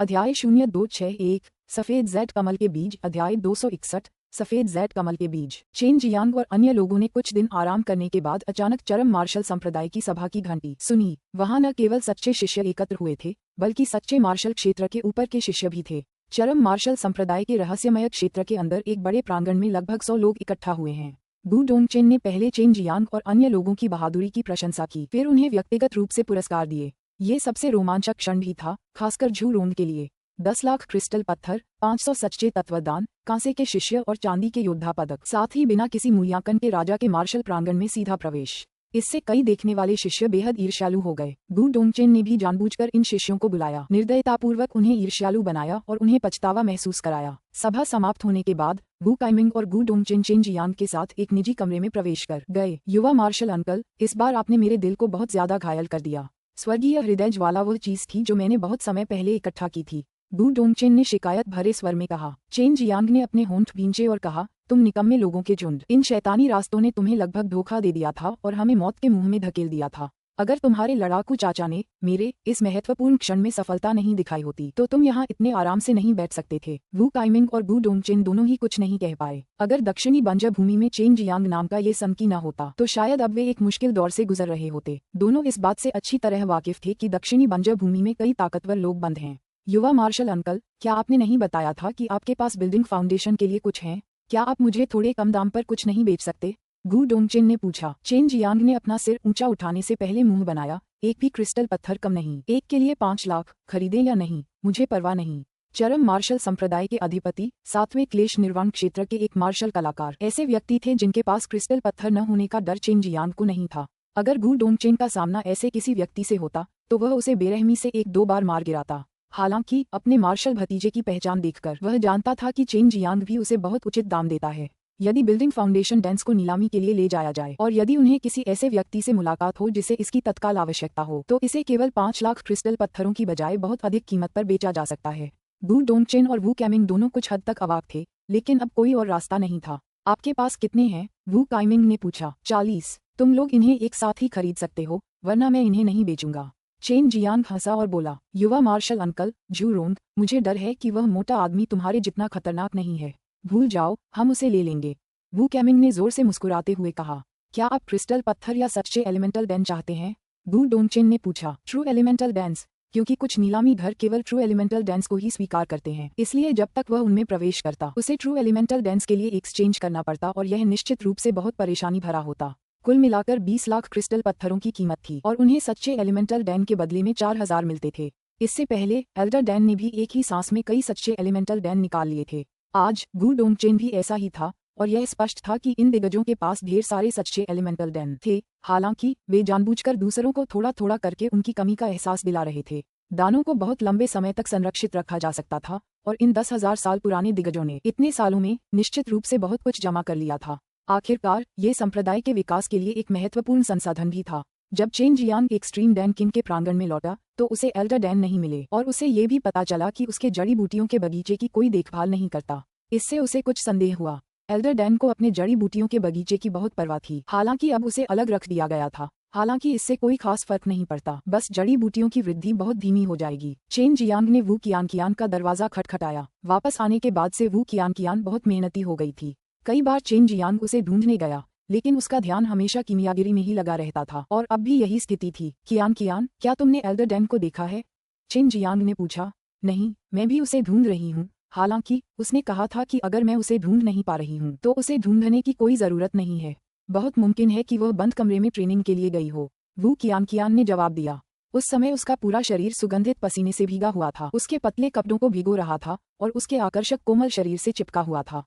अध्याय 0261 सफेद जेड कमल के बीज। अध्याय 261 सफेद जेड कमल के बीज। चेन जियांग और अन्य लोगों ने कुछ दिन आराम करने के बाद अचानक चरम मार्शल संप्रदाय की सभा की घंटी सुनी। वहां न केवल सच्चे शिष्य एकत्र हुए थे, बल्कि सच्चे मार्शल क्षेत्र के ऊपर के शिष्य भी थे। चरम मार्शल संप्रदाय के रहस्यमय क्षेत्र के अंदर एक बड़े प्रांगण में लगभग 100 लोग इकट्ठा हुए हैं। गु डोंगचेन ने पहले चेन जियांग और अन्य लोगों की बहादुरी की प्रशंसा की, फिर उन्हें व्यक्तिगत रूप से पुरस्कार दिए। ये सबसे रोमांचक क्षण भी था, खासकर झू रोंग के लिए। 10 लाख क्रिस्टल पत्थर, 500 सच्चे तत्वदान, कांसे के शिष्य और चांदी के योद्धा पदक, साथ ही बिना किसी मूल्यांकन के राजा के मार्शल प्रांगण में सीधा प्रवेश। इससे कई देखने वाले शिष्य बेहद ईर्ष्यालु हो गए। गु डोंगचेन ने भी जानबूझकर इन शिष्यों को बुलाया, निर्दयतापूर्वक उन्हें ईर्ष्यालु बनाया और उन्हें पछतावा महसूस कराया। सभा समाप्त होने के बाद वू काइमिंग और गु डोंगचेन चेन जियांग के साथ एक निजी कमरे में प्रवेश कर गए। युवा मार्शल अंकल, इस बार आपने मेरे दिल को बहुत ज्यादा घायल कर दिया। स्वर्गीय हृदय ज्वाला वह चीज थी जो मैंने बहुत समय पहले इकट्ठा की थी, गु डोंगचेन ने शिकायत भरे स्वर में कहा। चेन जियांग ने अपने होंठ भींचे और कहा, तुम निकम्मे लोगों के झुंड। इन शैतानी रास्तों ने तुम्हें लगभग धोखा दे दिया था और हमें मौत के मुंह में धकेल दिया था। अगर तुम्हारे लड़ाकू चाचा ने मेरे इस महत्वपूर्ण क्षण में सफलता नहीं दिखाई होती तो तुम यहाँ इतने आराम से नहीं बैठ सकते थे। वू काइमिंग और गु डोंगचेन दोनों ही कुछ नहीं कह पाए। अगर दक्षिणी बंजर भूमि में चेन जियांग नाम का ये सनकी न होता तो शायद अब वे एक मुश्किल दौर से गुजर रहे होते। दोनों इस बात से अच्छी तरह वाकिफ थे कि दक्षिणी बंजर भूमि में कई ताकतवर लोग बंद हैं। युवा मार्शल अंकल, क्या आपने नहीं बताया था कि आपके पास बिल्डिंग फाउंडेशन के लिए कुछ है? क्या आप मुझे थोड़े कम दाम पर कुछ नहीं बेच सकते? गु डोंगचेन ने पूछा। चेन जियांग ने अपना सिर ऊंचा उठाने से पहले मुंह बनाया। एक भी क्रिस्टल पत्थर कम नहीं। एक के लिए 5 लाख, खरीदे या नहीं, मुझे परवाह नहीं। चरम मार्शल संप्रदाय के अधिपति, 7वें क्लेश निर्वाण क्षेत्र के एक मार्शल कलाकार ऐसे व्यक्ति थे जिनके पास क्रिस्टल पत्थर न होने का डर चेन जियांग को नहीं था। अगर गु डोंगचेन का सामना ऐसे किसी व्यक्ति से होता तो वह उसे बेरहमी से 1-2 बार मार गिराता। हालांकि अपने मार्शल भतीजे की पहचान देखकर वह जानता था कि चेन जियांग भी उसे बहुत उचित दाम देता है। यदि बिल्डिंग फाउंडेशन डेंस को नीलामी के लिए ले जाया जाए और यदि उन्हें किसी ऐसे व्यक्ति से मुलाकात हो जिसे इसकी तत्काल आवश्यकता हो तो इसे केवल 5 लाख क्रिस्टल पत्थरों की बजाय बहुत अधिक कीमत पर बेचा जा सकता है। गु डोंगचेन और वू काइमिंग दोनों कुछ हद तक अवाक थे, लेकिन अब कोई और रास्ता नहीं था। आपके पास कितने हैं? वू काइमिंग ने पूछा। 40। तुम लोग इन्हें एक साथ ही खरीद सकते हो, वरना मैं इन्हें नहीं बेचूंगा। चेन जियांग हंसा और बोला। युवा मार्शल अंकल, झू रोंग, मुझे डर है कि वह मोटा आदमी तुम्हारे जितना खतरनाक नहीं है। भूल जाओ, हम उसे ले लेंगे। वू काइमिंग ने जोर से मुस्कुराते हुए कहा। क्या आप क्रिस्टल पत्थर या सच्चे एलिमेंटल डेंस चाहते हैं? गु डोंगचेन ने पूछा। ट्रू एलिमेंटल डेंस, क्योंकि कुछ नीलामी घर केवल ट्रू एलिमेंटल डेंस को ही स्वीकार करते हैं, इसलिए जब तक वह उनमें प्रवेश करता उसे ट्रू एलिमेंटल डेंस के लिए एक्सचेंज करना पड़ता और यह निश्चित रूप से बहुत परेशानी भरा होता। कुल मिलाकर 20 लाख क्रिस्टल पत्थरों की कीमत थी और उन्हें सच्चे एलिमेंटल डेन के बदले में 4000 मिलते थे। इससे पहले एल्डर डेन ने भी एक ही सांस में कई सच्चे एलिमेंटल डेन निकाल लिए थे। आज गु डोंगचेन भी ऐसा ही था और यह स्पष्ट था कि इन दिग्गजों के पास ढेर सारे सच्चे एलिमेंटल डेन थे। हालांकि वे जानबूझकर दूसरों को थोड़ा थोड़ा करके उनकी कमी का एहसास दिला रहे थे। दानों को बहुत लंबे समय तक संरक्षित रखा जा सकता था और इन 10,000 साल पुराने दिग्गजों ने इतने सालों में निश्चित रूप से बहुत कुछ जमा कर लिया था। आखिरकार ये संप्रदाय के विकास के लिए एक महत्वपूर्ण संसाधन भी था। जब chain Jiang extreme Dan king के प्रांगण में लौटा तो उसे एल्डर डैन नहीं मिले और उसे ये भी पता चला कि उसके जड़ी बूटियों के बगीचे की कोई देखभाल नहीं करता। इससे उसे कुछ संदेह हुआ। एल्डर डैन को अपने जड़ी बूटियों के बगीचे की बहुत परवाह थी। हालांकि अब उसे अलग रख दिया गया था। हालांकि इससे कोई खास फर्क नहीं पड़ता, बस जड़ी बूटियों की वृद्धि बहुत धीमी हो जाएगी। चेन जियांग ने वू कियान का दरवाजा खटखटाया। वापस आने के बाद से वू कियान बहुत मेहनती हो गई थी। कई बार चेन जियांग उसे ढूंढने गया, लेकिन उसका ध्यान हमेशा कीमियागिरी में ही लगा रहता था और अब भी यही स्थिति थी। कियान, क्या तुमने एल्डर डैन को देखा है? चेन जियांग ने पूछा। नहीं, मैं भी उसे ढूंढ रही हूँ। हालांकि उसने कहा था कि अगर मैं उसे ढूंढ नहीं पा रही हूँ तो उसे ढूंढने की कोई जरूरत नहीं है। बहुत मुमकिन है कि वह बंद कमरे में ट्रेनिंग के लिए गई हो। वू कियान ने जवाब दिया। उस समय उसका पूरा शरीर सुगंधित पसीने से भीगा हुआ था, उसके पतले कपड़ों को भिगो रहा था और उसके आकर्षक कोमल शरीर से चिपका हुआ था।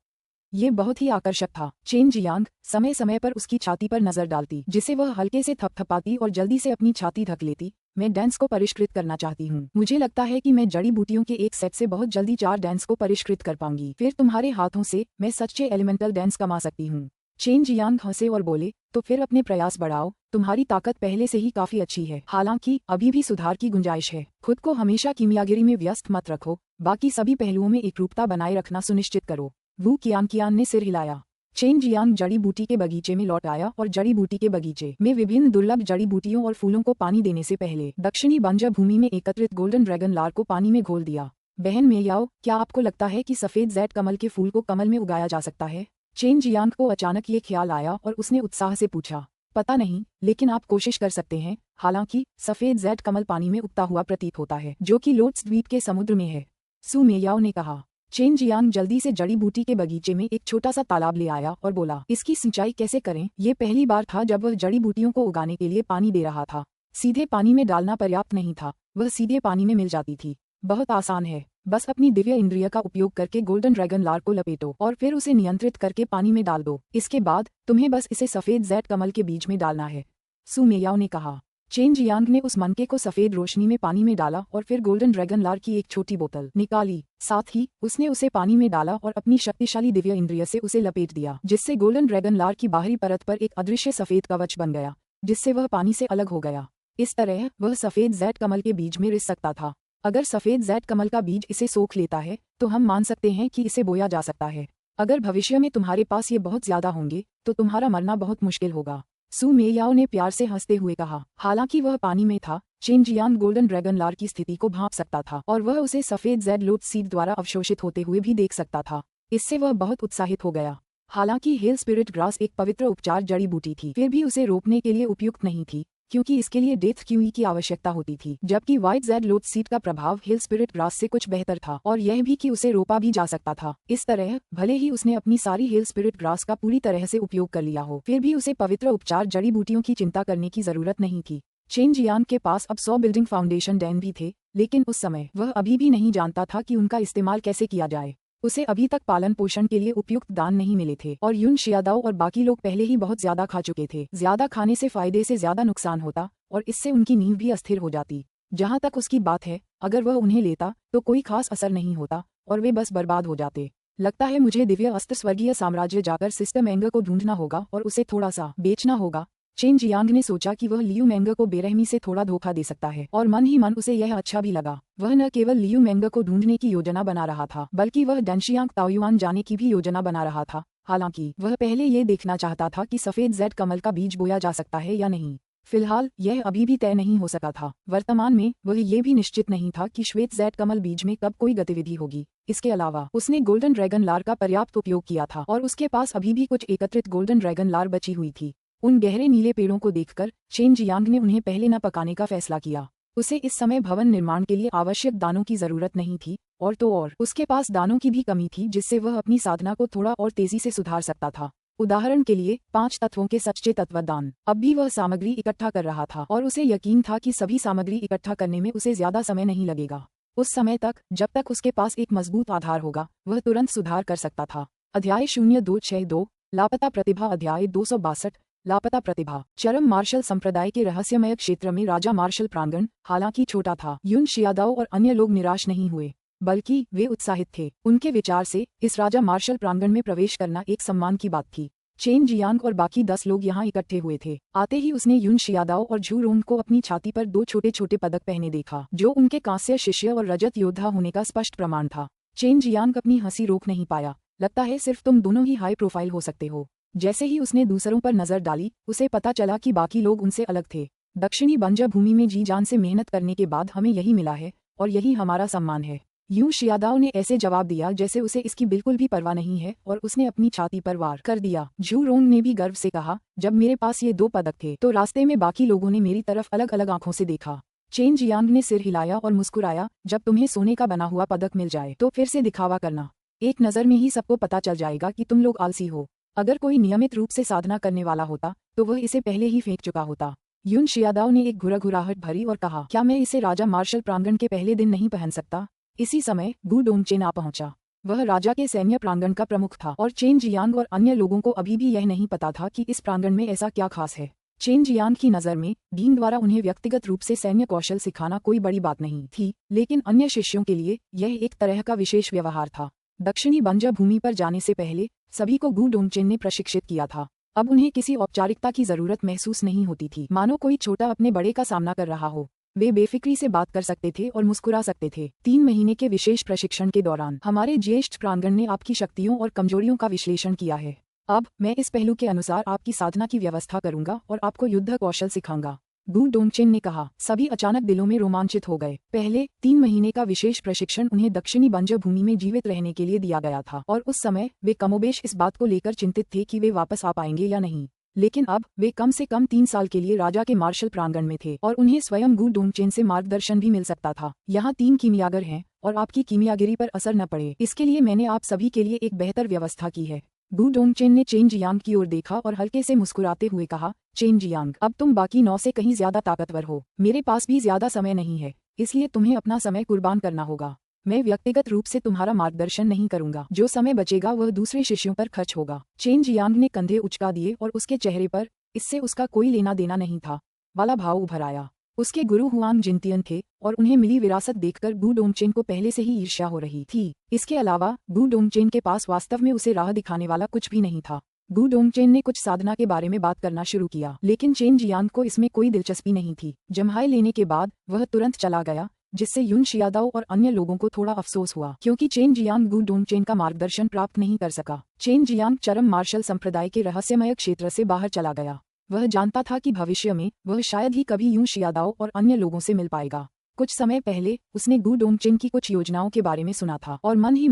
ये बहुत ही आकर्षक था। चेन जियांग समय समय पर उसकी छाती पर नजर डालती, जिसे वह हल्के से थपथपाती और जल्दी से अपनी छाती ढक लेती। मैं डेंस को परिष्कृत करना चाहती हूँ। मुझे लगता है कि मैं जड़ी बूटियों के एक सेट से बहुत जल्दी 4 डेंस को परिष्कृत कर पाऊंगी। फिर तुम्हारे हाथों से मैं सच्चे एलिमेंटल डेंस कमा सकती हूँ। चेन जियांग हंसे और बोले, तो फिर अपने प्रयास बढ़ाओ, तुम्हारी ताकत पहले से ही काफी अच्छी है। हालांकि अभी भी सुधार की गुंजाइश है। खुद को हमेशा कीमियागिरी में व्यस्त मत रखो, बाकी सभी पहलुओं में एकरूपता बनाए रखना सुनिश्चित करो। वू कियान ने सिर हिलाया। चेन जियांग जड़ी बूटी के बगीचे में लौट आया और जड़ी बूटी के बगीचे में विभिन्न दुर्लभ जड़ी बूटियों और फूलों को पानी देने से पहले दक्षिणी बंजर भूमि में एकत्रित गोल्डन ड्रैगन लार को पानी में घोल दिया। बहन मेयाओ, क्या आपको लगता है कि सफेद जैड कमल के फूल को कमल में उगाया जा सकता है? चेन जियांग को अचानक ये ख्याल आया और उसने उत्साह से पूछा। पता नहीं, लेकिन आप कोशिश कर सकते हैं। हालांकि सफेद जैड कमल पानी में उगता हुआ प्रतीत होता है, जो कि लोट्स द्वीप के समुद्र में है, सू मेयाओ ने कहा। चेन जियांग जल्दी से जड़ी बूटी के बगीचे में एक छोटा सा तालाब ले आया और बोला, इसकी सिंचाई कैसे करें? ये पहली बार था जब वह जड़ी बूटियों को उगाने के लिए पानी दे रहा था। सीधे पानी में डालना पर्याप्त नहीं था, वह सीधे पानी में मिल जाती थी। बहुत आसान है, बस अपनी दिव्य इंद्रिय का उपयोग करके गोल्डन ड्रैगन लार को लपेटो और फिर उसे नियंत्रित करके पानी में डाल दो। इसके बाद तुम्हें बस इसे सफेद जैड कमल के बीज में डालना है, सू मेयाओ ने कहा। चेन जियांग ने उस मनके को सफेद रोशनी में पानी में डाला और फिर गोल्डन ड्रैगन लार की एक छोटी बोतल निकाली। साथ ही उसने उसे पानी में डाला और अपनी शक्तिशाली दिव्य इंद्रिय से उसे लपेट दिया, जिससे गोल्डन ड्रैगन लार की बाहरी परत पर एक अदृश्य सफेद कवच बन गया, जिससे वह पानी से अलग हो गया। इस तरह वह सफेद जैड कमल के बीज में रिस सकता था। अगर सफेद जैड कमल का बीज इसे सोख लेता है तो हम मान सकते हैं कि इसे बोया जा सकता है। अगर भविष्य में तुम्हारे पास ये बहुत ज्यादा होंगे तो तुम्हारा मरना बहुत मुश्किल होगा, सू मेयाओ ने प्यार से हंसते हुए कहा। हालांकि वह पानी में था, चेन जियांग गोल्डन ड्रैगन लार की स्थिति को भांप सकता था और वह उसे सफेद जैड लोट सीड द्वारा अवशोषित होते हुए भी देख सकता था। इससे वह बहुत उत्साहित हो गया। हालांकि हेल स्पिरिट ग्रास एक पवित्र उपचार जड़ी बूटी थी, फिर भी उसे रोपने के लिए उपयुक्त नहीं थी, क्योंकि इसके लिए डेथ क्यूई की आवश्यकता होती थी, जबकि व्हाइट जैड लोट सीड का प्रभाव हिल स्पिरिट ग्रास से कुछ बेहतर था और यह भी कि उसे रोपा भी जा सकता था। इस तरह भले ही उसने अपनी सारी हिल स्पिरिट ग्रास का पूरी तरह से उपयोग कर लिया हो, फिर भी उसे पवित्र उपचार जड़ी बूटियों की चिंता करने की जरूरत नहीं थी। चेन जियांग के पास अब 100 बिल्डिंग फाउंडेशन डैन भी थे, लेकिन उस समय वह अभी भी नहीं जानता था कि उनका इस्तेमाल कैसे किया जाए। उसे अभी तक पालन पोषण के लिए उपयुक्त दान नहीं मिले थे और यून शियादाओ और बाकी लोग पहले ही बहुत ज्यादा खा चुके थे। ज्यादा खाने से फायदे से ज्यादा नुकसान होता और इससे उनकी नींव भी अस्थिर हो जाती। जहां तक उसकी बात है, अगर वह उन्हें लेता तो कोई खास असर नहीं होता और वे बस बर्बाद हो जाते। लगता है मुझे दिव्य अस्त्र स्वर्गीय साम्राज्य जाकर सिस्टर मैंगर को ढूंढना होगा और उसे थोड़ा सा बेचना होगा। चेन जियांग ने सोचा कि वह लियू मैंगर को बेरहमी से थोड़ा धोखा दे सकता है और मन ही मन उसे यह अच्छा भी लगा। वह न केवल लियू मैंगर को ढूंढने की योजना बना रहा था, बल्कि वह डनशियांग ताओयुआन जाने की भी योजना बना रहा था। हालांकि वह पहले ये देखना चाहता था कि सफेद जैड कमल का बीज बोया जा सकता है या नहीं। फिलहाल यह अभी भी तय नहीं हो सका था। वर्तमान में वह ये भी निश्चित नहीं था कि श्वेत जैड कमल बीज में कब कोई गतिविधि होगी। इसके अलावा उसने गोल्डन ड्रैगन लार का पर्याप्त उपयोग किया था और उसके पास अभी भी कुछ एकत्रित गोल्डन ड्रैगन लार बची हुई थी। उन गहरे नीले पेड़ों को देखकर चेन जियांग ने उन्हें पहले न पकाने का फैसला किया। उसे इस समय भवन निर्माण के लिए आवश्यक दानों की जरूरत नहीं थी और तो और उसके पास दानों की भी कमी थी, जिससे वह अपनी साधना को थोड़ा और तेजी से सुधार सकता था। उदाहरण के लिए 5 तत्वों के सच्चे तत्वदान। अब भी वह सामग्री इकट्ठा कर रहा था और उसे यकीन था कि सभी सामग्री इकट्ठा करने में उसे ज्यादा समय नहीं लगेगा। उस समय तक, जब तक उसके पास एक मजबूत आधार होगा, वह तुरंत सुधार कर सकता था। अध्याय 0262 लापता प्रतिभा। अध्याय 262 लापता प्रतिभा। चरम मार्शल संप्रदाय के रहस्यमय क्षेत्र में राजा मार्शल प्रांगण हालांकि छोटा था, यून शियादाओ और अन्य लोग निराश नहीं हुए, बल्कि वे उत्साहित थे। उनके विचार से इस राजा मार्शल प्रांगण में प्रवेश करना एक सम्मान की बात थी। चेन जियांग और बाकी 10 लोग यहाँ इकट्ठे हुए थे। आते ही उसने यून शियादाओ और झू रोंग को अपनी छाती पर 2 छोटे छोटे पदक पहने देखा, जो उनके कांस्य शिष्य और रजत योद्धा होने का स्पष्ट प्रमाण था। चेन जियांग अपनी हंसी रोक नहीं पाया। लगता है सिर्फ तुम दोनों ही हाई प्रोफाइल हो सकते हो। जैसे ही उसने दूसरों पर नजर डाली, उसे पता चला कि बाकी लोग उनसे अलग थे। दक्षिणी बंजर भूमि में जी जान से मेहनत करने के बाद हमें यही मिला है और यही हमारा सम्मान है। यूं शियादाओ ने ऐसे जवाब दिया जैसे उसे इसकी बिल्कुल भी परवाह नहीं है और उसने अपनी छाती पर वार कर दिया। झू रोंग ने भी गर्व से कहा, जब मेरे पास ये 2 पदक थे तो रास्ते में बाकी लोगों ने मेरी तरफ अलग अलग आंखों से देखा। चेन जियांग ने सिर हिलाया और मुस्कुराया, जब तुम्हें सोने का बना हुआ पदक मिल जाए तो फिर से दिखावा करना। एक नजर में ही सबको पता चल जाएगा कि तुम लोग आलसी हो। अगर कोई नियमित रूप से साधना करने वाला होता तो वह इसे पहले ही फेंक चुका होता। यून शियादाओ ने एक घुराघुराहट भरी और कहा, क्या मैं इसे राजा मार्शल प्रांगण के पहले दिन नहीं पहन सकता? इसी समय गु डोंगचेन आ पहुंचा। वह राजा के सैन्य प्रांगण का प्रमुख था और चेन जियांग और अन्य लोगों को अभी भी यह नहीं पता था कि इस प्रांगण में ऐसा क्या खास है। चेन जियांग की नजर में डीन द्वारा उन्हें व्यक्तिगत रूप से सैन्य कौशल सिखाना कोई बड़ी बात नहीं थी, लेकिन अन्य शिष्यों के लिए यह एक तरह का विशेष व्यवहार था। दक्षिणी बंजर भूमि पर जाने से पहले सभी को गु डोंगचेन ने प्रशिक्षित किया था। अब उन्हें किसी औपचारिकता की जरूरत महसूस नहीं होती थी, मानो कोई छोटा अपने बड़े का सामना कर रहा हो। वे बेफिक्री से बात कर सकते थे और मुस्कुरा सकते थे। 3 महीने के विशेष प्रशिक्षण के दौरान हमारे ज्येष्ठ प्रांगण ने आपकी शक्तियों और कमजोरियों का विश्लेषण किया है। अब मैं इस पहलू के अनुसार आपकी साधना की व्यवस्था करूंगा और आपको युद्ध कौशल सिखाऊंगा। गु डोंगचेन ने कहा। सभी अचानक दिलों में रोमांचित हो गए। पहले 3 महीने का विशेष प्रशिक्षण उन्हें दक्षिणी बंजर भूमि में जीवित रहने के लिए दिया गया था और उस समय वे कमोबेश इस बात को लेकर चिंतित थे कि वे वापस आ पाएंगे या नहीं। लेकिन अब वे कम से कम 3 साल के लिए राजा के मार्शल प्रांगण में थे और उन्हें स्वयं गु डोंगचेन से मार्गदर्शन भी मिल सकता था। यहाँ 3 कीमियागर हैं और आपकी कीमियागिरी पर असर न पड़े, इसके लिए मैंने आप सभी के लिए एक बेहतर व्यवस्था की है। गु डोंगचेन ने चेन जियांग की ओर देखा और हल्के से मुस्कुराते हुए कहा, चेन जियांग, अब तुम बाकी 9 से कहीं ज्यादा ताकतवर हो। मेरे पास भी ज्यादा समय नहीं है, इसलिए तुम्हें अपना समय कुर्बान करना होगा। मैं व्यक्तिगत रूप से तुम्हारा मार्गदर्शन नहीं करूंगा। जो समय बचेगा वह दूसरे शिष्यों पर खर्च होगा। चेन जियांग ने कंधे उचका दिए और उसके चेहरे पर इससे उसका कोई लेना देना नहीं था वाला भाव उभर आया। उसके गुरु हुआंग जिनतियन थे और उन्हें मिली विरासत देखकर गु डोंगचेन को पहले से ही ईर्ष्या हो रही थी। इसके अलावा गु डोंगचेन के पास वास्तव में उसे राह दिखाने वाला कुछ भी नहीं था। गु डोंगचेन ने कुछ साधना के बारे में बात करना शुरू किया, लेकिन चेन जियांग को इसमें कोई दिलचस्पी नहीं थी। जम्हाई लेने के बाद वह तुरंत चला गया, जिससे युन शियादाओ और अन्य लोगों को थोड़ा अफसोस हुआ, क्योंकि चेन जियांग गु डोंगचेन का मार्गदर्शन प्राप्त नहीं कर सका। चेन जियांग चरम मार्शल संप्रदाय के रहस्यमय क्षेत्र से बाहर चला गया। वह जानता था कि भविष्य में वह शायद ही कभी युन शियादाओ और अन्य लोगों से मिल पाएगा। कुछ समय पहले उसने गु डोंगचेन की कुछ योजनाओं के बारे में सुना था और मन ही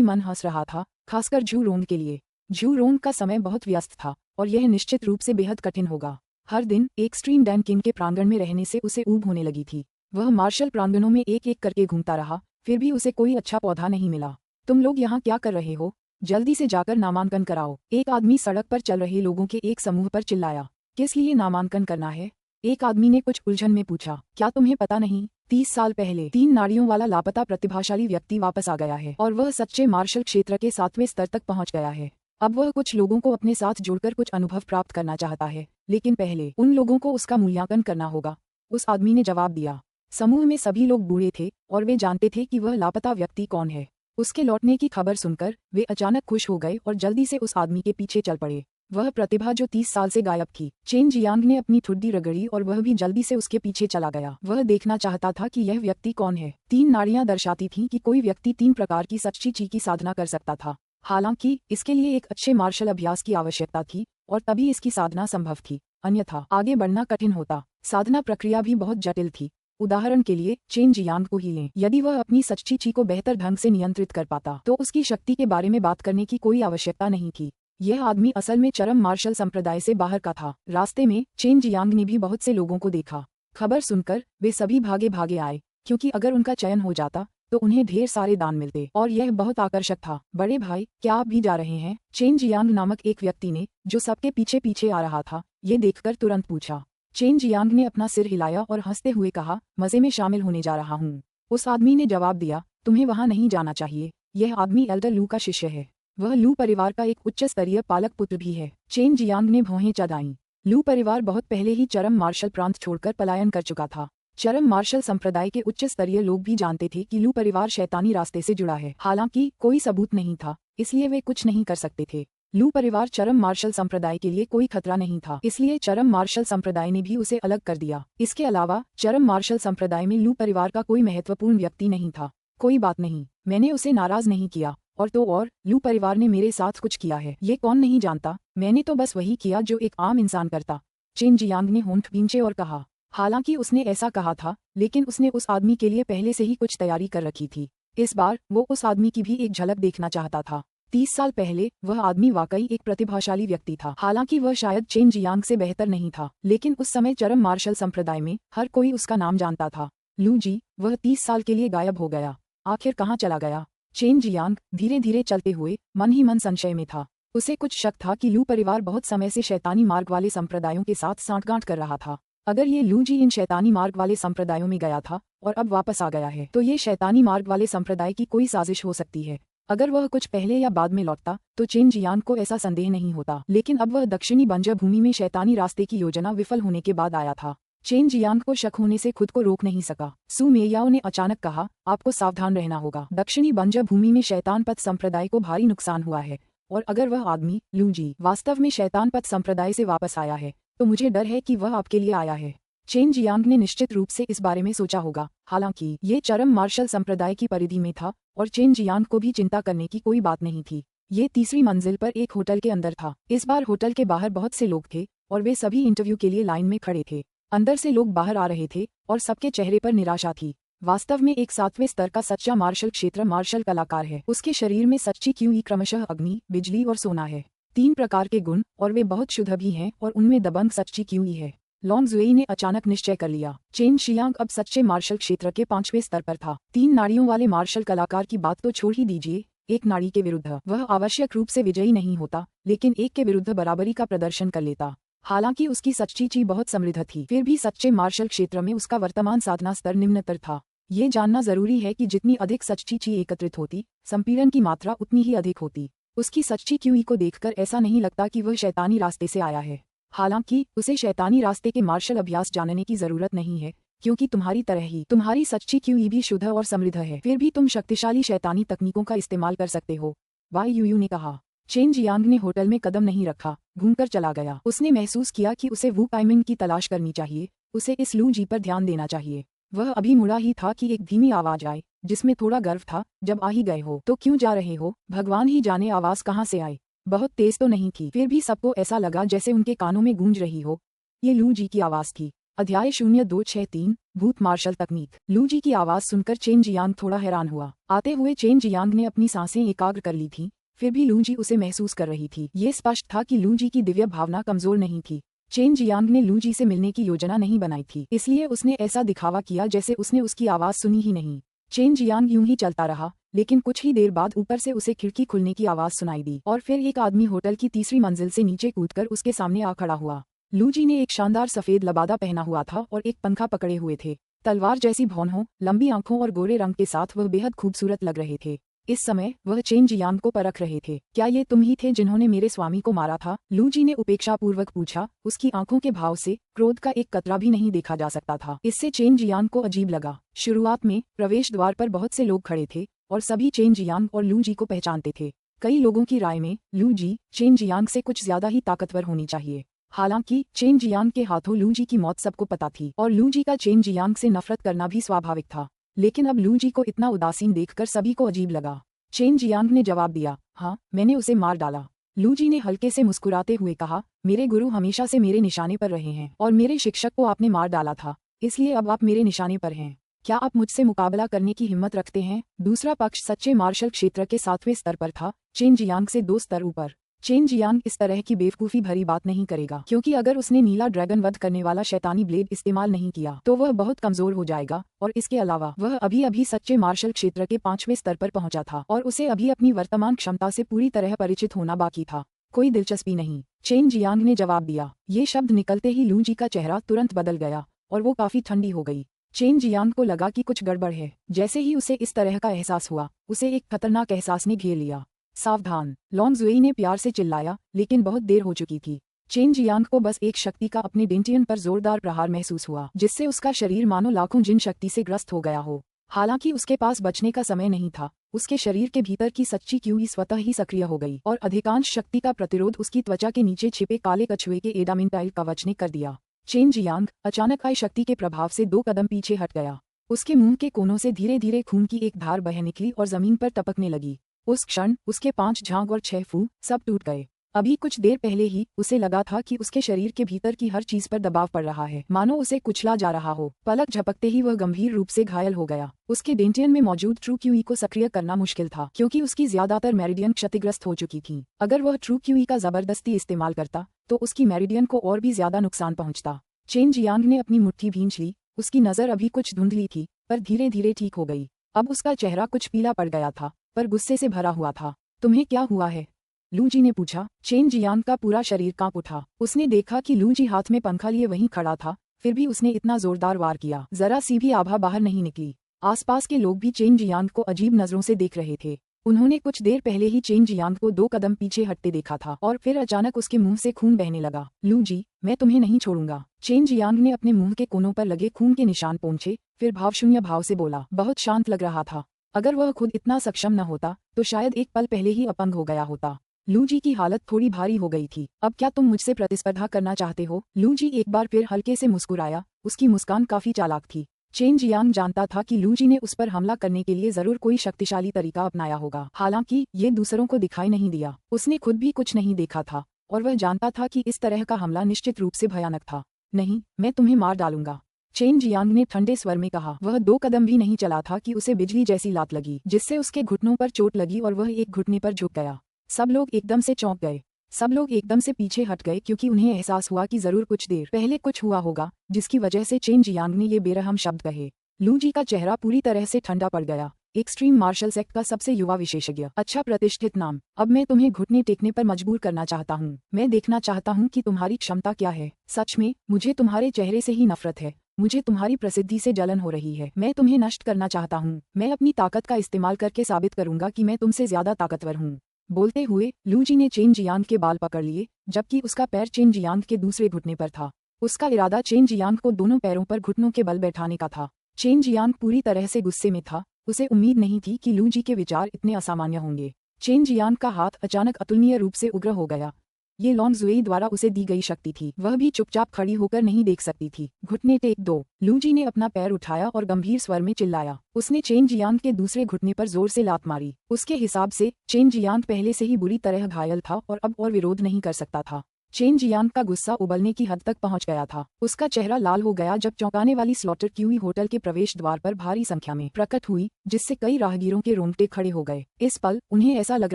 मन हंस रहा था, खासकर झू रोंग के लिए। झू रोंग का समय बहुत व्यस्त था और यह निश्चित रूप से बेहद कठिन होगा। हर दिन एक स्ट्रीम डैन किंग के प्रांगण में रहने से उसे ऊब होने लगी थी। वह मार्शल प्रांगणों में एक एक करके घूमता रहा, फिर भी उसे कोई अच्छा पौधा नहीं मिला। तुम लोग यहाँ क्या कर रहे हो? जल्दी से जाकर नामांकन कराओ। एक आदमी सड़क पर चल रहे लोगों के एक समूह पर चिल्लाया। किस लिए नामांकन करना है? एक आदमी ने कुछ उलझन में पूछा। क्या तुम्हें पता नहीं, 30 साल पहले 3 नाड़ियों वाला लापता प्रतिभाशाली व्यक्ति वापस आ गया है और वह सच्चे मार्शल क्षेत्र के 7वें स्तर तक पहुंच गया है। अब वह कुछ लोगों को अपने साथ जोड़कर कुछ अनुभव प्राप्त करना चाहता है, लेकिन पहले उन लोगों को उसका मूल्यांकन करना होगा। उस आदमी ने जवाब दिया। समूह में सभी लोग बूढ़े थे और वे जानते थे कि वह लापता व्यक्ति कौन है। उसके लौटने की खबर सुनकर वे अचानक खुश हो गए और जल्दी से उस आदमी के पीछे चल पड़े। वह प्रतिभा जो 30 साल से गायब थी। चेन जियांग ने अपनी ठुड्डी रगड़ी और वह भी जल्दी से उसके पीछे चला गया। वह देखना चाहता था कि यह व्यक्ति कौन है। 3 नाड़ियां दर्शाती थीं कि कोई व्यक्ति 3 प्रकार की सच्ची ची की साधना कर सकता था। हालांकि इसके लिए एक अच्छे मार्शल अभ्यास की आवश्यकता थी और तभी इसकी साधना संभव थी, अन्यथा आगे बढ़ना कठिन होता। साधना प्रक्रिया भी बहुत जटिल थी। उदाहरण के लिए चेन जियांग को ही लें। यदि वह अपनी सच्ची ची को बेहतर ढंग से नियंत्रित कर पाता तो उसकी शक्ति के बारे में बात करने की कोई आवश्यकता नहीं थी। यह आदमी असल में चरम मार्शल संप्रदाय से बाहर का था। रास्ते में चेन जियांग ने भी बहुत से लोगों को देखा। खबर सुनकर वे सभी भागे भागे आए, क्योंकि अगर उनका चयन हो जाता तो उन्हें ढेर सारे दान मिलते और यह बहुत आकर्षक था। बड़े भाई, क्या आप भी जा रहे हैं? चेन जियांग नामक एक व्यक्ति ने, जो सबके पीछे पीछे आ रहा था, ये देखकर तुरंत पूछा। चेन जियांग ने अपना सिर हिलाया और हंसते हुए कहा, मजे में शामिल होने जा रहा हूँ। उस आदमी ने जवाब दिया, तुम्हें वहाँ नहीं जाना चाहिए। यह आदमी एल्डर लू का शिष्य है। वह लू परिवार का एक उच्च स्तरीय पालक पुत्र भी है। चेन जियांग ने भौहें चढ़ाईं। लू परिवार बहुत पहले ही चरम मार्शल प्रांत छोड़कर पलायन कर चुका था। चरम मार्शल संप्रदाय के उच्च स्तरीय लोग भी जानते थे कि लू परिवार शैतानी रास्ते से जुड़ा है। हालांकि कोई सबूत नहीं था, इसलिए वे कुछ नहीं कर सकते थे। लू परिवार चरम मार्शल संप्रदाय के लिए कोई खतरा नहीं था, इसलिए चरम मार्शल संप्रदाय ने भी उसे अलग कर दिया। इसके अलावा चरम मार्शल संप्रदाय में लू परिवार का कोई महत्वपूर्ण व्यक्ति नहीं था। कोई बात नहीं, मैंने उसे नाराज नहीं किया। और लू परिवार ने मेरे साथ कुछ किया है, ये कौन नहीं जानता। मैंने तो बस वही किया जो एक आम इंसान करता। चेन जियांग ने होंठ भींचे और कहा। हालांकि उसने ऐसा कहा था, लेकिन उसने उस आदमी के लिए पहले से ही कुछ तैयारी कर रखी थी। इस बार वो उस आदमी की भी एक झलक देखना चाहता था। 30 साल पहले वह आदमी वाकई एक प्रतिभाशाली व्यक्ति था। हालांकि वह शायद चेन जियांग से बेहतर नहीं था, लेकिन उस समय चरम मार्शल संप्रदाय में हर कोई उसका नाम जानता था। लू जी, वह 30 साल के लिए गायब हो गया। आखिर कहाँ चला गया? चेन जियांग धीरे धीरे चलते हुए मन ही मन संशय में था। उसे कुछ शक था कि लू परिवार बहुत समय से शैतानी मार्ग वाले संप्रदायों के साथ सांठगांठ कर रहा था। अगर ये लू जी इन शैतानी मार्ग वाले संप्रदायों में गया था और अब वापस आ गया है, तो ये शैतानी मार्ग वाले संप्रदाय की कोई साजिश हो सकती है। अगर वह कुछ पहले या बाद में लौटता तो चेन जियांग को ऐसा संदेह नहीं होता, लेकिन अब वह दक्षिणी बंजर भूमि में शैतानी रास्ते की योजना विफल होने के बाद आया था। चेन जियांग को शक होने से खुद को रोक नहीं सका। सू मेयाओ ने अचानक कहा, आपको सावधान रहना होगा। दक्षिणी बंजर भूमि में शैतान पथ संप्रदाय को भारी नुकसान हुआ है, और अगर वह आदमी लू जी वास्तव में शैतान पथ संप्रदाय से वापस आया है तो मुझे डर है कि वह आपके लिए आया है। चेन जियांग ने निश्चित रूप से इस बारे में सोचा होगा। हालांकि ये चरम मार्शल संप्रदाय की परिधि में था और चेन जियांग को भी चिंता करने की कोई बात नहीं थी। ये तीसरी मंजिल पर एक होटल के अंदर था। इस बार होटल के बाहर बहुत से लोग थे और वे सभी इंटरव्यू के लिए लाइन में खड़े थे। अंदर से लोग बाहर आ रहे थे और सबके चेहरे पर निराशा थी। वास्तव में एक 7वें स्तर का सच्चा मार्शल क्षेत्र मार्शल कलाकार है। उसके शरीर में सच्ची क्यूई क्रमशः अग्नि, बिजली और सोना है। 3 प्रकार के गुण और वे बहुत शुद्ध भी हैं और उनमें दबंग सच्ची क्यूई है। लॉन्ग जुएई ने अचानक निश्चय कर लिया। चेन शियांग अब सच्चे मार्शल क्षेत्र के 5वें स्तर पर था। 3 नाड़ियों वाले मार्शल कलाकार की बात तो छोड़ ही दीजिए, एक नाड़ी के विरुद्ध वह आवश्यक रूप से विजयी नहीं होता, लेकिन एक के विरुद्ध बराबरी का प्रदर्शन कर लेता। हालांकि उसकी सच्ची ची बहुत समृद्ध थी, फिर भी सच्चे मार्शल क्षेत्र में उसका वर्तमान साधना स्तर निम्नतर था। ये जानना जरूरी है कि जितनी अधिक सच्ची ची एकत्रित होती, संपीड़न की मात्रा उतनी ही अधिक होती। उसकी सच्ची क्यूई को देखकर ऐसा नहीं लगता कि वह शैतानी रास्ते से आया है। हालांकि उसे शैतानी रास्ते के मार्शल अभ्यास जानने की जरूरत नहीं है, क्योंकि तुम्हारी तरह ही तुम्हारी सच्ची क्यूई भी शुद्ध और समृद्ध है। फिर भी तुम शक्तिशाली शैतानी तकनीकों का इस्तेमाल कर सकते हो, वाई यूयू ने कहा। चेन जियांग ने होटल में कदम नहीं रखा, घूमकर चला गया। उसने महसूस किया कि उसे वू काइमिंग की तलाश करनी चाहिए, उसे इस लू जी पर ध्यान देना चाहिए। वह अभी मुड़ा ही था कि एक धीमी आवाज आए, जिसमें थोड़ा गर्व था। जब आ ही गए हो तो क्यों जा रहे हो? भगवान ही जाने आवाज कहाँ से आई। बहुत तेज तो नहीं थी, फिर भी सबको ऐसा लगा जैसे उनके कानों में गूंज रही हो। ये लू जी की आवाज थी। अध्याय 0263 भूत मार्शल तकनीक। लू जी की आवाज सुनकर चेन जियांग थोड़ा हैरान हुआ। आते हुए चेन जियांग ने अपनी सांसें एकाग्र कर ली थी, फिर भी लू जी उसे महसूस कर रही थी। ये स्पष्ट था कि लू जी की दिव्य भावना कमजोर नहीं थी। चेन जियांग ने लू जी से मिलने की योजना नहीं बनाई थी, इसलिए उसने ऐसा दिखावा किया जैसे उसने उसकी आवाज सुनी ही नहीं। चेन जियांग यूं ही चलता रहा, लेकिन कुछ ही देर बाद ऊपर से उसे खिड़की खुलने की आवाज सुनाई दी और फिर एक आदमी होटल की 3री मंजिल से नीचे कूदकर उसके सामने आ खड़ा हुआ। लू जी ने एक शानदार सफेद लबादा पहना हुआ था और एक पंखा पकड़े हुए थे। तलवार जैसी भौहों, लंबी आंखों और गोरे रंग के साथ वह बेहद खूबसूरत लग रहे थे। इस समय वह चेन जियांग को परख रहे थे। क्या ये तुम ही थे जिन्होंने मेरे स्वामी को मारा था? लू जी ने उपेक्षापूर्वक पूछा। उसकी आंखों के भाव से क्रोध का एक कतरा भी नहीं देखा जा सकता था। इससे चेन जियांग को अजीब लगा। शुरुआत में प्रवेश द्वार पर बहुत से लोग खड़े थे और सभी चेन जियांग और लू जी को पहचानते थे। कई लोगों की राय में लू जी चेन जियांग से कुछ ज्यादा ही ताकतवर होनी चाहिए। हालांकि चेन जियांग के हाथों लू जी की मौत सबको पता थी और लू जी का चेन जियांग से नफरत करना भी स्वाभाविक था। लेकिन अब लू जी को इतना उदासीन देखकर सभी को अजीब लगा। चेन जियांग ने जवाब दिया, हाँ, मैंने उसे मार डाला। लू जी ने हल्के से मुस्कुराते हुए कहा, मेरे गुरु हमेशा से मेरे निशाने पर रहे हैं और मेरे शिक्षक को आपने मार डाला था, इसलिए अब आप मेरे निशाने पर हैं। क्या आप मुझसे मुकाबला करने की हिम्मत रखते हैं? दूसरा पक्ष सच्चे मार्शल क्षेत्र के 7वें स्तर पर था, चेन जियांग से 2 स्तर ऊपर। चेन जियांग इस तरह की बेवकूफी भरी बात नहीं करेगा, क्योंकि अगर उसने नीला ड्रैगन वध करने वाला शैतानी ब्लेड इस्तेमाल नहीं किया तो वह बहुत कमजोर हो जाएगा, और इसके अलावा वह अभी अभी सच्चे मार्शल क्षेत्र के 5वें स्तर पर पहुंचा था और उसे अभी अपनी वर्तमान क्षमता से पूरी तरह परिचित होना बाकी था। कोई दिलचस्पी नहीं, चेन जियांग ने जवाब दिया। ये शब्द निकलते ही लू जी का चेहरा तुरंत बदल गया और वो काफी ठंडी हो गई। चेन जियांग को लगा कि कुछ गड़बड़ है। जैसे ही उसे इस तरह का एहसास हुआ, उसे एक खतरनाक एहसास ने घेर लिया। सावधान, लॉन्ग जुएई ने प्यार से चिल्लाया, लेकिन बहुत देर हो चुकी थी। चेन जियांग को बस एक शक्ति का अपने डेंटियन पर जोरदार प्रहार महसूस हुआ, जिससे उसका शरीर मानो लाखों जिन शक्ति से ग्रस्त हो गया हो। हालांकि उसके पास बचने का समय नहीं था। उसके शरीर के भीतर की सच्ची क्यूई स्वतः ही सक्रिय हो गई और अधिकांश शक्ति का प्रतिरोध उसकी त्वचा के नीचे छिपे काले कछुए के एडामेंटाइल कवच ने कर दिया। चेन जियांग अचानक आई शक्ति के प्रभाव से 2 कदम पीछे हट गया। उसके मुंह के कोनों से धीरे धीरे खून की एक धार बह निकली और जमीन पर टपकने लगी। उस क्षण उसके 5 झांग और 6 फूंक सब टूट गए। अभी कुछ देर पहले ही उसे लगा था कि उसके शरीर के भीतर की हर चीज पर दबाव पड़ रहा है, मानो उसे कुचला जा रहा हो। पलक झपकते ही वह गंभीर रूप से घायल हो गया। उसके डेंटियन में मौजूद ट्रू क्यूई को सक्रिय करना मुश्किल था, क्योंकि उसकी ज्यादातर मेरिडियन क्षतिग्रस्त हो चुकी थी। अगर वह ट्रू क्यूई का जबरदस्ती इस्तेमाल करता तो उसकी मेरिडियन को और भी ज्यादा नुकसान पहुंचता। चेन जियांग ने अपनी मुट्ठी भींच ली। उसकी नजर अभी कुछ धुंधली थी, पर धीरे धीरे ठीक हो गई। अब उसका चेहरा कुछ पीला पड़ गया था, पर गुस्से से भरा हुआ था। तुम्हें क्या हुआ है? लू जी ने पूछा। चेन जियांग का पूरा शरीर कांप उठा। उसने देखा कि लू जी हाथ में पंखा लिए वहीं खड़ा था, फिर भी उसने इतना जोरदार वार किया, जरा सी भी आभा बाहर नहीं निकली। आसपास के लोग भी चेन जियांग को अजीब नजरों से देख रहे थे। उन्होंने कुछ देर पहले ही चेन जियांग को 2 कदम पीछे हटते देखा था और फिर अचानक उसके मुंह से खून बहने लगा। लू जी, मैं तुम्हें नहीं छोड़ूंगा। चेन जियांग ने अपने मुंह के कोनों पर लगे खून के निशान पोंछे, फिर भावशून्य भाव से बोला। बहुत शांत लग रहा था। अगर वह खुद इतना सक्षम न होता तो शायद एक पल पहले ही अपंग हो गया होता। लू जी की हालत थोड़ी भारी हो गई थी। अब क्या तुम मुझसे प्रतिस्पर्धा करना चाहते हो? लू जी एक बार फिर हल्के से मुस्कुराया। उसकी मुस्कान काफी चालाक थी। चेन जियांग जानता था कि लू जी ने उस पर हमला करने के लिए जरूर कोई शक्तिशाली तरीका अपनाया होगा। हालांकि ये दूसरों को दिखाई नहीं दिया। उसने खुद भी कुछ नहीं देखा था और वह जानता था कि इस तरह का हमला निश्चित रूप से भयानक था। नहीं, मैं तुम्हें मार डालूंगा, चेन जियांग ने ठंडे स्वर में कहा। वह 2 कदम भी नहीं चला था कि उसे बिजली जैसी लात लगी, जिससे उसके घुटनों पर चोट लगी और वह एक घुटने पर झुक गया। सब लोग एकदम से चौंक गए। सब लोग एकदम से पीछे हट गए क्योंकि उन्हें एहसास हुआ कि जरूर कुछ देर पहले कुछ हुआ होगा जिसकी वजह से चेन जियांग ने ये बेरहम शब्द कहे। लू जी का चेहरा पूरी तरह से ठंडा पड़ गया। एक्सट्रीम मार्शल सेक्ट का सबसे युवा विशेषज्ञ, अच्छा प्रतिष्ठित नाम। अब मैं तुम्हें घुटने टेकने पर मजबूर करना चाहता हूँ। मैं देखना चाहता हूँ कि तुम्हारी क्षमता क्या है। सच में मुझे तुम्हारे चेहरे से ही नफरत है। मुझे तुम्हारी प्रसिद्धि से जलन हो रही है। मैं तुम्हें नष्ट करना चाहता हूँ। मैं अपनी ताकत का इस्तेमाल करके साबित करूंगा कि मैं तुमसे ज्यादा ताकतवर हूँ। बोलते हुए लू जी ने चेन जियांग के बाल पकड़ लिए, जबकि उसका पैर चेन जियांग के दूसरे घुटने पर था। उसका इरादा चेन जियांग को दोनों पैरों पर घुटनों के बल बैठाने का था। चेन जियांग पूरी तरह से गुस्से में था। उसे उम्मीद नहीं थी कि लू जी के विचार इतने असामान्य होंगे। चेन जियांग का हाथ अचानक अतुलनीय रूप से उग्र हो गया। ये लॉन्ग जुएई द्वारा उसे दी गई शक्ति थी। वह भी चुपचाप खड़ी होकर नहीं देख सकती थी। घुटने टेक दो। लू जी ने अपना पैर उठाया और गंभीर स्वर में चिल्लाया। उसने चेन जियांग के दूसरे घुटने पर जोर से लात मारी। उसके हिसाब से चेन जियांग पहले से ही बुरी तरह घायल था और अब और विरोध नहीं कर सकता था। चेन जियांग का गुस्सा उबलने की हद तक पहुंच गया था। उसका चेहरा लाल हो गया जब चौंकाने वाली स्लॉटर क्यूई होटल के प्रवेश द्वार पर भारी संख्या में प्रकट हुई, जिससे कई राहगीरों के रोंगटे खड़े हो गए। इस पल उन्हें ऐसा लग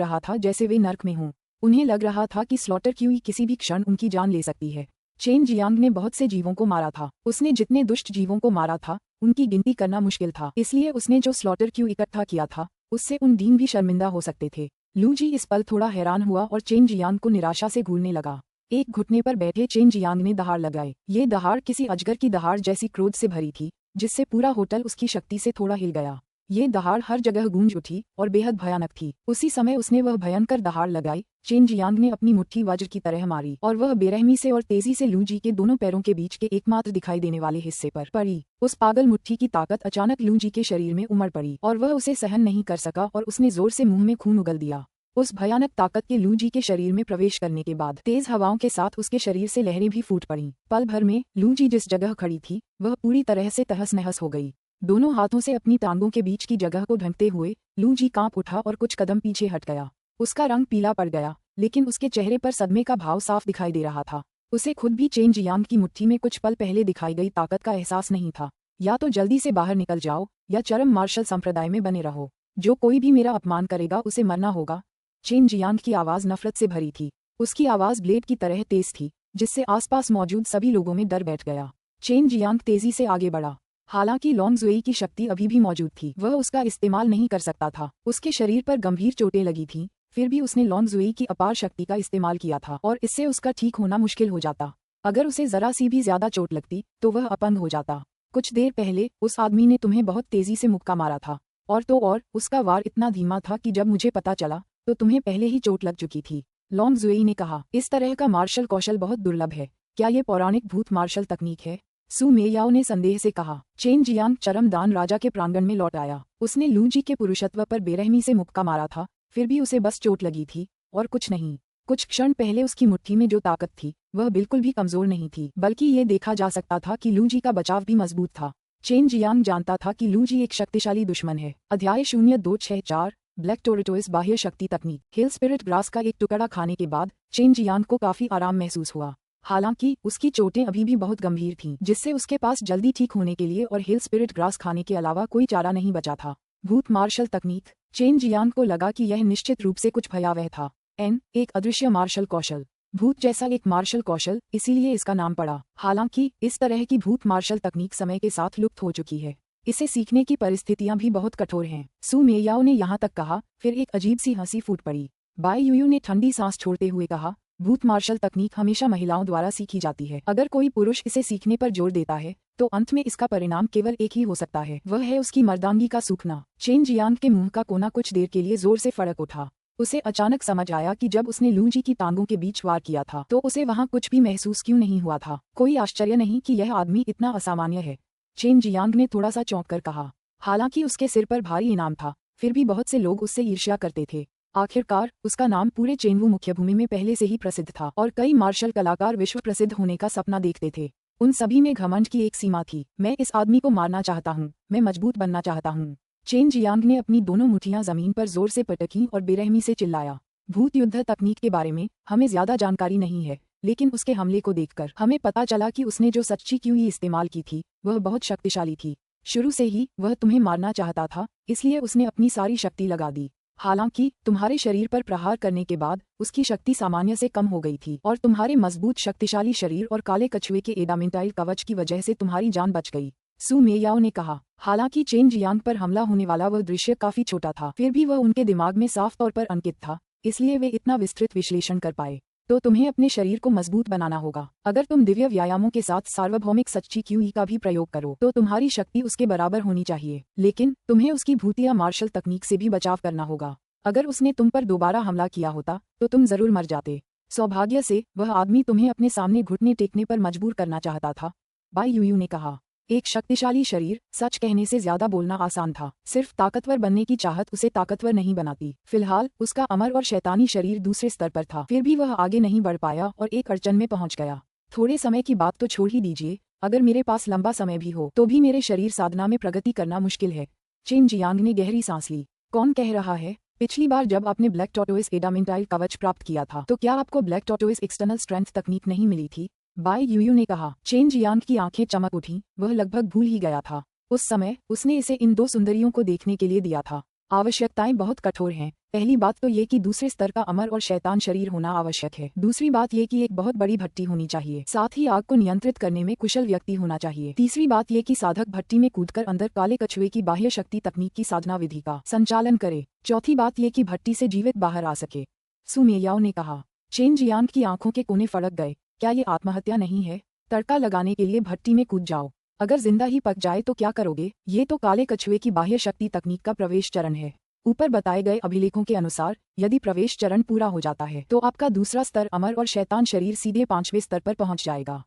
रहा था जैसे वे नर्क में हों। उन्हें लग रहा था कि स्लॉटर क्यूई किसी भी क्षण उनकी जान ले सकती है। चेन जियांग ने बहुत से जीवों को मारा था। उसने जितने दुष्ट जीवों को मारा था उनकी गिनती करना मुश्किल था। इसलिए उसने जो स्लॉटर क्यू इकट्ठा किया था उससे उन डीन भी शर्मिंदा हो सकते थे। लू जी इस पल थोड़ा हैरान हुआ और चेन जियांग को निराशा से घूरने लगा। एक घुटने पर बैठे चेन जियांग ने दहाड़ लगाए। ये दहाड़ किसी अजगर की दहाड़ जैसी क्रोध से भरी थी, जिससे पूरा होटल उसकी शक्ति से थोड़ा हिल गया। ये दहाड़ हर जगह गूंज उठी और बेहद भयानक थी। उसी समय उसने वह भयंकर दहाड़ लगाई। चेन जियांग ने अपनी मुट्ठी वज्र की तरह मारी और वह बेरहमी से और तेजी से लू जी के दोनों पैरों के बीच के एकमात्र दिखाई देने वाले हिस्से पर पड़ी। उस पागल मुट्ठी की ताकत अचानक लू जी के शरीर में उमड़ पड़ी और वह उसे सहन नहीं कर सका और उसने जोर से मुंह में खून उगल दिया। उस भयानक ताकत के लू जी के शरीर में प्रवेश करने के बाद तेज हवाओं के साथ उसके शरीर से लहरें भी फूट पड़ीं। पल भर में लू जी जिस जगह खड़ी थी वह पूरी तरह से तहस नहस हो गई। दोनों हाथों से अपनी टांगों के बीच की जगह को ढंकते हुए लू जी कांप उठा और कुछ कदम पीछे हट गया। उसका रंग पीला पड़ गया, लेकिन उसके चेहरे पर सदमे का भाव साफ दिखाई दे रहा था। उसे खुद भी चेन जियांग की मुट्ठी में कुछ पल पहले दिखाई गई ताकत का एहसास नहीं था। या तो जल्दी से बाहर निकल जाओ या चरम मार्शल संप्रदाय में बने रहो। जो कोई भी मेरा अपमान करेगा उसे मरना होगा। चेन जियांग की आवाज नफरत से भरी थी। उसकी आवाज ब्लेड की तरह तेज थी, जिससे आसपास मौजूद सभी लोगों में डर बैठ गया। चेन जियांग तेजी से आगे बढ़ा। हालांकि लॉन्ग जुएई की शक्ति अभी भी मौजूद थी, वह उसका इस्तेमाल नहीं कर सकता था। उसके शरीर पर गंभीर चोटें लगी थीं, फिर भी उसने लॉन्ग जुएई की अपार शक्ति का इस्तेमाल किया था और इससे उसका ठीक होना मुश्किल हो जाता। अगर उसे जरा सी भी ज्यादा चोट लगती तो वह अपंग हो जाता। कुछ देर पहले उस आदमी ने तुम्हें बहुत तेजी से मुक्का मारा था, और उसका वार इतना धीमा था कि जब मुझे पता चला तो तुम्हें पहले ही चोट लग चुकी थी। लॉन्ग जुएई ने कहा, इस तरह का मार्शल कौशल बहुत दुर्लभ है। क्या ये पौराणिक भूत मार्शल तकनीक है? सू मेयाओ ने संदेह से कहा। चेन जियांग चरमदान राजा के प्रांगण में लौट आया। उसने लू जी के पुरुषत्व पर बेरहमी से मुक्का मारा था, फिर भी उसे बस चोट लगी थी और कुछ नहीं। कुछ क्षण पहले उसकी मुट्ठी में जो ताकत थी वह बिल्कुल भी कमजोर नहीं थी, बल्कि ये देखा जा सकता था कि लू जी का बचाव भी मजबूत था। चेन जियांग जानता था कि लू जी एक शक्तिशाली दुश्मन है। अध्याय 0264 ब्लैक टोरेटोइस बाह्य शक्ति तकनीक। हिल स्पिरिट ग्रास का एक टुकड़ा खाने के बाद चेन जियांग को काफी आराम महसूस हुआ। हालांकि उसकी चोटें अभी भी बहुत गंभीर थीं, जिससे उसके पास जल्दी ठीक होने के लिए और हिल स्पिरिट ग्रास खाने के अलावा कोई चारा नहीं बचा था। भूत मार्शल तकनीक। चेन जियांग को लगा कि यह निश्चित रूप से कुछ भयावह था। एक अदृश्य मार्शल कौशल। भूत जैसा एक मार्शल कौशल, इसीलिए इसका नाम पड़ा। हालांकि इस तरह की भूत मार्शल तकनीक समय के साथ लुप्त हो चुकी है। इसे सीखने की परिस्थितियां भी बहुत कठोर हैं। सू मेयाओ ने यहाँ तक कहा, फिर एक अजीब सी हंसी फूट पड़ी। बाई यूयू ने ठंडी सांस छोड़ते हुए कहा, भूत मार्शल तकनीक हमेशा महिलाओं द्वारा सीखी जाती है। अगर कोई पुरुष इसे सीखने पर जोर देता है तो अंत में इसका परिणाम केवल एक ही हो सकता है, वह है उसकी मर्दांगी का सूखना। चेन जियांग के मुंह का कोना कुछ देर के लिए जोर से फड़क उठा। उसे अचानक समझ आया कि जब उसने लू जी की टांगों के बीच वार किया था तो उसे वहां कुछ भी महसूस क्यों नहीं हुआ था। कोई आश्चर्य नहीं कि यह आदमी इतना असामान्य है, चेन जियांग ने थोड़ा सा चौंक कर कहा। हालांकि उसके सिर पर भारी इनाम था, फिर भी बहुत से लोग उससे ईर्ष्या करते थे। आखिरकार उसका नाम पूरे चेनवू मुख्यभूमि में पहले से ही प्रसिद्ध था और कई मार्शल कलाकार विश्व प्रसिद्ध होने का सपना देखते थे। उन सभी में घमंड की एक सीमा थी। मैं इस आदमी को मारना चाहता हूँ, मैं मजबूत बनना चाहता हूँ। चेन जियांग ने अपनी दोनों मुठ्ठियां जमीन पर जोर से पटकी और बेरहमी से चिल्लाया। भूत युद्ध तकनीक के बारे में हमें ज्यादा जानकारी नहीं है, लेकिन उसके हमले को देखकर हमें पता चला कि उसने जो सच्ची QE इस्तेमाल की थी वह बहुत शक्तिशाली थी। शुरू से ही वह तुम्हें मारना चाहता था, इसलिए उसने अपनी सारी शक्ति लगा दी। हालांकि तुम्हारे शरीर पर प्रहार करने के बाद उसकी शक्ति सामान्य से कम हो गई थी और तुम्हारे मजबूत शक्तिशाली शरीर और काले कछुए के एडामेंटाइल कवच की वजह से तुम्हारी जान बच गई। सू मेयाओ ने कहा। हालांकि चेन जियांग पर हमला होने वाला वह दृश्य काफी छोटा था, फिर भी वह उनके दिमाग में साफ तौर पर अंकित था, इसलिए वे इतना विस्तृत विश्लेषण कर पाए। तो तुम्हें अपने शरीर को मजबूत बनाना होगा। अगर तुम दिव्य व्यायामों के साथ सार्वभौमिक सच्ची QE का भी प्रयोग करो तो तुम्हारी शक्ति उसके बराबर होनी चाहिए, लेकिन तुम्हें उसकी भूतिया मार्शल तकनीक से भी बचाव करना होगा। अगर उसने तुम पर दोबारा हमला किया होता तो तुम जरूर मर जाते। सौभाग्य से वह आदमी तुम्हें अपने सामने घुटने टेकने पर मजबूर करना चाहता था, बाई यूयू ने कहा। एक शक्तिशाली शरीर, सच कहने से ज्यादा बोलना आसान था। सिर्फ ताकतवर बनने की चाहत उसे ताकतवर नहीं बनाती। फिलहाल उसका अमर और शैतानी शरीर दूसरे स्तर पर था, फिर भी वह आगे नहीं बढ़ पाया और एक अड़चन में पहुंच गया। थोड़े समय की बात तो छोड़ ही दीजिए, अगर मेरे पास लंबा समय भी हो तो भी मेरे शरीर साधना में प्रगति करना मुश्किल है। चेन जियांग ने गहरी सांस ली। कौन कह रहा है? पिछली बार जब आपने ब्लैक टॉर्टोइस एडामेंटाइल कवच प्राप्त किया था तो क्या आपको ब्लैक टॉर्टोइस एक्सटर्नल स्ट्रेंथ तकनीक नहीं मिली थी? बाई यूयू ने कहा। चेन जियांग की आंखें चमक उठीं, वह लगभग भूल ही गया था। उस समय उसने इसे इन दो सुंदरियों को देखने के लिए दिया था। आवश्यकताएं बहुत कठोर हैं। पहली बात तो ये कि दूसरे स्तर का अमर और शैतान शरीर होना आवश्यक है। दूसरी बात ये कि एक बहुत बड़ी भट्टी होनी चाहिए, साथ ही आग को नियंत्रित करने में कुशल व्यक्ति होना चाहिए। तीसरी बात ये कि साधक भट्टी में कूदकर अंदर काले कछुए की बाह्य शक्ति तकनीक की साधना विधि का संचालन करे। चौथी बात ये कि भट्टी से जीवित बाहर आ सके। सू मेयाओ ने कहा। चेन जियांग की आंखों के कोने फड़क गए। क्या ये आत्महत्या नहीं है? तड़का लगाने के लिए भट्टी में कूद जाओ। अगर जिंदा ही पक जाए तो क्या करोगे? ये तो काले कछुए की बाह्य शक्ति तकनीक का प्रवेश चरण है। ऊपर बताए गए अभिलेखों के अनुसार यदि प्रवेश चरण पूरा हो जाता है तो आपका दूसरा स्तर अमर और शैतान शरीर सीधे 5वें स्तर पर पहुंच जाएगा।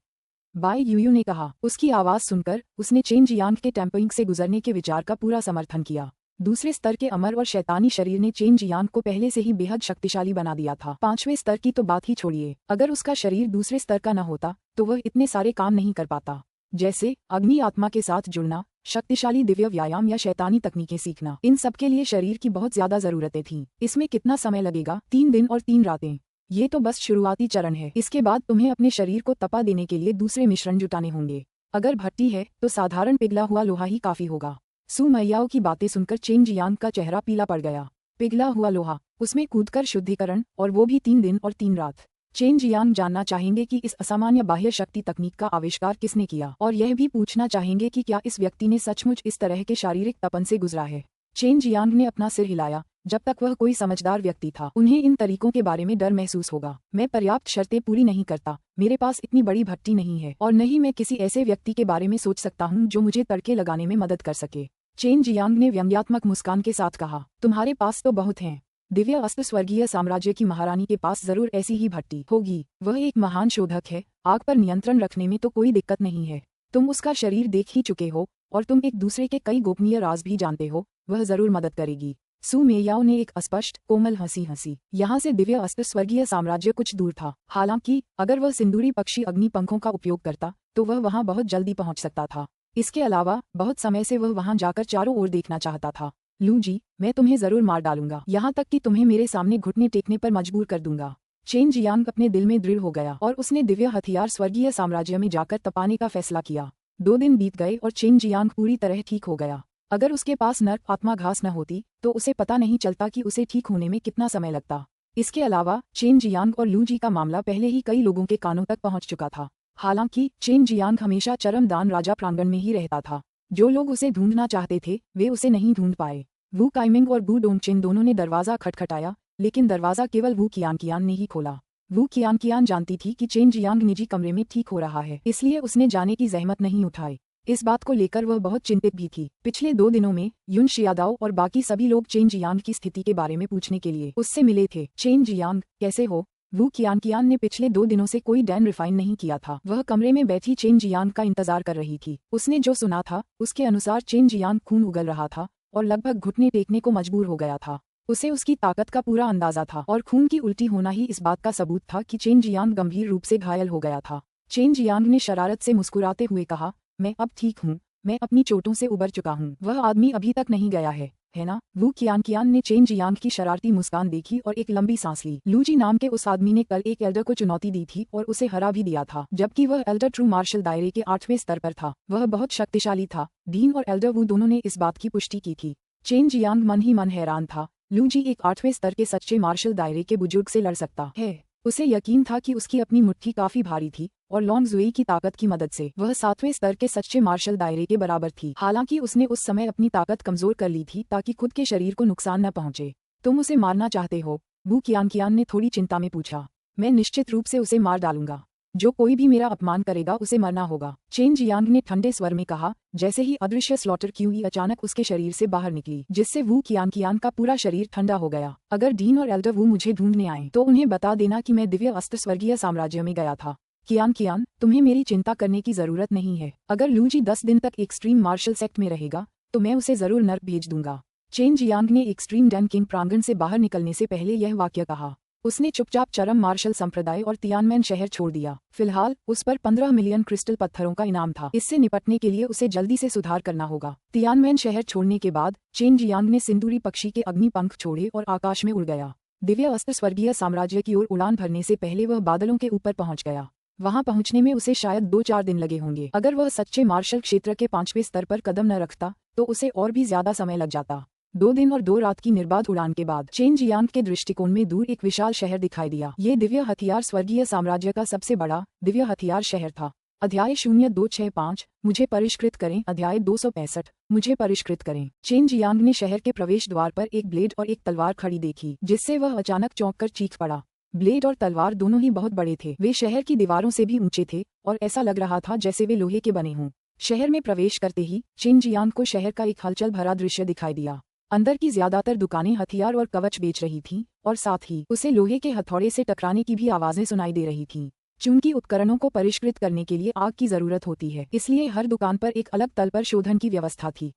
बाई यूयू ने कहा। उसकी आवाज सुनकर उसने चेन जियांग के टेम्परिंग से गुजरने के विचार का पूरा समर्थन किया। दूसरे स्तर के अमर और शैतानी शरीर ने चेन जियांग को पहले से ही बेहद शक्तिशाली बना दिया था। 5वें स्तर की तो बात ही छोड़िए, अगर उसका शरीर दूसरे स्तर का न होता तो वह इतने सारे काम नहीं कर पाता, जैसे अग्नि आत्मा के साथ जुड़ना, शक्तिशाली दिव्य व्यायाम या शैतानी तकनीकें सीखना। इन सब के लिए शरीर की बहुत ज्यादा जरूरतें थीं। इसमें कितना समय लगेगा? 3 दिन और 3 रातें। ये तो बस शुरुआती चरण है। इसके बाद तुम्हें अपने शरीर को तपा देने के लिए दूसरे मिश्रण जुटाने होंगे। अगर भट्टी है तो साधारण पिघला हुआ लोहा ही काफी होगा। सू मेयाओ की बातें सुनकर चेन जियांग का चेहरा पीला पड़ गया। पिघला हुआ लोहा, उसमें कूदकर शुद्धिकरण, और वो भी 3 दिन और 3 रात। चेन जियांग जानना चाहेंगे कि इस असामान्य बाह्य शक्ति तकनीक का आविष्कार किसने किया, और यह भी पूछना चाहेंगे कि क्या इस व्यक्ति ने सचमुच इस तरह के शारीरिक तपन से गुजरा है। चेन जियांग ने अपना सिर हिलाया। जब तक वह कोई समझदार व्यक्ति था उन्हें इन तरीकों के बारे में डर महसूस होगा। मैं पर्याप्त शर्तें पूरी नहीं करता, मेरे पास इतनी बड़ी भट्टी नहीं है, और न ही मैं किसी ऐसे व्यक्ति के बारे में सोच सकता हूँ जो मुझे तड़के लगाने में मदद कर सके। चेन जियांग ने व्यंग्यात्मक मुस्कान के साथ कहा। तुम्हारे पास तो बहुत हैं। दिव्य अस्त स्वर्गीय साम्राज्य की महारानी के पास जरूर ऐसी ही भट्टी होगी। वह एक महान शोधक है, आग पर नियंत्रण रखने में तो कोई दिक्कत नहीं है। तुम उसका शरीर देख ही चुके हो और तुम एक दूसरे के कई गोपनीय राज भी जानते हो, वह जरूर मदद करेगी। सू मेयाओ ने एक अस्पष्ट कोमल हंसी हंसी। यहाँ से दिव्य अस्त स्वर्गीय साम्राज्य कुछ दूर था। हालांकि अगर वह सिंदूरी पक्षी अग्नि पंखों का उपयोग करता तो वह वहाँ बहुत जल्दी पहुँच सकता था। इसके अलावा बहुत समय से वह वहाँ जाकर चारों ओर देखना चाहता था। लू जी, मैं तुम्हें जरूर मार डालूंगा, यहाँ तक कि तुम्हें मेरे सामने घुटने टेकने पर मजबूर कर दूंगा। चेन जियांग अपने दिल में दृढ़ हो गया और उसने दिव्य हथियार स्वर्गीय साम्राज्य में जाकर तपाने का फैसला किया। 2 दिन बीत गए और चेन जियांग पूरी तरह ठीक हो गया। अगर उसके पास नर्क आत्मा घास न होती तो उसे पता नहीं चलता कि उसे ठीक होने में कितना समय लगता। इसके अलावा चेन जियांग और लू जी का मामला पहले ही कई लोगों के कानों तक पहुंच चुका था। हालांकि चेन जियांग हमेशा चरमदान राजा प्रांगण में ही रहता था। जो लोग उसे ढूंढना चाहते थे वे उसे नहीं ढूंढ पाए। वू काइमिंग और बू डोंगचेन दोनों ने दरवाजा खटखटाया, लेकिन दरवाजा केवल वू कियान ने ही खोला। वू कियान जानती थी कि चेन जियांग निजी कमरे में ठीक हो रहा है, इसलिए उसने जाने की जहमत नहीं उठाई। इस बात को लेकर वह बहुत चिंतित भी थी। पिछले 2 दिनों में युन शियादाओ और बाकी सभी लोग चेन जियांग की स्थिति के बारे में पूछने के लिए उससे मिले थे। चेन जियांग, कैसे हो? वू कियान ने पिछले 2 दिनों से कोई डैन रिफाइन नहीं किया था। वह कमरे में बैठी चेन जियांग का इंतजार कर रही थी। उसने जो सुना था उसके अनुसार चेन जियांग खून उगल रहा था और लगभग घुटने टेकने को मजबूर हो गया था। उसे उसकी ताकत का पूरा अंदाजा था और खून की उल्टी होना ही इस बात का सबूत था कि चेन जियांग गंभीर रूप से घायल हो गया था। चेन जियांग ने शरारत से मुस्कुराते हुए कहा, मैं अब ठीक हूँ, मैं अपनी चोटों से उबर चुका हूँ। वह आदमी अभी तक नहीं गया है। है ना? वू कियान ने चेन जियांग की शरारती मुस्कान देखी और एक लंबी सांस ली। लूजी नाम के उस आदमी ने कल एक एल्डर को चुनौती दी थी और उसे हरा भी दिया था, जबकि वह एल्डर ट्रू मार्शल दायरे के 8वें स्तर पर था। वह बहुत शक्तिशाली था। डीन और एल्डर वू दोनों ने इस बात की पुष्टि की थी। चेन जियांग मन ही मन हैरान था। लूजी एक 8वें स्तर के सच्चे मार्शल दायरे के बुजुर्ग से लड़ सकता है। उसे यकीन था कि उसकी अपनी मुट्ठी काफी भारी थी और लॉन्ग जुई की ताकत की मदद से वह 7वें स्तर के सच्चे मार्शल दायरे के बराबर थी। हालांकि उसने उस समय अपनी ताकत कमजोर कर ली थी ताकि खुद के शरीर को नुकसान न पहुंचे। तुम उसे मारना चाहते हो? वू कियान ने थोड़ी चिंता में पूछा। मैं निश्चित रूप से उसे मार डालूंगा। जो कोई भी मेरा अपमान करेगा उसे मरना होगा, चेन जियांग ने ठंडे स्वर में कहा, जैसे ही अदृश्य स्लॉटर क्यूई अचानक उसके शरीर से बाहर निकली, जिससे वू कियान का पूरा शरीर ठंडा हो गया। अगर डीन और एल्डर वू मुझे ढूंढने आए तो उन्हें बता देना कि मैं दिव्य अस्त्र स्वर्गीय साम्राज्य में गया था। कियान, तुम्हें मेरी चिंता करने की जरूरत नहीं है। अगर लूजी 10 दिन तक एक्सट्रीम मार्शल सेक्ट में रहेगा तो मैं उसे जरूर नर्क भेज दूंगा। चेन जियांग ने एक्सट्रीम डैन किंग प्रांगण से बाहर निकलने से पहले यह वाक्य कहा। उसने चुपचाप चरम मार्शल संप्रदाय और तियानमेन शहर छोड़ दिया। फिलहाल उस पर 15 मिलियन क्रिस्टल पत्थरों का इनाम था। इससे निपटने के लिए उसे जल्दी से सुधार करना होगा। तियानमेन शहर छोड़ने के बाद चेन जियांग ने सिंदूरी पक्षी के अग्नि पंख छोड़े और आकाश में उड़ गया। दिव्य अस्त्र स्वर्गीय साम्राज्य की ओर उड़ान भरने से पहले वह बादलों के ऊपर पहुंच गया। वहां पहुंचने में उसे शायद 2-4 दिन लगे होंगे। अगर वह सच्चे मार्शल क्षेत्र के 5वें स्तर पर कदम न रखता तो उसे और भी ज्यादा समय लग जाता। 2 दिन और 2 रात की निर्बाध उड़ान के बाद चेन जियांग के दृष्टिकोण में दूर एक विशाल शहर दिखाई दिया। ये दिव्य हथियार स्वर्गीय साम्राज्य का सबसे बड़ा दिव्य हथियार शहर था। अध्याय 0265 मुझे परिष्कृत करें। अध्याय 265 मुझे परिष्कृत करें। चेन जियांग ने शहर के प्रवेश द्वार पर एक ब्लेड और एक तलवार खड़ी देखी, जिससे वह अचानक चौंककर चीख पड़ा। ब्लेड और तलवार दोनों ही बहुत बड़े थे। वे शहर की दीवारों से भी ऊंचे थे और ऐसा लग रहा था जैसे वे लोहे के बने हों। शहर में प्रवेश करते ही चेन जियांग को शहर का एक हलचल भरा दृश्य दिखाई दिया। अंदर की ज्यादातर दुकानें हथियार और कवच बेच रही थीं और साथ ही उसे लोहे के हथौड़े से टकराने की भी आवाजें सुनाई दे रही थीं। चूंकि उपकरणों को परिष्कृत करने के लिए आग की जरूरत होती है, इसलिए हर दुकान पर एक अलग तल पर शोधन की व्यवस्था थी।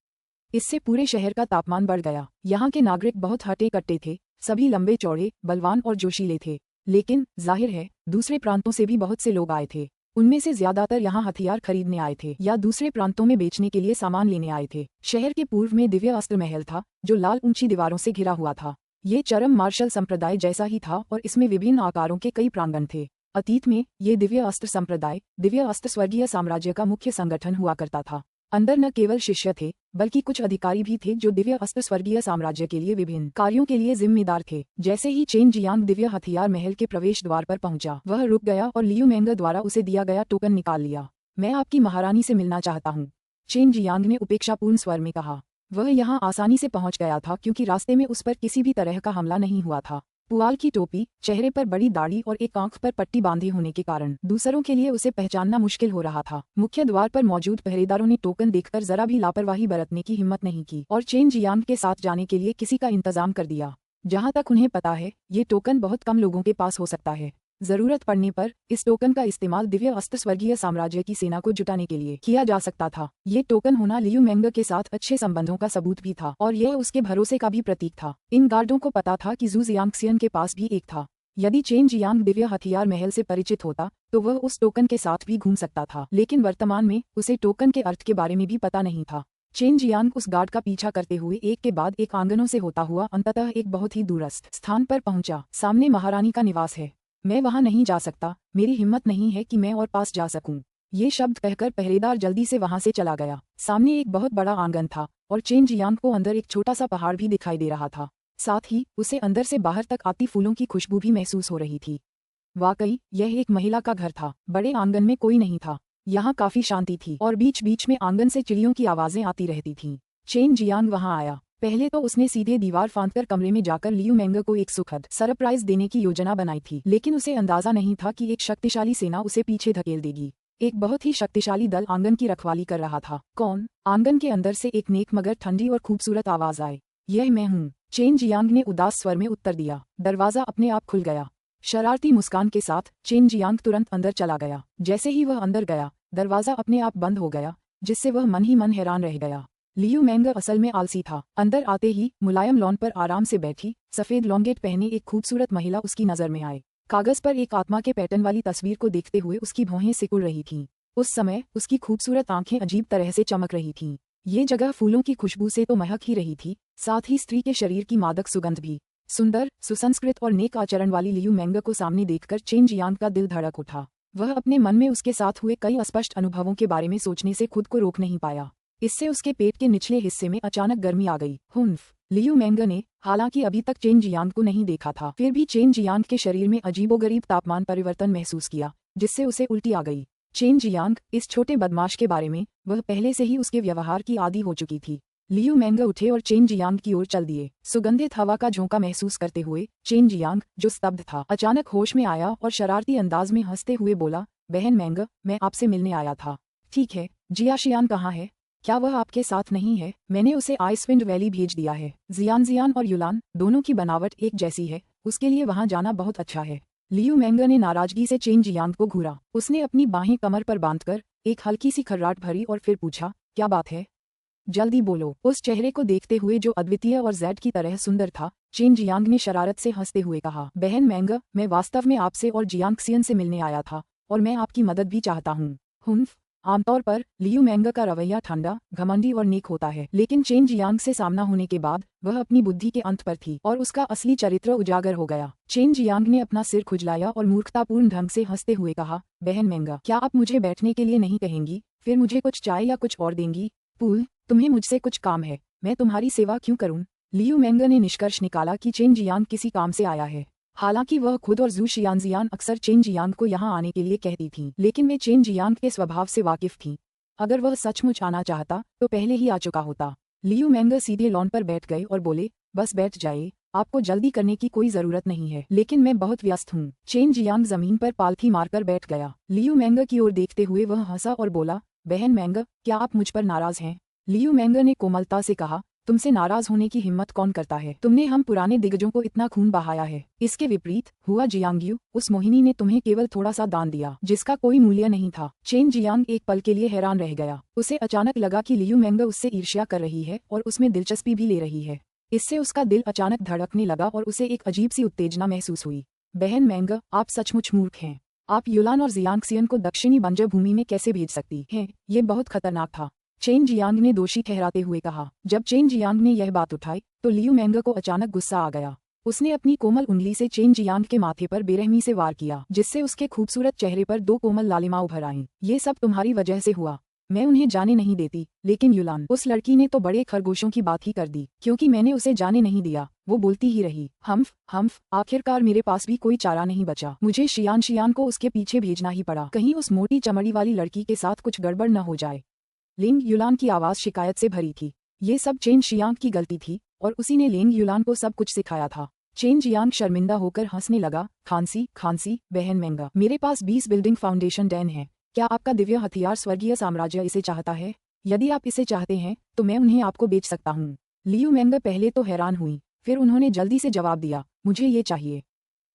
इससे पूरे शहर का तापमान बढ़ गया। यहाँ के नागरिक बहुत हटे कट्टे थे। सभी लंबे चौड़े, बलवान और जोशीले थे। लेकिन जाहिर है दूसरे प्रांतों से भी बहुत से लोग आए थे। उनमें से ज्यादातर यहाँ हथियार खरीदने आए थे या दूसरे प्रांतों में बेचने के लिए सामान लेने आए थे। शहर के पूर्व में दिव्य अस्त्र महल था जो लाल ऊंची दीवारों से घिरा हुआ था। ये चरम मार्शल संप्रदाय जैसा ही था और इसमें विभिन्न आकारों के कई प्रांगण थे। अतीत में ये दिव्य अस्त्र संप्रदाय दिव्य अस्त्र स्वर्गीय साम्राज्य का मुख्य संगठन हुआ करता था। अंदर न केवल शिष्य थे बल्कि कुछ अधिकारी भी थे जो दिव्य अस्त्र स्वर्गीय साम्राज्य के लिए विभिन्न कार्यों के लिए जिम्मेदार थे। जैसे ही चेन जियांग दिव्य हथियार महल के प्रवेश द्वार पर पहुंचा, वह रुक गया और लियू मेंगर द्वारा उसे दिया गया टोकन निकाल लिया। मैं आपकी महारानी से मिलना चाहता हूँ, चेन जियांग ने उपेक्षापूर्ण स्वर में कहा। वह यहाँ आसानी से पहुंच गया था क्योंकि रास्ते में उस पर किसी भी तरह का हमला नहीं हुआ था। पुआल की टोपी, चेहरे पर बड़ी दाढ़ी और एक आंख पर पट्टी बांधे होने के कारण दूसरों के लिए उसे पहचानना मुश्किल हो रहा था। मुख्य द्वार पर मौजूद पहरेदारों ने टोकन देखकर जरा भी लापरवाही बरतने की हिम्मत नहीं की और चेन जियांग के साथ जाने के लिए किसी का इंतजाम कर दिया। जहां तक उन्हें पता है, ये टोकन बहुत कम लोगों के पास हो सकता है। जरूरत पड़ने पर इस टोकन का इस्तेमाल दिव्य अस्त्र स्वर्गीय साम्राज्य की सेना को जुटाने के लिए किया जा सकता था। ये टोकन होना लियू मेंगर के साथ अच्छे संबंधों का सबूत भी था और यह उसके भरोसे का भी प्रतीक था। इन गार्डों को पता था कि जू जियांगसियन के पास भी एक था। यदि चेन जियांग दिव्य हथियार महल से परिचित होता तो वह उस टोकन के साथ भी घूम सकता था, लेकिन वर्तमान में उसे टोकन के अर्थ के बारे में भी पता नहीं था। चेन जियांग उस गार्ड का पीछा करते हुए एक के बाद एक आंगनों से होता हुआ अंततः एक बहुत ही दूरस्थ स्थान पर पहुंचा। सामने महारानी का निवास है। मैं वहां नहीं जा सकता, मेरी हिम्मत नहीं है कि मैं और पास जा सकूं। ये शब्द कहकर पहरेदार जल्दी से वहां से चला गया। सामने एक बहुत बड़ा आंगन था और चेन जियांग को अंदर एक छोटा सा पहाड़ भी दिखाई दे रहा था। साथ ही उसे अंदर से बाहर तक आती फूलों की खुशबू भी महसूस हो रही थी। वाकई यह एक महिला का घर था। बड़े आंगन में कोई नहीं था। यहाँ काफी शांति थी और बीच बीच में आंगन से चिड़ियों की आवाजें आती रहती थीं। चेन जियांग वहां आया। पहले तो उसने सीधे दीवार फांदकर कमरे में जाकर लियू मेंगर को एक सुखद सरप्राइज देने की योजना बनाई थी, लेकिन उसे अंदाजा नहीं था कि एक शक्तिशाली सेना उसे पीछे धकेल देगी। एक बहुत ही शक्तिशाली दल आंगन की रखवाली कर रहा था। कौन? आंगन के अंदर से एक नेक मगर ठंडी और खूबसूरत आवाज आए। यह मैं हूँ, चेन जियांग ने उदास स्वर में उत्तर दिया। दरवाजा अपने आप खुल गया। शरारती मुस्कान के साथ चेन जियांग तुरंत अंदर चला गया। जैसे ही वह अंदर गया, दरवाजा अपने आप बंद हो गया, जिससे वह मन ही मन हैरान रह गया। लियू मेंगर असल में आलसी था। अंदर आते ही मुलायम लॉन पर आराम से बैठी सफेद लॉन्गेट पहने एक खूबसूरत महिला उसकी नजर में आए। कागज पर एक आत्मा के पैटर्न वाली तस्वीर को देखते हुए उसकी भौहें सिकुड़ रही थीं। उस समय उसकी खूबसूरत आंखें अजीब तरह से चमक रही थीं। ये जगह फूलों की खुशबू से तो महक ही रही थी, साथ ही स्त्री के शरीर की मादक सुगंध भी। सुंदर, सुसंस्कृत और नेक आचरण वाली लियू मेंग को सामने देखकर चेन जियांग का दिल धड़क उठा। वह अपने मन में उसके साथ हुए कई अस्पष्ट अनुभवों के बारे में सोचने से खुद को रोक नहीं पाया। इससे उसके पेट के निचले हिस्से में अचानक गर्मी आ गई। हुन्फ, लियू मेंग ने हालांकि अभी तक चेन जियांग को नहीं देखा था, फिर भी चेन जियांग के शरीर में अजीबोगरीब तापमान परिवर्तन महसूस किया, जिससे उसे उल्टी आ गई। चेन जियांग, इस छोटे बदमाश के बारे में वह पहले से ही उसके व्यवहार की आदी हो चुकी थी। लियू मेंग उठे और चेन जियांग की ओर चल दिए। सुगंधित हवा का झोंका महसूस करते हुए चेन जियांग, जो स्तब्ध था, अचानक होश में आया और शरारती अंदाज में हंसते हुए बोला, बहन मेंग, मैं आपसे मिलने आया था। ठीक है, जियाशियान कहाँ है? क्या वह आपके साथ नहीं है? मैंने उसे आइसविंड वैली भेज दिया है। जियान और युलान दोनों की बनावट एक जैसी है, उसके लिए वहां जाना बहुत अच्छा है। लियू मेंग ने नाराजगी से चेन जियांग को घूरा। उसने अपनी बाहें कमर पर बांधकर एक हल्की सी खर्राट भरी और फिर पूछा, क्या बात है? जल्दी बोलो। उस चेहरे को देखते हुए जो अद्वितीय और जैड की तरह सुंदर था, चेन जियांग ने शरारत से हंसते हुए कहा, बहन मेंग, मैं वास्तव में आपसे और जियांगसियन से मिलने आया था और मैं आपकी मदद भी चाहता हूँ। हुन्फ, आमतौर पर लियू मेंग का रवैया ठंडा, घमंडी और नेक होता है, लेकिन चेन जियांग से सामना होने के बाद वह अपनी बुद्धि के अंत पर थी और उसका असली चरित्र उजागर हो गया। चेन जियांग ने अपना सिर खुजलाया और मूर्खतापूर्ण ढंग से हंसते हुए कहा, बहन मेंग, क्या आप मुझे बैठने के लिए नहीं कहेंगी? फिर मुझे कुछ चाय या कुछ और देंगी? पूल, तुम्हें मुझसे कुछ काम है, मैं तुम्हारी सेवा क्यों करूं? लियू मेंग ने निष्कर्ष निकाला कि चेन जियांग किसी काम से आया है। हालांकि वह खुद और जू शियानजियान अक्सर चेन जियांग को यहाँ आने के लिए कहती थीं, लेकिन वे चेन जियांग के स्वभाव से वाकिफ थीं। अगर वह सचमुच आना चाहता तो पहले ही आ चुका होता। लियू मेंग सीधे लॉन पर बैठ गए और बोले, बस बैठ जाइए, आपको जल्दी करने की कोई जरूरत नहीं है, लेकिन मैं बहुत व्यस्त हूँ। चेन जियांग जमीन पर पालथी मारकर बैठ गया। लियू मेंग की ओर देखते हुए वह हंसा और बोला, बहन मेंग, क्या आप मुझ पर नाराज हैं? लियू मेंग ने कोमलता से कहा, तुमसे नाराज होने की हिम्मत कौन करता है? तुमने हम पुराने दिग्गजों को इतना खून बहाया है। इसके विपरीत हुआ जियांग्यू, उस मोहिनी ने तुम्हें केवल थोड़ा सा दान दिया, जिसका कोई मूल्य नहीं था। चेन जियांग एक पल के लिए हैरान रह गया। उसे अचानक लगा कि लियू मेंग उससे ईर्ष्या कर रही है और उसमें दिलचस्पी भी ले रही है। इससे उसका दिल अचानक धड़कने लगा और उसे एक अजीब सी उत्तेजना महसूस हुई। बहन मेंग, आप सचमुच मूर्ख हैं। आप युलान और जियांगसियन को दक्षिणी बंजर भूमि में कैसे भेज सकती हैं? ये बहुत खतरनाक था, चेन जियांग ने दोषी ठहराते हुए कहा। जब चेन जियांग ने यह बात उठाई तो लियू मेंग को अचानक गुस्सा आ गया। उसने अपनी कोमल उंगली से चेन जियांग के माथे पर बेरहमी से वार किया, जिससे उसके खूबसूरत चेहरे पर दो कोमल लालिमा उभर आईं। ये सब तुम्हारी वजह से हुआ। मैं उन्हें जाने नहीं देती, लेकिन युलान, उस लड़की ने तो बड़े खरगोशों की बात ही कर दी। क्योंकि मैंने उसे जाने नहीं दिया, वो बोलती ही रही। हम्फ, आखिरकार मेरे पास भी कोई चारा नहीं बचा। मुझे शियान को उसके पीछे भेजना ही पड़ा, कहीं उस मोटी चमड़ी वाली लड़की के साथ कुछ गड़बड़ न हो जाए। लेंग युलान की आवाज शिकायत से भरी थी। ये सब चेन जियांग की गलती थी और उसी ने लेंग युलान को सब कुछ सिखाया था। चेन जियांग शर्मिंदा होकर हंसने लगा। खांसी, बहन मेंग, मेरे पास 20 बिल्डिंग फाउंडेशन डैन है। क्या आपका दिव्य हथियार स्वर्गीय साम्राज्य इसे चाहता है? यदि आप इसे चाहते हैं तो मैं उन्हें आपको बेच सकता हूँ। लियू मेंग पहले तो हैरान हुई, फिर उन्होंने जल्दी से जवाब दिया, मुझे ये चाहिए।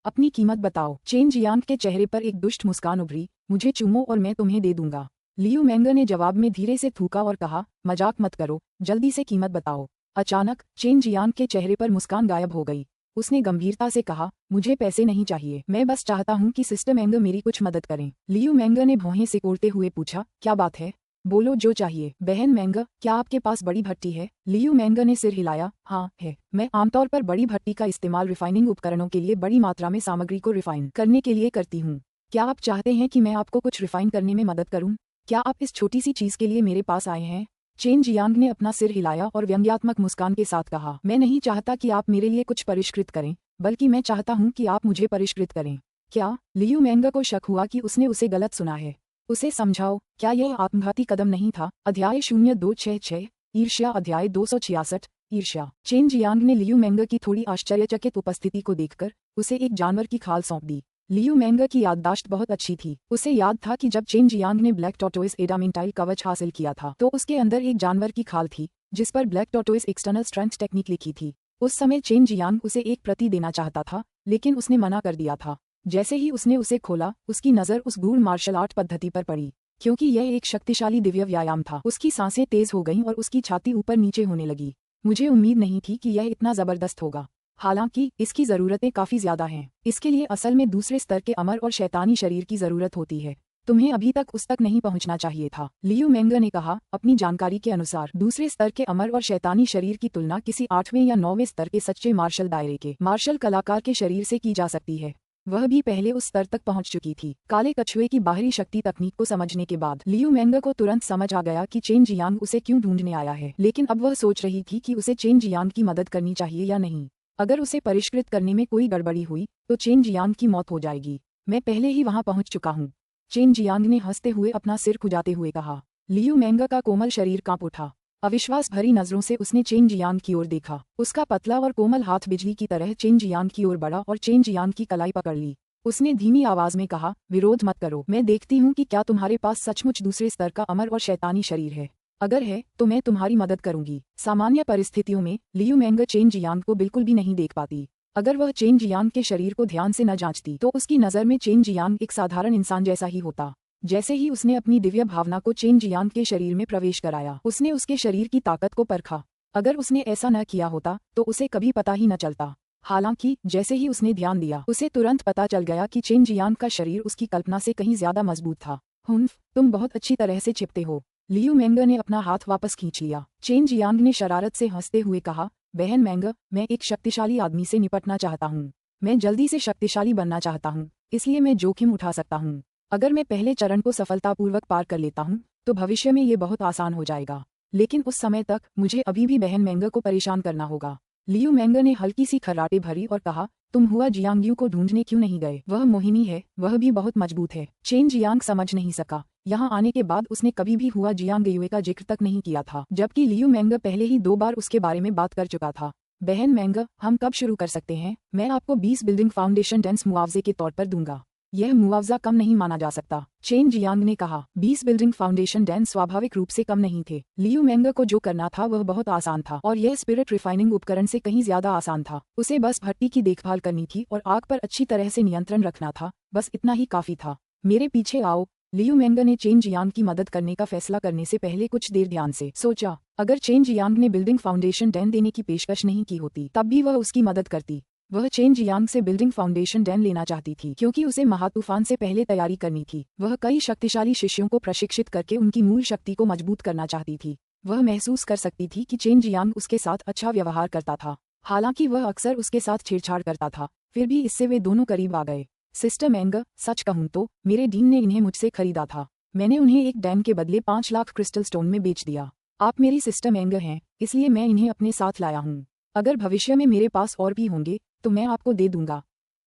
अपनी कीमत बताओ। चेन जियांग के चेहरे पर एक दुष्ट मुस्कान उभरी। मुझे चूमो और मैं तुम्हें दे दूंगा। लियू मेंग ने जवाब में धीरे से थूका और कहा, मजाक मत करो, जल्दी से कीमत बताओ। अचानक चेन जियांग के चेहरे पर मुस्कान गायब हो गई। उसने गंभीरता से कहा, मुझे पैसे नहीं चाहिए, मैं बस चाहता हूँ कि सिस्टर मेंग मेरी कुछ मदद करें। लियू मेंग ने भौहें सिकोड़ते हुए पूछा, क्या बात है? बोलो जो चाहिए। बहन मेंग, क्या आपके पास बड़ी भट्टी है? लियू मेंग ने सिर हिलाया, हाँ है। मैं आमतौर पर बड़ी भट्टी का इस्तेमाल रिफाइनिंग उपकरणों के लिए बड़ी मात्रा में सामग्री को रिफाइन करने के लिए करती हूँ। क्या आप चाहते हैं कि मैं आपको कुछ रिफाइन करने में मदद करूँ? क्या आप इस छोटी सी चीज के लिए मेरे पास आए हैं? चेन जियांग ने अपना सिर हिलाया और व्यंग्यात्मक मुस्कान के साथ कहा, मैं नहीं चाहता कि आप मेरे लिए कुछ परिष्कृत करें, बल्कि मैं चाहता हूँ कि आप मुझे परिष्कृत करें। क्या? लियू मेंग को शक हुआ कि उसने उसे गलत सुना है। उसे समझाओ, क्या यह आत्मघाती कदम नहीं था? अध्याय 0266 ईर्ष्या। अध्याय 266 ईर्ष्या। चेन जियांग ने लियू मेंग की थोड़ी आश्चर्यचकित उपस्थिति को देखकर उसे एक जानवर की खाल सौंप दी। लियू मेंग की याददाश्त बहुत अच्छी थी। उसे याद था कि जब चेन जियांग ने ब्लैक टॉर्टोइस एडामेंटाइल कवच हासिल किया था तो उसके अंदर एक जानवर की खाल थी जिस पर black tortoise external strength technique लिखी थी। उस समय चेन जियांग उसे एक प्रति देना चाहता था, लेकिन उसने मना कर दिया था। जैसे ही उसने उसे खोला, उसकी नज़र उस गूढ़ मार्शल आर्ट पद्धति पर पड़ी। क्योंकि यह एक शक्तिशाली दिव्य व्यायाम था, उसकी सांसें तेज हो गईं और उसकी छाती ऊपर नीचे होने लगी। मुझे उम्मीद नहीं थी कि यह इतना जबरदस्त होगा। हालांकि इसकी ज़रूरतें काफ़ी ज़्यादा हैं। इसके लिए असल में दूसरे स्तर के अमर और शैतानी शरीर की ज़रूरत होती है। तुम्हें अभी तक उस तक नहीं पहुंचना चाहिए था। लियू मेंगर ने कहा, अपनी जानकारी के अनुसार दूसरे स्तर के अमर और शैतानी शरीर की तुलना किसी 8वें या 9वें स्तर के सच्चे मार्शल दायरे के मार्शल कलाकार के शरीर से की जा सकती है। वह भी पहले उस स्तर तक पहुंच चुकी थी। काले कछुए की बाहरी शक्ति तकनीक को समझने के बाद लियू मेंगर को तुरंत समझ आ गया कि चेन जियांग उसे क्यों ढूंढने आया है, लेकिन अब वह सोच रही थी कि उसे चेन जियांग की मदद करनी चाहिए या नहीं। अगर उसे परिष्कृत करने में कोई गड़बड़ी हुई तो चेन जियांग की मौत हो जाएगी। मैं पहले ही वहां पहुंच चुका हूं, चेन जियांग ने हंसते हुए अपना सिर खुजाते हुए कहा। लियू मेंगर का कोमल शरीर कांप उठा। अविश्वास भरी नजरों से उसने चेन जियांग की ओर देखा। उसका पतला और कोमल हाथ बिजली की तरह चेन जियांग की ओर बढ़ा और चेन जियांग की कलाई पकड़ ली। उसने धीमी आवाज में कहा, विरोध मत करो, मैं देखती हूँ कि क्या तुम्हारे पास सचमुच दूसरे स्तर का अमर और शैतानी शरीर है। अगर है तो मैं तुम्हारी मदद करूंगी। सामान्य परिस्थितियों में लियू मेंगर चेन जियांग को बिल्कुल भी नहीं देख पाती। अगर वह चेन जियांग के शरीर को ध्यान से न जांचती तो उसकी नज़र में चेन जियांग एक साधारण इंसान जैसा ही होता। जैसे ही उसने अपनी दिव्य भावना को चेन जियांग के शरीर में प्रवेश कराया, उसने उसके शरीर की ताकत को परखा। अगर उसने ऐसा न किया होता तो उसे कभी पता ही न चलता। हालांकि जैसे ही उसने ध्यान दिया, उसे तुरंत पता चल गया कि चेन जियांग का शरीर उसकी कल्पना से कहीं ज्यादा मजबूत था। हुन्फ, तुम बहुत अच्छी तरह से छिपते हो। लियू मेंगर ने अपना हाथ वापस खींच लिया। चेन जियांग ने शरारत से हंसते हुए कहा, बहन मेंगर, मैं एक शक्तिशाली आदमी से निपटना चाहता हूँ। मैं जल्दी से शक्तिशाली बनना चाहता हूँ, इसलिए मैं जोखिम उठा सकता हूँ। अगर मैं पहले चरण को सफलतापूर्वक पार कर लेता हूँ तो भविष्य में ये बहुत आसान हो जाएगा, लेकिन उस समय तक मुझे अभी भी बहन मेंगर को परेशान करना होगा। लियू मेंगर ने हल्की सी खर्राटे भरी और कहा, तुम हुआ जियांग को ढूंढने क्यों नहीं गए? वह मोहिनी है, वह भी बहुत मजबूत है। चेन जियांग समझ नहीं सका। यहाँ आने के बाद उसने कभी भी हुआ जियांग का जिक्र तक नहीं किया था, जबकि लियू मेंगर पहले ही 2 बार उसके बारे में बात कर चुका था। बहन मेंगर, हम कब शुरू कर सकते हैं? मैं आपको 20 बिल्डिंग फाउंडेशन डेंस मुआवजे के तौर पर दूंगा। यह मुआवजा कम नहीं माना जा सकता, चेन जियांग ने कहा। 20 बिल्डिंग फाउंडेशन डेंस स्वाभाविक रूप से कम नहीं थे। लियू मेंगर को जो करना था वह बहुत आसान था और यह स्पिरिट रिफाइनिंग उपकरण से कहीं ज्यादा आसान था। उसे बस भट्टी की देखभाल करनी थी और आग पर अच्छी तरह से नियंत्रण रखना था, बस इतना ही काफी था। मेरे पीछे आओ। लियू मेंगर ने चेन जियांग की मदद करने का फैसला करने से पहले कुछ देर ध्यान से सोचा। अगर चेन जियांग ने बिल्डिंग फाउंडेशन डेन देने की पेशकश नहीं की होती तब भी वह उसकी मदद करती। वह चेन जियांग से बिल्डिंग फाउंडेशन डेन लेना चाहती थी क्योंकि उसे महातूफान से पहले तैयारी करनी थी। वह कई शक्तिशाली शिष्यों को प्रशिक्षित करके उनकी मूल शक्ति को मजबूत करना चाहती थी। वह महसूस कर सकती थी कि चेन जियांग उसके साथ अच्छा व्यवहार करता था, हालांकि वह अक्सर उसके साथ छेड़छाड़ करता था, फिर भी इससे वे दोनों करीब आ गए। सिस्टर मेंगर, सच कहूं तो मेरे डीन ने इन्हें मुझसे खरीदा था। मैंने उन्हें एक डैम के बदले 5 लाख क्रिस्टल स्टोन में बेच दिया। आप मेरी सिस्टर मेंगर हैं, इसलिए मैं इन्हें अपने साथ लाया हूँ। अगर भविष्य में मेरे पास और भी होंगे तो मैं आपको दे दूंगा।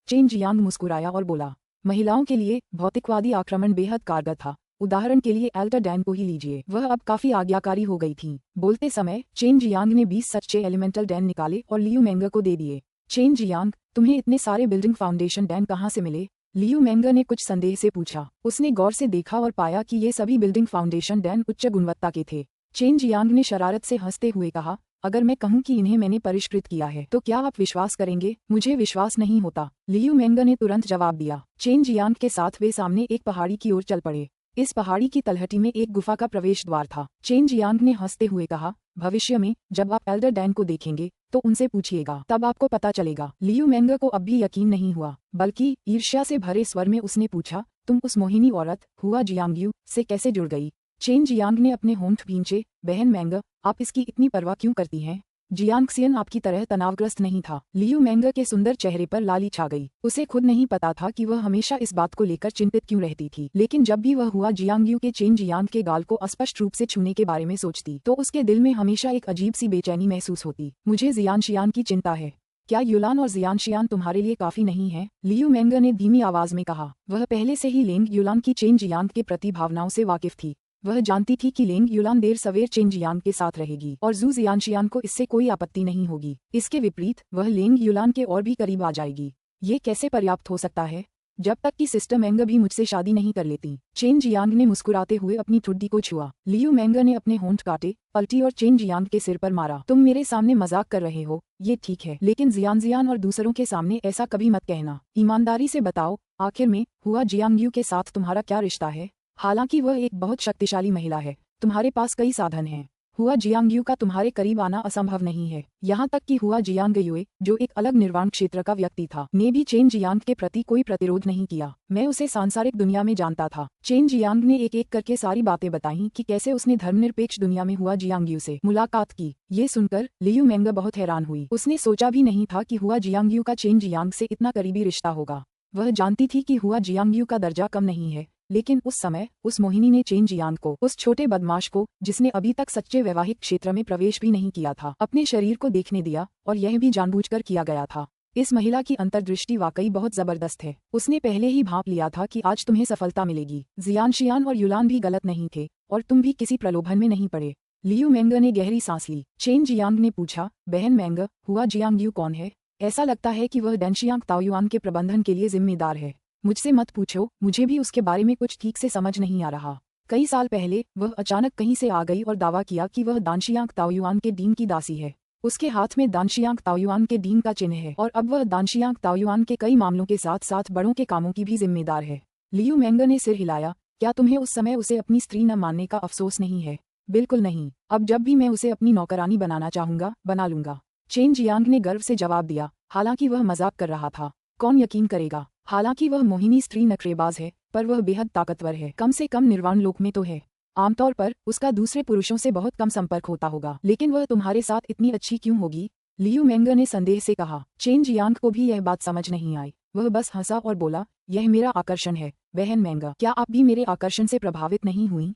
चेन जियांग मुस्कुराया और बोला, महिलाओं के लिए भौतिकवादी आक्रमण बेहद कारगर था। उदाहरण के लिए एल्टर डैन को ही लीजिए, वह अब काफी आज्ञाकारी हो गई थी। बोलते समय चेन जियांग ने 20 सच्चे एलिमेंटल डैन निकाले और लियू मेंगर को दे दिए। चेन जियांग, तुम्हें इतने सारे बिल्डिंग फाउंडेशन डैन कहाँ से मिले? लियू मेंगर ने कुछ संदेह से पूछा। उसने गौर से देखा और पाया कि ये सभी बिल्डिंग फाउंडेशन डैन उच्च गुणवत्ता के थे। चेन जियांग ने शरारत से हंसते हुए कहा, अगर मैं कहूं कि इन्हें मैंने परिष्कृत किया है तो क्या आप विश्वास करेंगे? मुझे विश्वास नहीं होता। लियू मेंगर ने तुरंत जवाब दिया। चेन जियांग के साथ वे सामने एक पहाड़ी की ओर चल पड़े। इस पहाड़ी की तलहटी में एक गुफा का प्रवेश द्वार था। चेन जियांग ने हंसते हुए कहा, भविष्य में जब आप एल्डर डैन को देखेंगे तो उनसे पूछिएगा, तब आपको पता चलेगा। लियू मेंगर को अब भी यकीन नहीं हुआ, बल्कि ईर्ष्या से भरे स्वर में उसने पूछा, तुम उस मोहिनी औरत हुआ जियांग से कैसे जुड़ गई? चेन जियांग ने अपने होंठ भींचे। बहन मेंगर, आप इसकी इतनी परवाह क्यों करती हैं? जियांगसियन आपकी तरह तनावग्रस्त नहीं था। लियू मेंगर के सुंदर चेहरे पर लाली छा गई। उसे खुद नहीं पता था कि वह हमेशा इस बात को लेकर चिंतित क्यों रहती थी, लेकिन जब भी वह हुआ जियांग के चेन जियांग के गाल को अस्पष्ट रूप से छूने के बारे में सोचती तो उसके दिल में हमेशा एक अजीब सी बेचैनी महसूस होती। मुझे जियांशियान की चिंता है। क्या युलान और जियांशियान तुम्हारे लिए काफी नहीं है? लियू मेंगर ने धीमी आवाज में कहा। वह पहले से ही लेंग युलान की चेन जियांग के प्रति भावनाओं से वाकिफ थी। वह जानती थी कि लेंग युलान देर सवेर चेन जियांग के साथ रहेगी और जू जियांशियान को इससे कोई आपत्ति नहीं होगी। इसके विपरीत वह लेंग युलान के और भी करीब आ जाएगी। ये कैसे पर्याप्त हो सकता है? जब तक कि सिस्टर मेंगर भी मुझसे शादी नहीं कर लेती। चेन जियांग ने मुस्कुराते हुए अपनी ठुड्डी को छुआ। लियू मेंगर ने अपने होंठ काटे, पलटी और चेन जियांग के सिर पर मारा। तुम मेरे सामने मजाक कर रहे हो, ये ठीक है, लेकिन जियांग और दूसरों के सामने ऐसा कभी मत कहना। ईमानदारी से बताओ, आखिर में हुआ जियांग के साथ तुम्हारा क्या रिश्ता है? हालांकि वह एक बहुत शक्तिशाली महिला है, तुम्हारे पास कई साधन हैं। हुआ जियांगयू का तुम्हारे करीब आना असंभव नहीं है। यहाँ तक कि हुआ जियांगयुए, जो एक अलग निर्वाण क्षेत्र का व्यक्ति था, ने भी चेन जियांग के प्रति कोई प्रतिरोध नहीं किया। मैं उसे सांसारिक दुनिया में जानता था। चेन जियांग ने एक एक करके सारी बातें बताई कि कैसे उसने धर्मनिरपेक्ष दुनिया में हुआ जियांगयू से मुलाकात की। ये सुनकर लियू मेंग बहुत हैरान हुई। उसने सोचा भी नहीं था कि हुआ जियांगयू का चेन जियांग से इतना करीबी रिश्ता होगा। वह जानती थी कि हुआ जियांगयू का दर्जा कम नहीं है, लेकिन उस समय उस मोहिनी ने चेन जियांग को, उस छोटे बदमाश को, जिसने अभी तक सच्चे वैवाहिक क्षेत्र में प्रवेश भी नहीं किया था, अपने शरीर को देखने दिया, और यह भी जानबूझकर किया गया था। इस महिला की अंतर्दृष्टि वाकई बहुत जबरदस्त है। उसने पहले ही भांप लिया था कि आज तुम्हें सफलता मिलेगी। जियानशियान और युलान भी गलत नहीं थे, और तुम भी किसी प्रलोभन में नहीं पड़े। लियू मेंग ने गहरी सांस ली। चेन जियांग ने पूछा, बहन मेंग, हुआ जियांगयू कौन है? ऐसा लगता है कि वह डेनशियांग ताओयुआन के प्रबंधन के लिए जिम्मेदार है। मुझसे मत पूछो, मुझे भी उसके बारे में कुछ ठीक से समझ नहीं आ रहा। कई साल पहले वह अचानक कहीं से आ गई और दावा किया कि वह दानशियांग ताओयुआन के डीन की दासी है। उसके हाथ में दानशियांग ताओयुआन के डीन का चिन्ह है, और अब वह दानशियांग ताओयुआन के कई मामलों के साथ साथ बड़ों के कामों की भी जिम्मेदार है। लियू मेंग ने सिर हिलाया। क्या तुम्हें उस समय उसे अपनी स्त्री न मानने का अफसोस नहीं है? बिल्कुल नहीं। अब जब भी मैं उसे अपनी नौकरानी बनाना चाहूंगा, बना लूंगा। चेन जियांग ने गर्व से जवाब दिया, हालांकि वह मजाक कर रहा था। कौन यकीन करेगा? हालांकि वह मोहिनी स्त्री नखरेबाज है, पर वह बेहद ताकतवर है। कम से कम निर्वाण लोक में तो है। आमतौर पर उसका दूसरे पुरुषों से बहुत कम संपर्क होता होगा, लेकिन वह तुम्हारे साथ इतनी अच्छी क्यों होगी? लियू मेंग ने संदेह से कहा। चेन जियांग को भी यह बात समझ नहीं आई। वह बस हंसा और बोला, यह मेरा आकर्षण है। बहन मेंग, क्या आप भी मेरे आकर्षण से प्रभावित नहीं हुई?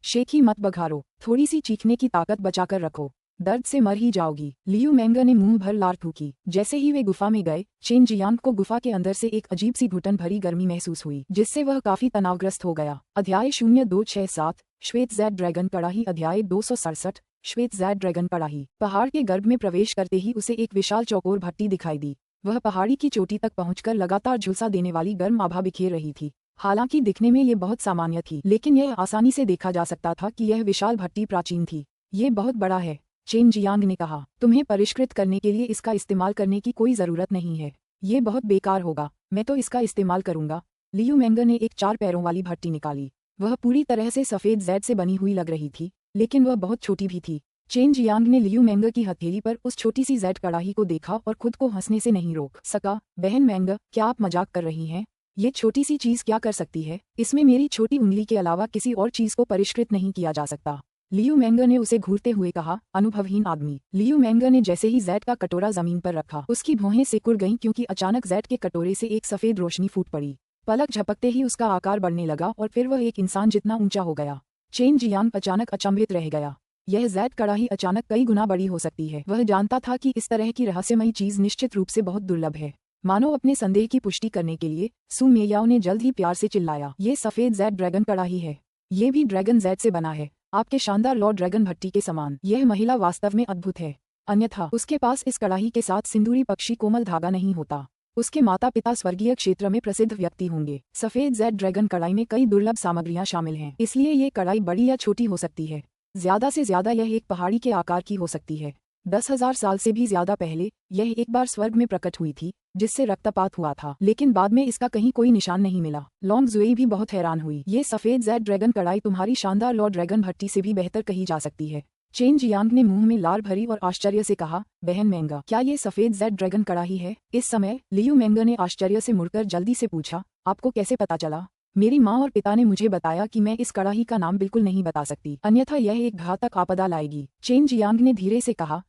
शेखी मत बघारो, थोड़ी सी चीखने की ताकत बचाकर रखो, दर्द से मर ही जाओगी। लियू मेंग ने मुंह भर लार फूकी। जैसे ही वे गुफा में गए, चेन जियांग को गुफा के अंदर से एक अजीब सी घुटन भरी गर्मी महसूस हुई, जिससे वह काफी तनावग्रस्त हो गया। अध्याय 0267 श्वेत ज़ेड ड्रैगन कड़ाही। अध्याय 267 श्वेत ज़ेड ड्रैगन कड़ाही। पहाड़ के गर्भ में प्रवेश करते ही उसे एक विशाल चौकोर भट्टी दिखाई दी। वह पहाड़ी की चोटी तक पहुंचकर लगातार झुलसा देने वाली गर्म आभा बिखेर रही थी। हालांकि दिखने में ये बहुत सामान्य थी, लेकिन यह आसानी से देखा जा सकता था कि यह विशाल भट्टी प्राचीन थी। ये बहुत बड़ा है, चेन जियांग ने कहा। तुम्हें परिष्कृत करने के लिए इसका इस्तेमाल करने की कोई जरूरत नहीं है। ये बहुत बेकार होगा। मैं तो इसका इस्तेमाल करूंगा। लियू मेंग ने एक 4 पैरों वाली भट्टी निकाली। वह पूरी तरह से सफेद ज़ेड से बनी हुई लग रही थी, लेकिन वह बहुत छोटी भी थी। चेन जियांग ने लियू मेंग की हथेली पर उस छोटी सी ज़ेड कड़ाही को देखा और खुद को हंसने से नहीं रोक सका। बहन मेंग, क्या आप मजाक कर रही हैं? ये छोटी सी चीज क्या कर सकती है? इसमें मेरी छोटी उंगली के अलावा किसी और चीज को परिष्कृत नहीं किया जा सकता। लियू मेंग ने उसे घूरते हुए कहा। अनुभवहीन आदमी। लियू मेंग ने जैसे ही ज़ेड का कटोरा जमीन पर रखा, उसकी भौहें सिकुड़ गईं क्योंकि अचानक ज़ेड के कटोरे से एक सफेद रोशनी फूट पड़ी। पलक झपकते ही उसका आकार बढ़ने लगा और फिर वह एक इंसान जितना ऊंचा हो गया। चेन जियांग अचानक अचंभित रह गया। यह ज़ेड कड़ाही अचानक कई गुना बड़ी हो सकती है। वह जानता था कि इस तरह की रहस्यमयी चीज निश्चित रूप से बहुत दुर्लभ है। मानो अपने संदेह की पुष्टि करने के लिए सु मेयाओ ने जल्द ही प्यार से चिल्लाया, ये सफेद ज़ेड ड्रैगन कड़ाही है। ये भी ड्रैगन ज़ेड से बना है, आपके शानदार लॉर्ड ड्रैगन भट्टी के समान। यह महिला वास्तव में अद्भुत है। अन्यथा उसके पास इस कड़ाही के साथ सिंदूरी पक्षी कोमल धागा नहीं होता। उसके माता पिता स्वर्गीय क्षेत्र में प्रसिद्ध व्यक्ति होंगे। सफेद ज़ेड ड्रैगन कड़ाई में कई दुर्लभ सामग्रियां शामिल हैं, इसलिए ये कड़ाई बड़ी या छोटी हो सकती है। ज्यादा से ज्यादा यह एक पहाड़ी के आकार की हो सकती है। 10,000 साल से भी ज्यादा पहले यह एक बार स्वर्ग में प्रकट हुई थी, जिससे रक्तपात हुआ था, लेकिन बाद में इसका कहीं कोई निशान नहीं मिला। लॉन्ग जुई भी बहुत हैरान हुई। ये सफेद ज़ेड ड्रैगन कड़ाई तुम्हारी शानदार लॉर्ड ड्रैगन भट्टी से भी बेहतर कही जा सकती है। चेन जियांग ने मुंह में लार भरी और आश्चर्य से कहा, बहन मेंगा, क्या ये सफेद ज़ेड ड्रैगन कड़ाही है? इस समय लियू मेंग ने आश्चर्य से मुड़कर जल्दी से पूछा, आपको कैसे पता चला? मेरी माँ और पिता ने मुझे बताया कि मैं इस कड़ाही का नाम बिल्कुल नहीं बता सकती, अन्यथा यह एक घातक आपदा लाएगी। चेन जियांग ने धीरे से कहा,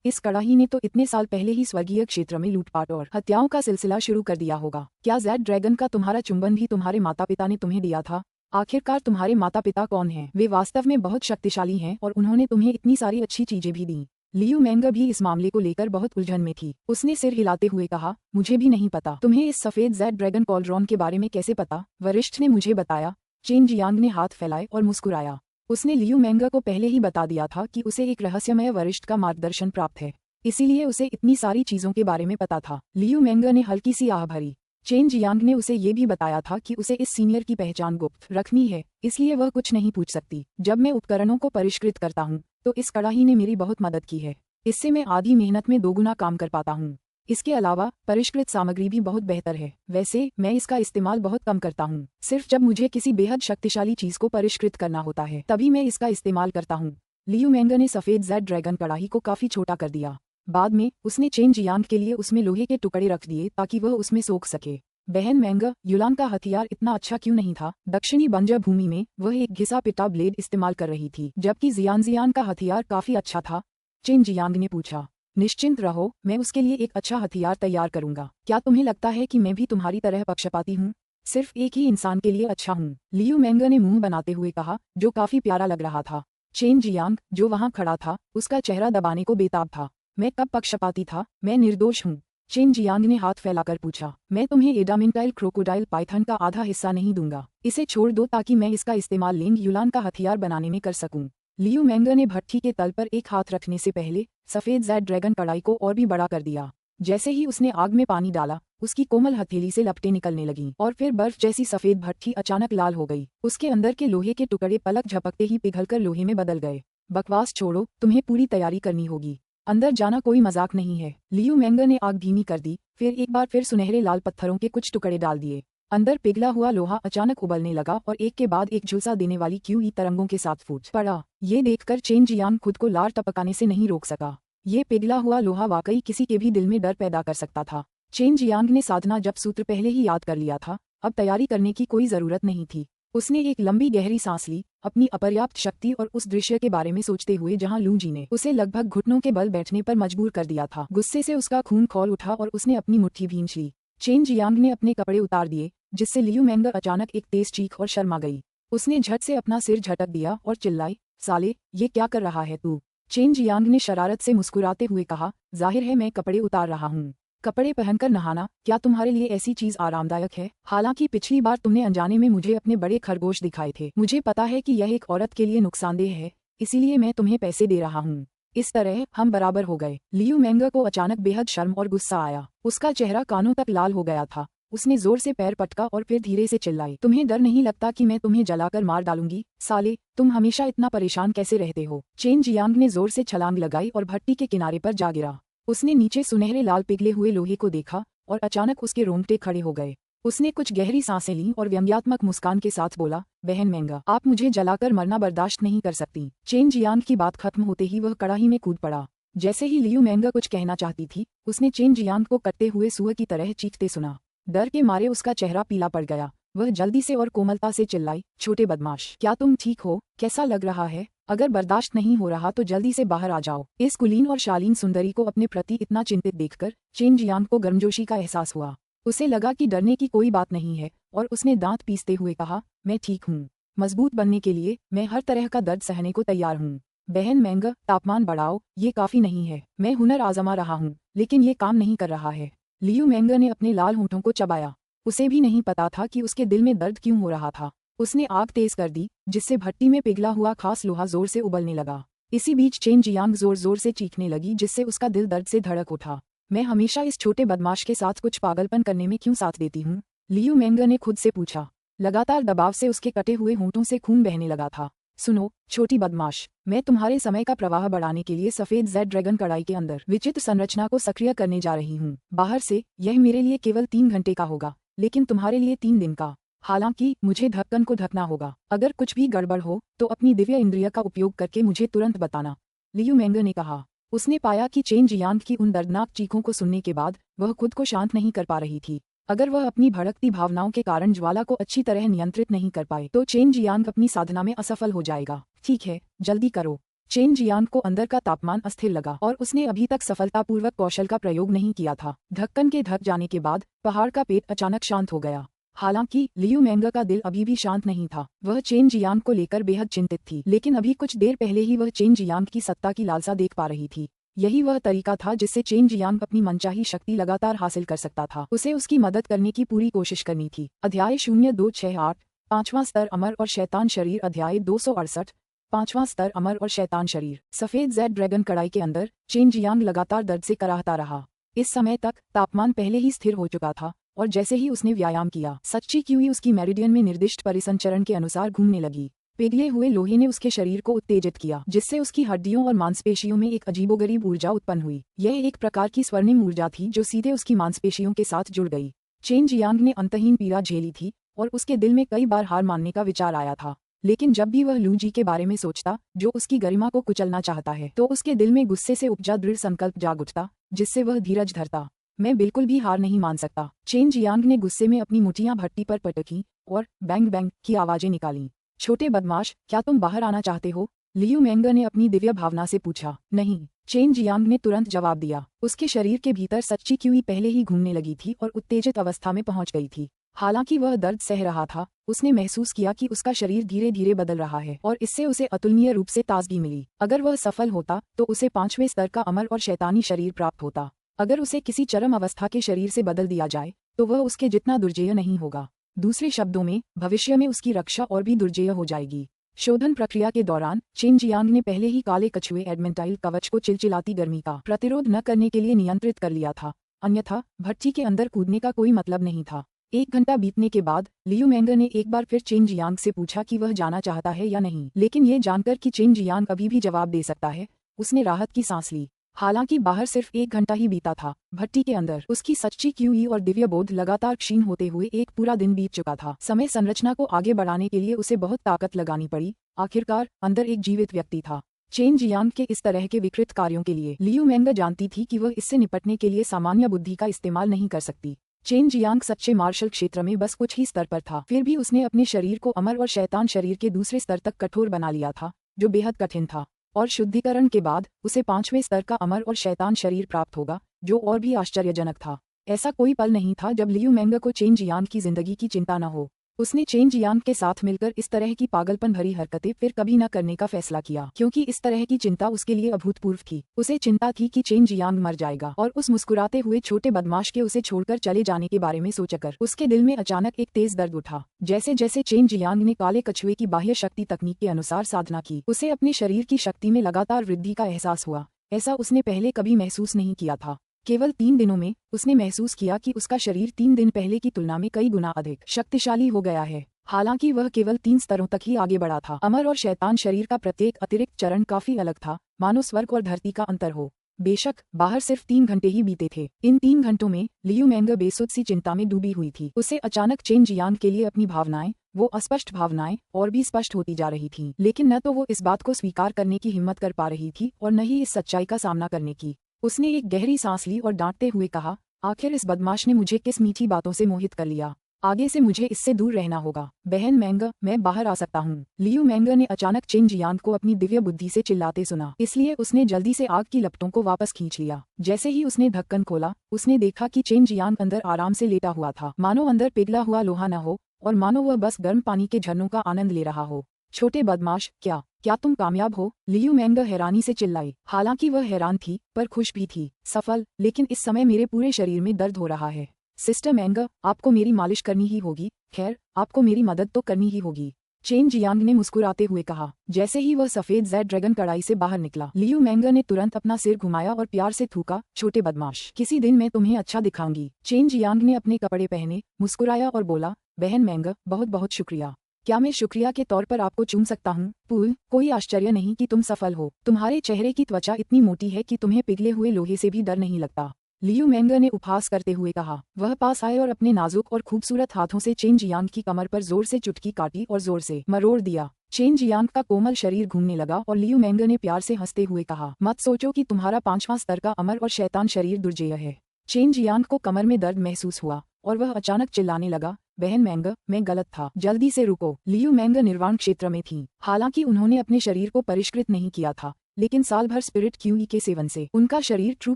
इस कड़ाही ने तो इतने साल पहले ही स्वर्गीय क्षेत्र में लूटपाट और हत्याओं का सिलसिला शुरू कर दिया होगा। क्या ज़ेड ड्रैगन का तुम्हारा चुंबन भी तुम्हारे माता पिता ने तुम्हें दिया था? आखिरकार तुम्हारे माता पिता कौन हैं? वे वास्तव में बहुत शक्तिशाली हैं और उन्होंने तुम्हें इतनी सारी अच्छी चीजें भी दी। लियू मेंग भी इस मामले को लेकर बहुत उलझन में थी। उसने सिर हिलाते हुए कहा, मुझे भी नहीं पता। तुम्हें इस सफेद ज़ेड ड्रैगन कॉलड्रॉन के बारे में कैसे पता? वरिष्ठ ने मुझे बताया। चेन जियांग ने हाथ फैलाए और मुस्कुराया। उसने लियू मेंग को पहले ही बता दिया था कि उसे एक रहस्यमय वरिष्ठ का मार्गदर्शन प्राप्त है, इसीलिए उसे इतनी सारी चीजों के बारे में पता था। लियू मेंग ने हल्की सी आह भरी। चेन जियांग ने उसे ये भी बताया था कि उसे इस सीनियर की पहचान गुप्त रखनी है, इसलिए वह कुछ नहीं पूछ सकती। जब मैं उपकरणों को परिष्कृत करता हूँ, तो इस कड़ाही ने मेरी बहुत मदद की है। इससे मैं आधी मेहनत में 2 गुना काम कर पाता हूँ। इसके अलावा परिष्कृत सामग्री भी बहुत बेहतर है। वैसे मैं इसका इस्तेमाल बहुत कम करता हूँ। सिर्फ जब मुझे किसी बेहद शक्तिशाली चीज को परिष्कृत करना होता है, तभी मैं इसका इस्तेमाल करता हूँ। लियू मेंगर ने सफेद जेड ड्रैगन कड़ाही को काफी छोटा कर दिया। बाद में उसने चेन जियांग के लिए उसमें लोहे के टुकड़े रख दिए ताकि वह उसमें सोख सके। बहन मेंगर, युलान का हथियार इतना अच्छा क्यों नहीं था? दक्षिणी बंजर भूमि में वह एक घिसा पिटा ब्लेड इस्तेमाल कर रही थी, जबकि जियान का हथियार काफी अच्छा था। चेन जियांग ने पूछा। निश्चिंत रहो, मैं उसके लिए एक अच्छा हथियार तैयार करूंगा। क्या तुम्हें लगता है कि मैं भी तुम्हारी तरह पक्षपाती हूँ? सिर्फ एक ही इंसान के लिए अच्छा हूँ, लियू मेंगर ने मुंह बनाते हुए कहा, जो काफी प्यारा लग रहा था। चेन जियांग, जो वहां खड़ा था, उसका चेहरा दबाने को बेताब था। मैं कब पक्षपाती था? मैं निर्दोष हूँ। चेन जियांग ने हाथ फैलाकर पूछा। मैं तुम्हें एडामिंटाइल क्रोकोडाइल पाइथन का आधा हिस्सा नहीं दूंगा। इसे छोड़ दो ताकि मैं इसका इस्तेमाल लेंग युलान का हथियार बनाने में कर सकूं। लियू मेंगर ने भट्ठी के तल पर एक हाथ रखने से पहले सफेद जेड ड्रैगन कड़ाई को और भी बड़ा कर दिया। जैसे ही उसने आग में पानी डाला, उसकी कोमल हथेली से लपटें निकलने लगीं और फिर बर्फ जैसी सफेद भट्ठी अचानक लाल हो गई। उसके अंदर के लोहे के टुकड़े पलक झपकते ही पिघलकर लोहे में बदल गए। बकवास छोड़ो, तुम्हें पूरी तैयारी करनी होगी। अंदर जाना कोई मजाक नहीं है। लियू मेंगर ने आग धीमी कर दी, फिर एक बार फिर सुनहरे लाल पत्थरों के कुछ टुकड़े डाल दिए। अंदर पिघला हुआ लोहा अचानक उबलने लगा और एक के बाद एक झुलसा देने वाली क्यूई तरंगों के साथ फूट पड़ा। ये देखकर चेन जियांग खुद को लार टपकाने से नहीं रोक सका। ये पिघला हुआ लोहा वाकई किसी के भी दिल में डर पैदा कर सकता था। चेन जियांग ने साधना जप सूत्र पहले ही याद कर लिया था, अब तैयारी करने की कोई जरूरत नहीं थी। उसने एक लंबी गहरी सांस ली, अपनी अपर्याप्त शक्ति और उस दृश्य के बारे में सोचते हुए जहां लू जी ने उसे लगभग घुटनों के बल बैठने पर मजबूर कर दिया था। गुस्से से उसका खून खौल उठा और उसने अपनी मुट्ठी भींच ली। चेन जियांग ने अपने कपड़े उतार दिए, जिससे लियू मेंगर अचानक एक तेज चीख और शर्मा गई। उसने झट से अपना सिर झटक दिया और चिल्लाई, साले, ये क्या कर रहा है तू? चेन जियांग ने शरारत से मुस्कुराते हुए कहा, जाहिर है मैं कपड़े उतार रहा हूँ। कपड़े पहनकर नहाना क्या तुम्हारे लिए ऐसी चीज आरामदायक है? हालांकि पिछली बार तुमने अनजाने में मुझे अपने बड़े खरगोश दिखाए थे। मुझे पता है कि यह एक औरत के लिए नुकसानदेह है, इसीलिए मैं तुम्हें पैसे दे रहा हूँ। इस तरह हम बराबर हो गए। लियू मेंगर को अचानक बेहद शर्म और गुस्सा आया। उसका चेहरा कानों तक लाल हो गया था। उसने जोर से पैर पटका और फिर धीरे से चिल्लाई, तुम्हें डर नहीं लगता कि मैं तुम्हें जलाकर मार डालूंगी? साले, तुम हमेशा इतना परेशान कैसे रहते हो? चेन जियांग ने जोर से छलांग लगाई और भट्टी के किनारे पर जा गिरा। उसने नीचे सुनहरे लाल पिघले हुए लोहे को देखा और अचानक उसके रोंगटे खड़े हो गए। उसने कुछ गहरी सांसें लीं और व्यंग्यात्मक मुस्कान के साथ बोला, बहन मेंगा, आप मुझे जलाकर मरना बर्दाश्त नहीं कर सकती। चेन जियांग की बात खत्म होते ही वह कड़ाही में कूद पड़ा। जैसे ही लियू मेंगा कुछ कहना चाहती थी, उसने चेन जियांग को कटते हुए सुअर की तरह चीखते सुना। डर के मारे उसका चेहरा पीला पड़ गया। वह जल्दी से और कोमलता से चिल्लाई, छोटे बदमाश, क्या तुम ठीक हो? कैसा लग रहा है? अगर बर्दाश्त नहीं हो रहा तो जल्दी से बाहर आ जाओ। इस कुलीन और शालीन सुंदरी को अपने प्रति इतना चिंतित देखकर चेन जियांग को गर्मजोशी का एहसास हुआ। उसे लगा कि डरने की कोई बात नहीं है और उसने दांत पीसते हुए कहा, मैं ठीक हूँ। मजबूत बनने के लिए मैं हर तरह का दर्द सहने को तैयार हूँ। बहन मेंगा, तापमान बढ़ाओ, ये काफी नहीं है। मैं हुनर आजमा रहा हूँ, लेकिन ये काम नहीं कर रहा है। लियू मेंगा ने अपने लाल होठों को चबाया। उसे भी नहीं पता था कि उसके दिल में दर्द क्यों हो रहा था। उसने आग तेज कर दी, जिससे भट्टी में पिघला हुआ खास लोहा जोर से उबलने लगा। इसी बीच चेन जियांग जोर जोर से चीखने लगी, जिससे उसका दिल दर्द से धड़क उठा। मैं हमेशा इस छोटे बदमाश के साथ कुछ पागलपन करने में क्यों साथ देती हूँ? लियू मेंगा ने खुद से पूछा। लगातार दबाव से उसके कटे हुए होंठों से खून बहने लगा था। सुनो, छोटी बदमाश, मैं तुम्हारे समय का प्रवाह बढ़ाने के लिए सफेद जेड ड्रैगन कड़ाई के अंदर विचित्र संरचना को सक्रिय करने जा रही हूँ। बाहर से यह मेरे लिए केवल 3 घंटे का होगा, लेकिन तुम्हारे लिए 3 दिन का। हालांकि मुझे ढक्कन को ढकना होगा। अगर कुछ भी गड़बड़ हो तो अपनी दिव्य इंद्रिय का उपयोग करके मुझे तुरंत बताना, लियू मेंगा ने कहा। उसने पाया कि चेन जियांग की उन दर्दनाक चीखों को सुनने के बाद वह खुद को शांत नहीं कर पा रही थी। अगर वह अपनी भड़कती भावनाओं के कारण ज्वाला को अच्छी तरह नियंत्रित नहीं कर पाए तो चेन जियांग अपनी साधना में असफल हो जाएगा। ठीक है, जल्दी करो। चेन जियांग को अंदर का तापमान अस्थिर लगा और उसने अभी तक सफलतापूर्वक कौशल का प्रयोग नहीं किया था। ढक्कन के ढक जाने के बाद पहाड़ का पेट अचानक शांत हो गया। हालांकि लियू मेंगा का दिल अभी भी शांत नहीं था। वह चेन जियांग को लेकर बेहद चिंतित थी, लेकिन अभी कुछ देर पहले ही वह चेन जियांग की सत्ता की लालसा देख पा रही थी। यही वह तरीका था जिससे चेन जियांग अपनी मनचाही शक्ति लगातार हासिल कर सकता था। उसे उसकी मदद करने की पूरी कोशिश करनी थी। अध्याय 0268, 5वां स्तर अमर और शैतान शरीर। अध्याय 268, 5वां स्तर अमर और शैतान शरीर। सफेद जेड ड्रैगन कड़ाई के अंदर चेन जियांग लगातार दर्द से कराहता रहा। इस समय तक तापमान पहले ही स्थिर हो चुका था और जैसे ही उसने व्यायाम किया, सच्ची क्यूई उसकी मेरिडियन में निर्दिष्ट परिसंचरण के अनुसार घूमने लगी। पिघले हुए लोहे ने उसके शरीर को उत्तेजित किया, जिससे उसकी हड्डियों और मांसपेशियों में एक अजीबोगरीब ऊर्जा उत्पन्न हुई। यह एक प्रकार की स्वर्णिम ऊर्जा थी जो सीधे उसकी मांसपेशियों के साथ जुड़ गई। चेन जियांग ने अंतहीन पीड़ा झेली थी और उसके दिल में कई बार हार मानने का विचार आया था, लेकिन जब भी वह लू जी के बारे में सोचता, जो उसकी गरिमा को कुचलना चाहता है, तो उसके दिल में गुस्से से उपजा दृढ़ संकल्प जाग उठता, जिससे वह धीरज धरता। मैं बिल्कुल भी हार नहीं मान सकता। चेन जियांग ने गुस्से में अपनी मुठियां भट्टी पर पटकी और बैंग बैंग की आवाजें निकालीं। छोटे बदमाश, क्या तुम बाहर आना चाहते हो? लियू मेंगर ने अपनी दिव्य भावना से पूछा। नहीं, चेन जियांग ने तुरंत जवाब दिया। उसके शरीर के भीतर सच्ची क्यूई पहले ही घूमने लगी थी और उत्तेजित अवस्था में पहुंच गई थी। हालांकि वह दर्द सह रहा था, उसने महसूस किया कि उसका शरीर धीरे धीरे बदल रहा है और इससे उसे अतुलनीय रूप से ताजगी मिली। अगर वह सफल होता तो उसे 5वें स्तर का अमर और शैतानी शरीर प्राप्त होता। अगर उसे किसी चरम अवस्था के शरीर से बदल दिया जाए तो वह उसके जितना दुर्जेय नहीं होगा। दूसरे शब्दों में, भविष्य में उसकी रक्षा और भी दुर्जेय हो जाएगी। शोधन प्रक्रिया के दौरान चेन जियांग ने पहले ही काले कछुए एडमेंटाइल कवच को चिलचिलाती गर्मी का प्रतिरोध न करने के लिए नियंत्रित कर लिया था, अन्यथा भट्टी के अंदर कूदने का कोई मतलब नहीं था। 1 घंटा बीतने के बाद लियू मेंगर ने एक बार फिर चेन जियांग से पूछा कि वह जाना चाहता है या नहीं, लेकिन ये जानकर कि चेन जियांग अभी भी जवाब दे सकता है, उसने राहत की सांस ली। हालांकि बाहर सिर्फ 1 घंटा ही बीता था, भट्टी के अंदर उसकी सच्ची क्यूई और दिव्य बोध लगातार क्षीण होते हुए एक पूरा दिन बीत चुका था। समय संरचना को आगे बढ़ाने के लिए उसे बहुत ताकत लगानी पड़ी। आखिरकार अंदर एक जीवित व्यक्ति था। चेन जियांग के इस तरह के विकृत कार्यों के लिए लियू मेंगर जानती थी कि वह इससे निपटने के लिए सामान्य बुद्धि का इस्तेमाल नहीं कर सकती। चेन जियांग सच्चे मार्शल क्षेत्र में बस कुछ ही स्तर पर था, फिर भी उसने अपने शरीर को अमर और शैतान शरीर के दूसरे स्तर तक कठोर बना लिया था, जो बेहद कठिन था। और शुद्धिकरण के बाद उसे 5वें स्तर का अमर और शैतान शरीर प्राप्त होगा, जो और भी आश्चर्यजनक था। ऐसा कोई पल नहीं था जब लियू मेंगर को चेन जियांग की जिंदगी की चिंता न हो। उसने चेन जियांग के साथ मिलकर इस तरह की पागलपन भरी हरकतें फिर कभी न करने का फैसला किया, क्योंकि इस तरह की चिंता उसके लिए अभूतपूर्व थी। उसे चिंता थी कि चेन जियांग मर जाएगा, और उस मुस्कुराते हुए छोटे बदमाश के उसे छोड़कर चले जाने के बारे में सोचकर उसके दिल में अचानक एक तेज दर्द उठा। जैसे जैसे चेन जियांग ने काले कछुए की बाह्य शक्ति तकनीक के अनुसार साधना की, उसे अपने शरीर की शक्ति में लगातार वृद्धि का एहसास हुआ। ऐसा उसने पहले कभी महसूस नहीं किया था। केवल 3 दिनों में उसने महसूस किया कि उसका शरीर 3 दिन पहले की तुलना में कई गुना अधिक शक्तिशाली हो गया है। हालांकि वह केवल 3 स्तरों तक ही आगे बढ़ा था। अमर और शैतान शरीर का प्रत्येक अतिरिक्त चरण काफी अलग था, मानो स्वर्ग और धरती का अंतर हो। बेशक बाहर सिर्फ 3 घंटे ही बीते थे। इन 3 घंटों में लियू मेंगर बेसुध सी चिंता में डूबी हुई थी। उसे अचानक चेन जियांग के लिए अपनी भावनाएं, वो अस्पष्ट भावनाएं, और भी स्पष्ट होती जा रही थीं। लेकिन न तो वो इस बात को स्वीकार करने की हिम्मत कर पा रही थी और न ही इस सच्चाई का सामना करने की। उसने एक गहरी सांस ली और डांटते हुए कहा, आखिर इस बदमाश ने मुझे किस मीठी बातों से मोहित कर लिया। आगे से मुझे इससे दूर रहना होगा। बहन मेंगर, मैं बाहर आ सकता हूँ? लियू मेंगर ने अचानक चेन जियांग को अपनी दिव्य बुद्धि से चिल्लाते सुना, इसलिए उसने जल्दी से आग की लपटों को वापस खींच लिया। जैसे ही उसने ढक्कन खोला, उसने देखा कि चेन जियांग अंदर आराम से लेटा हुआ था, मानो अंदर पिघला हुआ लोहा न हो और मानो वह बस गर्म पानी के झरनों का आनंद ले रहा हो। छोटे बदमाश, क्या तुम कामयाब हो? लियू मेंगर हैरानी से चिल्लाई। हालांकि वह हैरान थी पर खुश भी थी। सफल? लेकिन इस समय मेरे पूरे शरीर में दर्द हो रहा है। सिस्टर मेंगर, आपको मेरी मालिश करनी ही होगी। खैर, आपको मेरी मदद तो करनी ही होगी, चेन जियांग ने मुस्कुराते हुए कहा। जैसे ही वह सफेद जेड ड्रैगन कड़ाई से बाहर निकला, लियू मेंगर ने तुरंत अपना सिर घुमाया और प्यार से थूका, छोटे बदमाश, किसी दिन मैं तुम्हें अच्छा दिखाऊंगी। चेन जियांग ने अपने कपड़े पहने, मुस्कुराया और बोला, बहन मेंगर, बहुत बहुत शुक्रिया। क्या मैं शुक्रिया के तौर पर आपको चूम सकता हूँ? पूल, कोई आश्चर्य नहीं कि तुम सफल हो। तुम्हारे चेहरे की त्वचा इतनी मोटी है कि तुम्हें पिघले हुए लोहे से भी डर नहीं लगता, लियू मेंगर ने उपहास करते हुए कहा। वह पास आए और अपने नाजुक और खूबसूरत हाथों से चेन जियांग की कमर पर जोर से चुटकी काटी और जोर से मरोड़ दिया। चेन जियांग का कोमल शरीर घूमने लगा और लियू मेंगर ने प्यार से हंसते हुए कहा, मत सोचो कि तुम्हारा 5वां स्तर का अमर और शैतान शरीर दुर्जेय है। चेन जियांग को कमर में दर्द महसूस हुआ और वह अचानक चिल्लाने लगा, बहन मेंगर, मैं गलत था, जल्दी से रुको। लियू मेंगर निर्वाण क्षेत्र में थी। हालांकि उन्होंने अपने शरीर को परिष्कृत नहीं किया था, लेकिन साल भर स्पिरिट क्यूई के सेवन से उनका शरीर ट्रू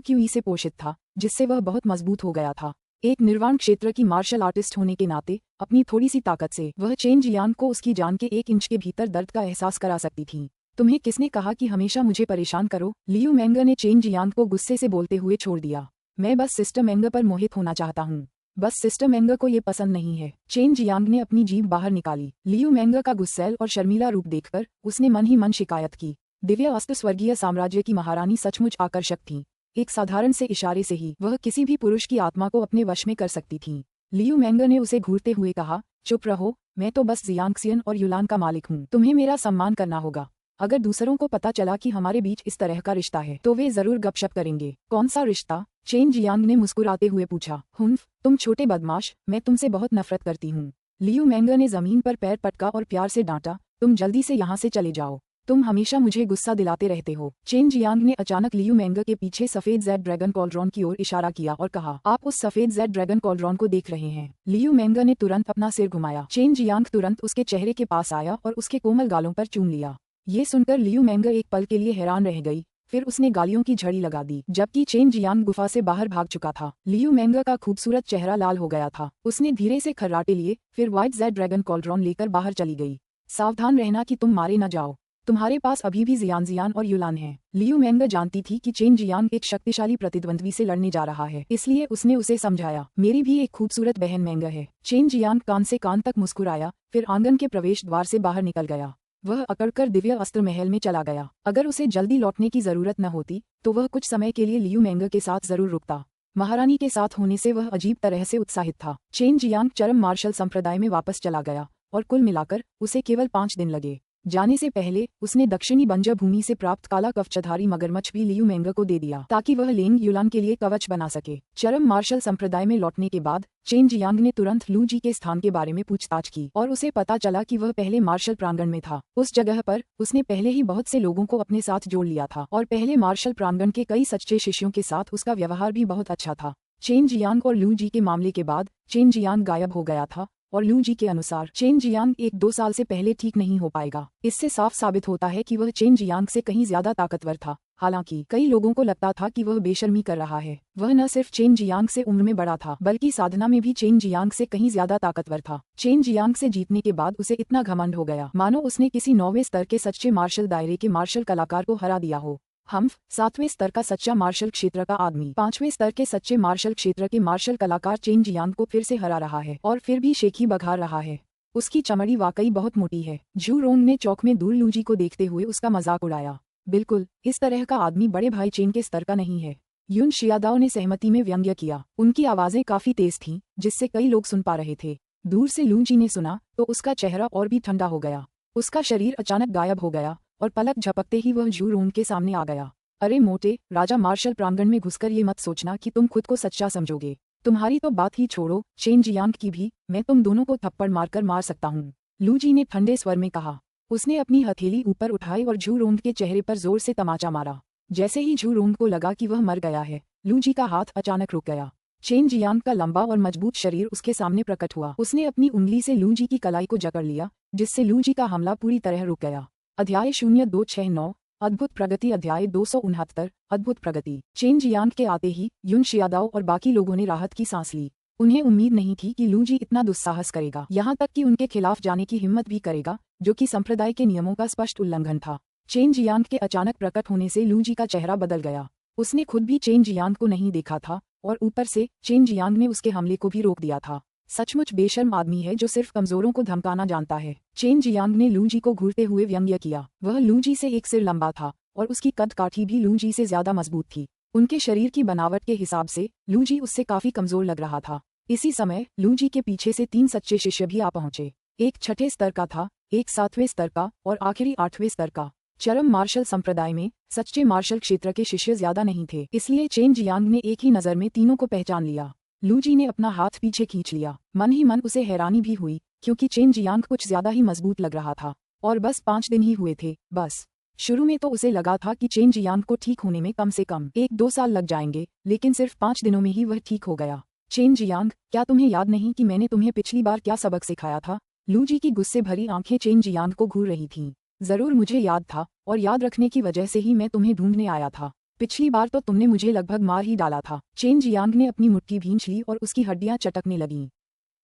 क्यूई से पोषित था, जिससे वह बहुत मजबूत हो गया था। एक निर्वाण क्षेत्र की मार्शल आर्टिस्ट होने के नाते अपनी थोड़ी सी ताकत से वह चेन जियांग को उसकी जान के 1 इंच के भीतर दर्द का एहसास करा सकती थी। तुम्हें किसने कहा कि हमेशा मुझे परेशान करो? लियू मेंगर ने चेन जियांग को गुस्से से बोलते हुए छोड़ दिया। मैं बस सिस्टर मेंगर पर मोहित होना चाहता हूँ। बस सिस्टर मेंगर को ये पसंद नहीं है। चेन जियांग ने अपनी जीभ बाहर निकाली। लियू मेंगर का गुस्सैल और शर्मीला रूप देखकर उसने मन ही मन शिकायत की। दिव्य अष्ट स्वर्गीय साम्राज्य की महारानी सचमुच आकर्षक थी। एक साधारण से इशारे से ही वह किसी भी पुरुष की आत्मा को अपने वश में कर सकती थी। लियू मेंगर ने उसे घूरते हुए कहा, चुप रहो, मैं तो बस जियांगसियन और युलान का मालिक हूँ। तुम्हें मेरा सम्मान करना होगा। अगर दूसरों को पता चला कि हमारे बीच इस तरह का रिश्ता है तो वे जरूर गपशप करेंगे। कौन सा रिश्ता? चेन जियांग ने मुस्कुराते हुए पूछा। हुन्फ, तुम छोटे बदमाश, मैं तुमसे बहुत नफरत करती हूँ। लियू मेंगर ने जमीन पर पैर पटका और प्यार से डांटा, तुम जल्दी से यहाँ से चले जाओ, तुम हमेशा मुझे गुस्सा दिलाते रहते हो। चेन जियांग ने अचानक लियू मेंगे के पीछे सफेद जेड ड्रैगन कॉल्ड्रॉन की ओर इशारा किया और कहा, आप उस सफेद जेड ड्रैगन कॉल्ड्रॉन को देख रहे हैं। लियू मेंगे ने तुरंत अपना सिर घुमाया। चेन जियांग तुरंत उसके चेहरे के पास आया और उसके कोमल गालों पर चूम लिया। ये सुनकर लियू मेंगे एक पल के लिए हैरान रह गई, फिर उसने गालियों की झड़ी लगा दी। जबकि चेन जियांग गुफा से बाहर भाग चुका था, लियू मेंगे का खूबसूरत चेहरा लाल हो गया था। उसने धीरे से खर्राटे लिए, फिर व्हाइट जेड ड्रैगन कॉल्ड्रॉन लेकर बाहर चली गई। सावधान रहना कि तुम मारे न जाओ, तुम्हारे पास अभी भी जियान और युलान है। लियू मेंगे जानती थी कि चेन जियांग एक शक्तिशाली प्रतिद्वंद्वी से लड़ने जा रहा है, इसलिए उसने उसे समझाया, मेरी भी एक खूबसूरत बहन मेंगे है। चेन जियांग कान से कान तक मुस्कुराया, फिर आंगन के प्रवेश द्वार से बाहर निकल गया। वह अकड़कर दिव्य अस्त्र महल में चला गया। अगर उसे जल्दी लौटने की जरूरत न होती तो वह कुछ समय के लिए लियू मेंगे के साथ जरूर रुकता। महारानी के साथ होने से वह अजीब तरह से उत्साहित था। चेन जियांग चरम मार्शल संप्रदाय में वापस चला गया और कुल मिलाकर उसे केवल 5 दिन लगे। जाने से पहले उसने दक्षिणी बंजर भूमि से प्राप्त काला कवचधारी मगरमच्छ भी लियू मेंगे को दे दिया ताकि वह लेंग युलान के लिए कवच बना सके। चरम मार्शल संप्रदाय में लौटने के बाद चेन जियांग ने तुरंत लू जी के स्थान के बारे में पूछताछ की और उसे पता चला कि वह पहले मार्शल प्रांगण में था। उस जगह पर उसने पहले ही बहुत से लोगों को अपने साथ जोड़ लिया था और पहले मार्शल प्रांगण के कई सच्चे शिष्यों के साथ उसका व्यवहार भी बहुत अच्छा था। चेन जियांग और लू जी के मामले के बाद चेन जियांग गायब हो गया था और लू जी के अनुसार चेन जियांग 1-2 साल से पहले ठीक नहीं हो पाएगा। इससे साफ साबित होता है कि वह चेन जियांग से कहीं ज्यादा ताकतवर था। हालांकि कई लोगों को लगता था कि वह बेशर्मी कर रहा है। वह न सिर्फ चेन जियांग से उम्र में बड़ा था बल्कि साधना में भी चेन जियांग से कहीं ज्यादा ताकतवर था। चेन जियांग से जीतने के बाद उसे इतना घमंड हो गया मानो उसने किसी 9वें स्तर के सच्चे मार्शल दायरे के मार्शल कलाकार को हरा दिया हो। हम्फ 7वें स्तर का सच्चा मार्शल क्षेत्र का आदमी 5वें स्तर के सच्चे मार्शल क्षेत्र के मार्शल कलाकार चेन जियांग को फिर से हरा रहा है और फिर भी शेखी बघार रहा है। उसकी चमड़ी वाकई बहुत मोटी है। झू रोंग ने चौक में दूर लू जी को देखते हुए उसका मजाक उड़ाया। बिल्कुल, इस तरह का आदमी बड़े भाई चेन के स्तर का नहीं है। यून शियादाओ ने सहमति में व्यंग्य किया। उनकी आवाजें काफी तेज थीं, जिससे कई लोग सुन पा रहे थे। दूर से लू जी ने सुना तो उसका चेहरा और भी ठंडा हो गया। उसका शरीर अचानक गायब हो गया और पलक झपकते ही वह झू रोंग के सामने आ गया। अरे मोटे, राजा मार्शल प्रांगण में घुसकर ये मत सोचना कि तुम खुद को सच्चा समझोगे। तुम्हारी तो बात ही छोड़ो, चेन जियांग की भी मैं तुम दोनों को थप्पड़ मारकर मार सकता हूँ, लू जी ने ठंडे स्वर में कहा। उसने अपनी हथेली ऊपर उठाई और झू रोंग के चेहरे पर जोर से तमाचा मारा। जैसे ही झू रोंग को लगा कि वह मर गया है, लू जी का हाथ अचानक रुक गया। चेन जियांग का लंबा और मजबूत शरीर उसके सामने प्रकट हुआ। उसने अपनी उंगली से लू जी की कलाई को जकड़ लिया, जिससे लू जी का हमला पूरी तरह रुक गया। अध्याय 0269 अद्भुत प्रगति। अध्याय 269 अद्भुत प्रगति। चेन जियांग के आते ही यून शियादाओ और बाकी लोगों ने राहत की सांस ली। उन्हें उम्मीद नहीं थी कि लू जी इतना दुस्साहस करेगा, यहाँ तक कि उनके खिलाफ जाने की हिम्मत भी करेगा, जो कि संप्रदाय के नियमों का स्पष्ट उल्लंघन था। चेन जियांग के अचानक प्रकट होने से लू जी का चेहरा बदल गया। उसने खुद भी चेन जियांग को नहीं देखा था और ऊपर से चेन जियांग ने उसके हमले को भी रोक दिया था। सचमुच बेशर्म आदमी है जो सिर्फ कमजोरों को धमकाना जानता है। चेन जियांग ने लू जी को घूरते हुए व्यंग्य किया। वह लू जी से एक सिर लंबा था और उसकी कद काठी भी लू जी से ज्यादा मजबूत थी। उनके शरीर की बनावट के हिसाब से लू जी उससे काफी कमजोर लग रहा था। इसी समय लू जी के पीछे से 3 सच्चे शिष्य भी आ पहुंचे। एक 6ठे स्तर का था, एक 7वें स्तर का और आखिरी 8वें स्तर का। चरम मार्शल संप्रदाय में सच्चे मार्शल क्षेत्र के शिष्य ज्यादा नहीं थे, इसलिए चेन जियांग ने एक ही नजर में तीनों को पहचान लिया। लू जी ने अपना हाथ पीछे खींच लिया। मन ही मन उसे हैरानी भी हुई, क्योंकि चेन जियांग कुछ ज्यादा ही मजबूत लग रहा था और बस 5 दिन ही हुए थे। बस शुरू में तो उसे लगा था कि चेन जियांग को ठीक होने में कम से कम 1-2 साल लग जाएंगे, लेकिन सिर्फ 5 दिनों में ही वह ठीक हो गया। चेन जियांग, क्या तुम्हें याद नहीं कि मैंने तुम्हें पिछली बार क्या सबक सिखाया था? लू जी की गुस्से भरी आंखें चेन जियांग को घूर रही थीं। जरूर मुझे याद था, और याद रखने की वजह से ही मैं तुम्हें ढूंढने आया था। पिछली बार तो तुमने मुझे लगभग मार ही डाला था। चेन जियांग ने अपनी मुट्ठी भींच ली और उसकी हड्डियां चटकने लगीं।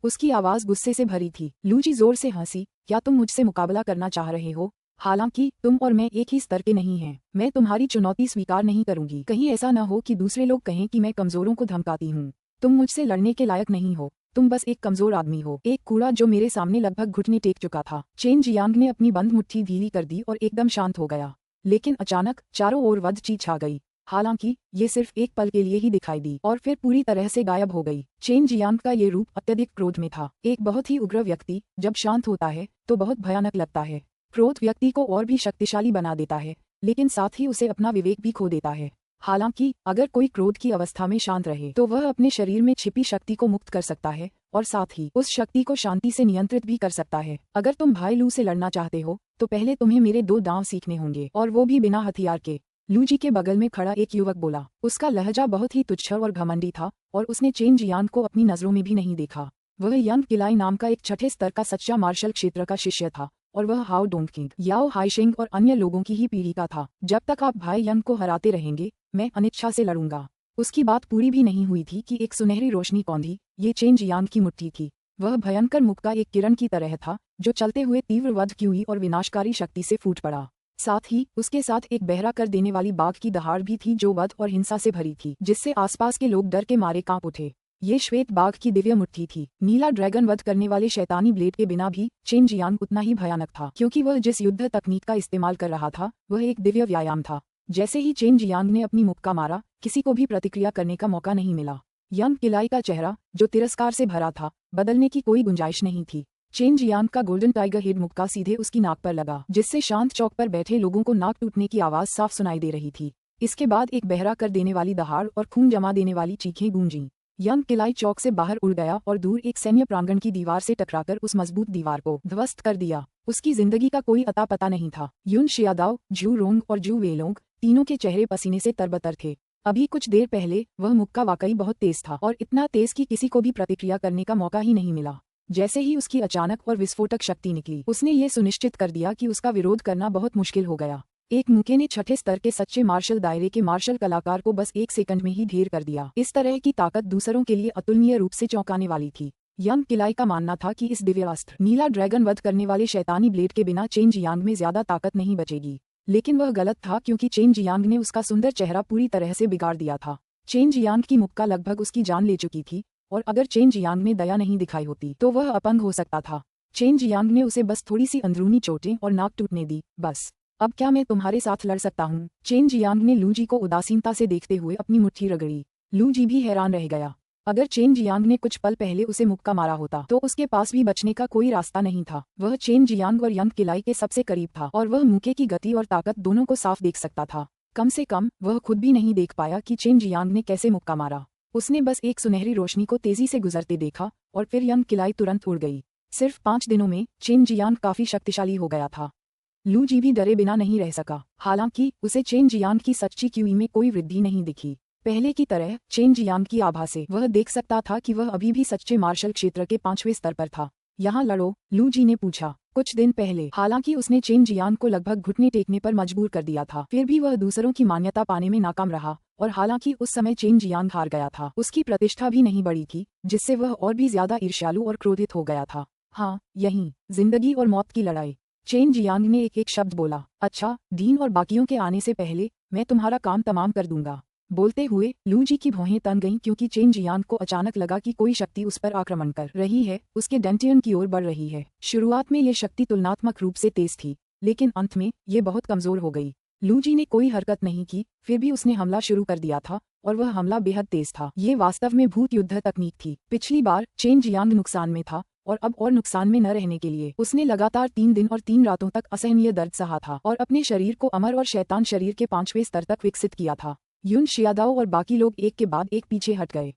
उसकी आवाज गुस्से से भरी थी। लू जी जोर से हंसी। क्या तुम मुझसे मुकाबला करना चाह रहे हो? हालांकि तुम और मैं एक ही स्तर के नहीं हैं। मैं तुम्हारी चुनौती स्वीकार नहीं करूंगी। कहीं ऐसा न हो कि दूसरे लोग कहें कि मैं कमजोरों को धमकाती हूँ। तुम मुझसे लड़ने के लायक नहीं हो। तुम बस एक कमजोर आदमी हो, एक कूड़ा जो मेरे सामने लगभग घुटने टेक चुका था। चेन जियांग ने अपनी बंद मुट्ठी ढीली कर दी और एकदम शांत हो गया। लेकिन अचानक चारों ओर वधची छा गई। हालांकि ये सिर्फ एक पल के लिए ही दिखाई दी और फिर पूरी तरह से गायब हो गई। चेन जियांग का ये रूप अत्यधिक क्रोध में था। एक बहुत ही उग्र व्यक्ति जब शांत होता है तो बहुत भयानक लगता है। क्रोध व्यक्ति को और भी शक्तिशाली बना देता है, लेकिन साथ ही उसे अपना विवेक भी खो देता है। हालांकि अगर कोई क्रोध की अवस्था में शांत रहे तो वह अपने शरीर में छिपी शक्ति को मुक्त कर सकता है और साथ ही उस शक्ति को शांति से नियंत्रित भी कर सकता है। अगर तुम भाई लू से लड़ना चाहते हो तो पहले तुम्हें मेरे 2 दांव सीखने होंगे, और वो भी बिना हथियार के। लू जी के बगल में खड़ा एक युवक बोला। उसका लहजा बहुत ही तुच्छ और घमंडी था और उसने चेन जियांग को अपनी नजरों में भी नहीं देखा। वह यंग किलाई नाम का एक छठे स्तर का सच्चा मार्शल क्षेत्र का शिष्य था और वह हाओ डोंग किंग, याओ हाइशेंग और अन्य लोगों की ही पीढ़ी का था। जब तक आप भाई यंग को हराते रहेंगे मैं अनिच्छा से लड़ूंगा। उसकी बात पूरी भी नहीं हुई थी कि एक सुनहरी रोशनी कौंधी। ये चेन जियांग की मुट्ठी थी। वह भयंकर मुख का एक किरण की तरह था जो चलते हुए तीव्र वध की और विनाशकारी शक्ति से फूट पड़ा। साथ ही उसके साथ एक बहरा कर देने वाली बाघ की दहाड़ भी थी जो वध और हिंसा से भरी थी, जिससे आसपास के लोग डर के मारे कांप उठे। ये श्वेत बाघ की दिव्य मुट्ठी थी। नीला ड्रैगन वध करने वाले शैतानी ब्लेड के बिना भी चेन जियांग उतना ही भयानक था, क्योंकि वह जिस युद्ध तकनीक का इस्तेमाल कर रहा था वह एक दिव्य व्यायाम था। जैसे ही चेन जियांग ने अपनी मुक्का मारा, किसी को भी प्रतिक्रिया करने का मौका नहीं मिला। यंग किलाई का चेहरा, जो तिरस्कार से भरा था, बदलने की कोई गुंजाइश नहीं थी। चेन जियांग का गोल्डन टाइगर हेड मुक्का सीधे उसकी नाक पर लगा, जिससे शांत चौक पर बैठे लोगों को नाक टूटने की आवाज साफ सुनाई दे रही थी। इसके बाद एक बहरा कर देने वाली दहाड़ और खून जमा देने वाली चीखें गूंजीं। यंग किलाई चौक से बाहर उड़ गया और दूर एक सैन्य प्रांगण की दीवार से टकराकर उस मजबूत दीवार को ध्वस्त कर दिया। उसकी जिंदगी का कोई अता पता नहीं था। युन शियादाओ, जू रोंग और जू वेलोंग तीनों के चेहरे पसीने से तरबतर थे। अभी कुछ देर पहले वह मुक्का वाकई बहुत तेज था और इतना तेज कि किसी को भी प्रतिक्रिया करने का मौका ही नहीं मिला। जैसे ही उसकी अचानक और विस्फोटक शक्ति निकली, उसने ये सुनिश्चित कर दिया कि उसका विरोध करना बहुत मुश्किल हो गया। एक मुक्के ने छठे स्तर के सच्चे मार्शल दायरे के मार्शल कलाकार को बस 1 सेकंड में ही ढेर कर दिया। इस तरह की ताकत दूसरों के लिए अतुलनीय रूप से चौंकाने वाली थी। यंग किलाई का मानना था कि इस दिव्य अस्त्र नीला ड्रैगन वध करने वाले शैतानी ब्लेड के बिना चेन जियांग में ज्यादा ताकत नहीं बचेगी। लेकिन वह गलत था, क्योंकि चेन जियांग ने उसका सुंदर चेहरा पूरी तरह से बिगाड़ दिया था। चेन जियांग की मुक्का लगभग उसकी जान ले चुकी थी, और अगर चेन जियांग ने दया नहीं दिखाई होती तो वह अपंग हो सकता था। चेन जियांग ने उसे बस थोड़ी सी अंदरूनी चोटें और नाक टूटने दी, बस। अब क्या मैं तुम्हारे साथ लड़ सकता हूँ? चेन जियांग ने लू जी को उदासीनता से देखते हुए अपनी मुट्ठी रगड़ी। लू जी भी हैरान रह गया। अगर चेन जियांग ने कुछ पल पहले उसे मुक्का मारा होता तो उसके पास भी बचने का कोई रास्ता नहीं था। वह चेन जियांग और यंग किलाई के सबसे करीब था और वह मुक्के की गति और ताकत दोनों को साफ देख सकता था। कम से कम वह खुद भी नहीं देख पाया कि चेन जियांग ने कैसे मुक्का मारा। उसने बस एक सुनहरी रोशनी को तेजी से गुजरते देखा और फिर यंग किलाई तुरंत उड़ गई। सिर्फ 5 दिनों में चेन जियांग काफी शक्तिशाली हो गया था। लू जी भी डरे बिना नहीं रह सका। हालांकि उसे चेन जियांग की सच्ची क्यूई में कोई वृद्धि नहीं दिखी। पहले की तरह चेन जियांग की आभा से वह देख सकता था कि वह अभी भी सच्चे मार्शल क्षेत्र के 5वें स्तर पर था। यहाँ लड़ो? लू जी ने पूछा। कुछ दिन पहले हालांकि उसने चेन जियांग को लगभग घुटने टेकने पर मजबूर कर दिया था, फिर भी वह दूसरों की मान्यता पाने में नाकाम रहा। और हालांकि उस समय चेन जियांग हार गया था, उसकी प्रतिष्ठा भी नहीं बढ़ी थी, जिससे वह और भी ज्यादा ईर्ष्यालु और क्रोधित हो गया था। हाँ, यही जिंदगी और मौत की लड़ाई। चेन जियांग ने एक शब्द बोला। अच्छा, डीन और बाकियों के आने से पहले मैं तुम्हारा काम तमाम कर दूंगा। बोलते हुए लू जी की भौहें तन गईं, क्योंकि चेन जियांग को अचानक लगा कि कोई शक्ति उस पर आक्रमण कर रही है, उसके डेंटियन की ओर बढ़ रही है। शुरुआत में ये शक्ति तुलनात्मक रूप से तेज थी, लेकिन अंत में ये बहुत कमजोर हो गई। लू जी ने कोई हरकत नहीं की, फिर भी उसने हमला शुरू कर दिया था और वह हमला बेहद तेज था। ये वास्तव में भूत युद्ध तकनीक थी। पिछली बार चेन जियांग नुकसान में था और अब और नुकसान में न रहने के लिए उसने लगातार 3 दिन और 3 रातों तक असहनीय दर्द सहा था और अपने शरीर को अमर और शैतान शरीर के 5वें स्तर तक विकसित किया था। युन शियादाओ और बाकी लोग एक के बाद एक पीछे हट गए।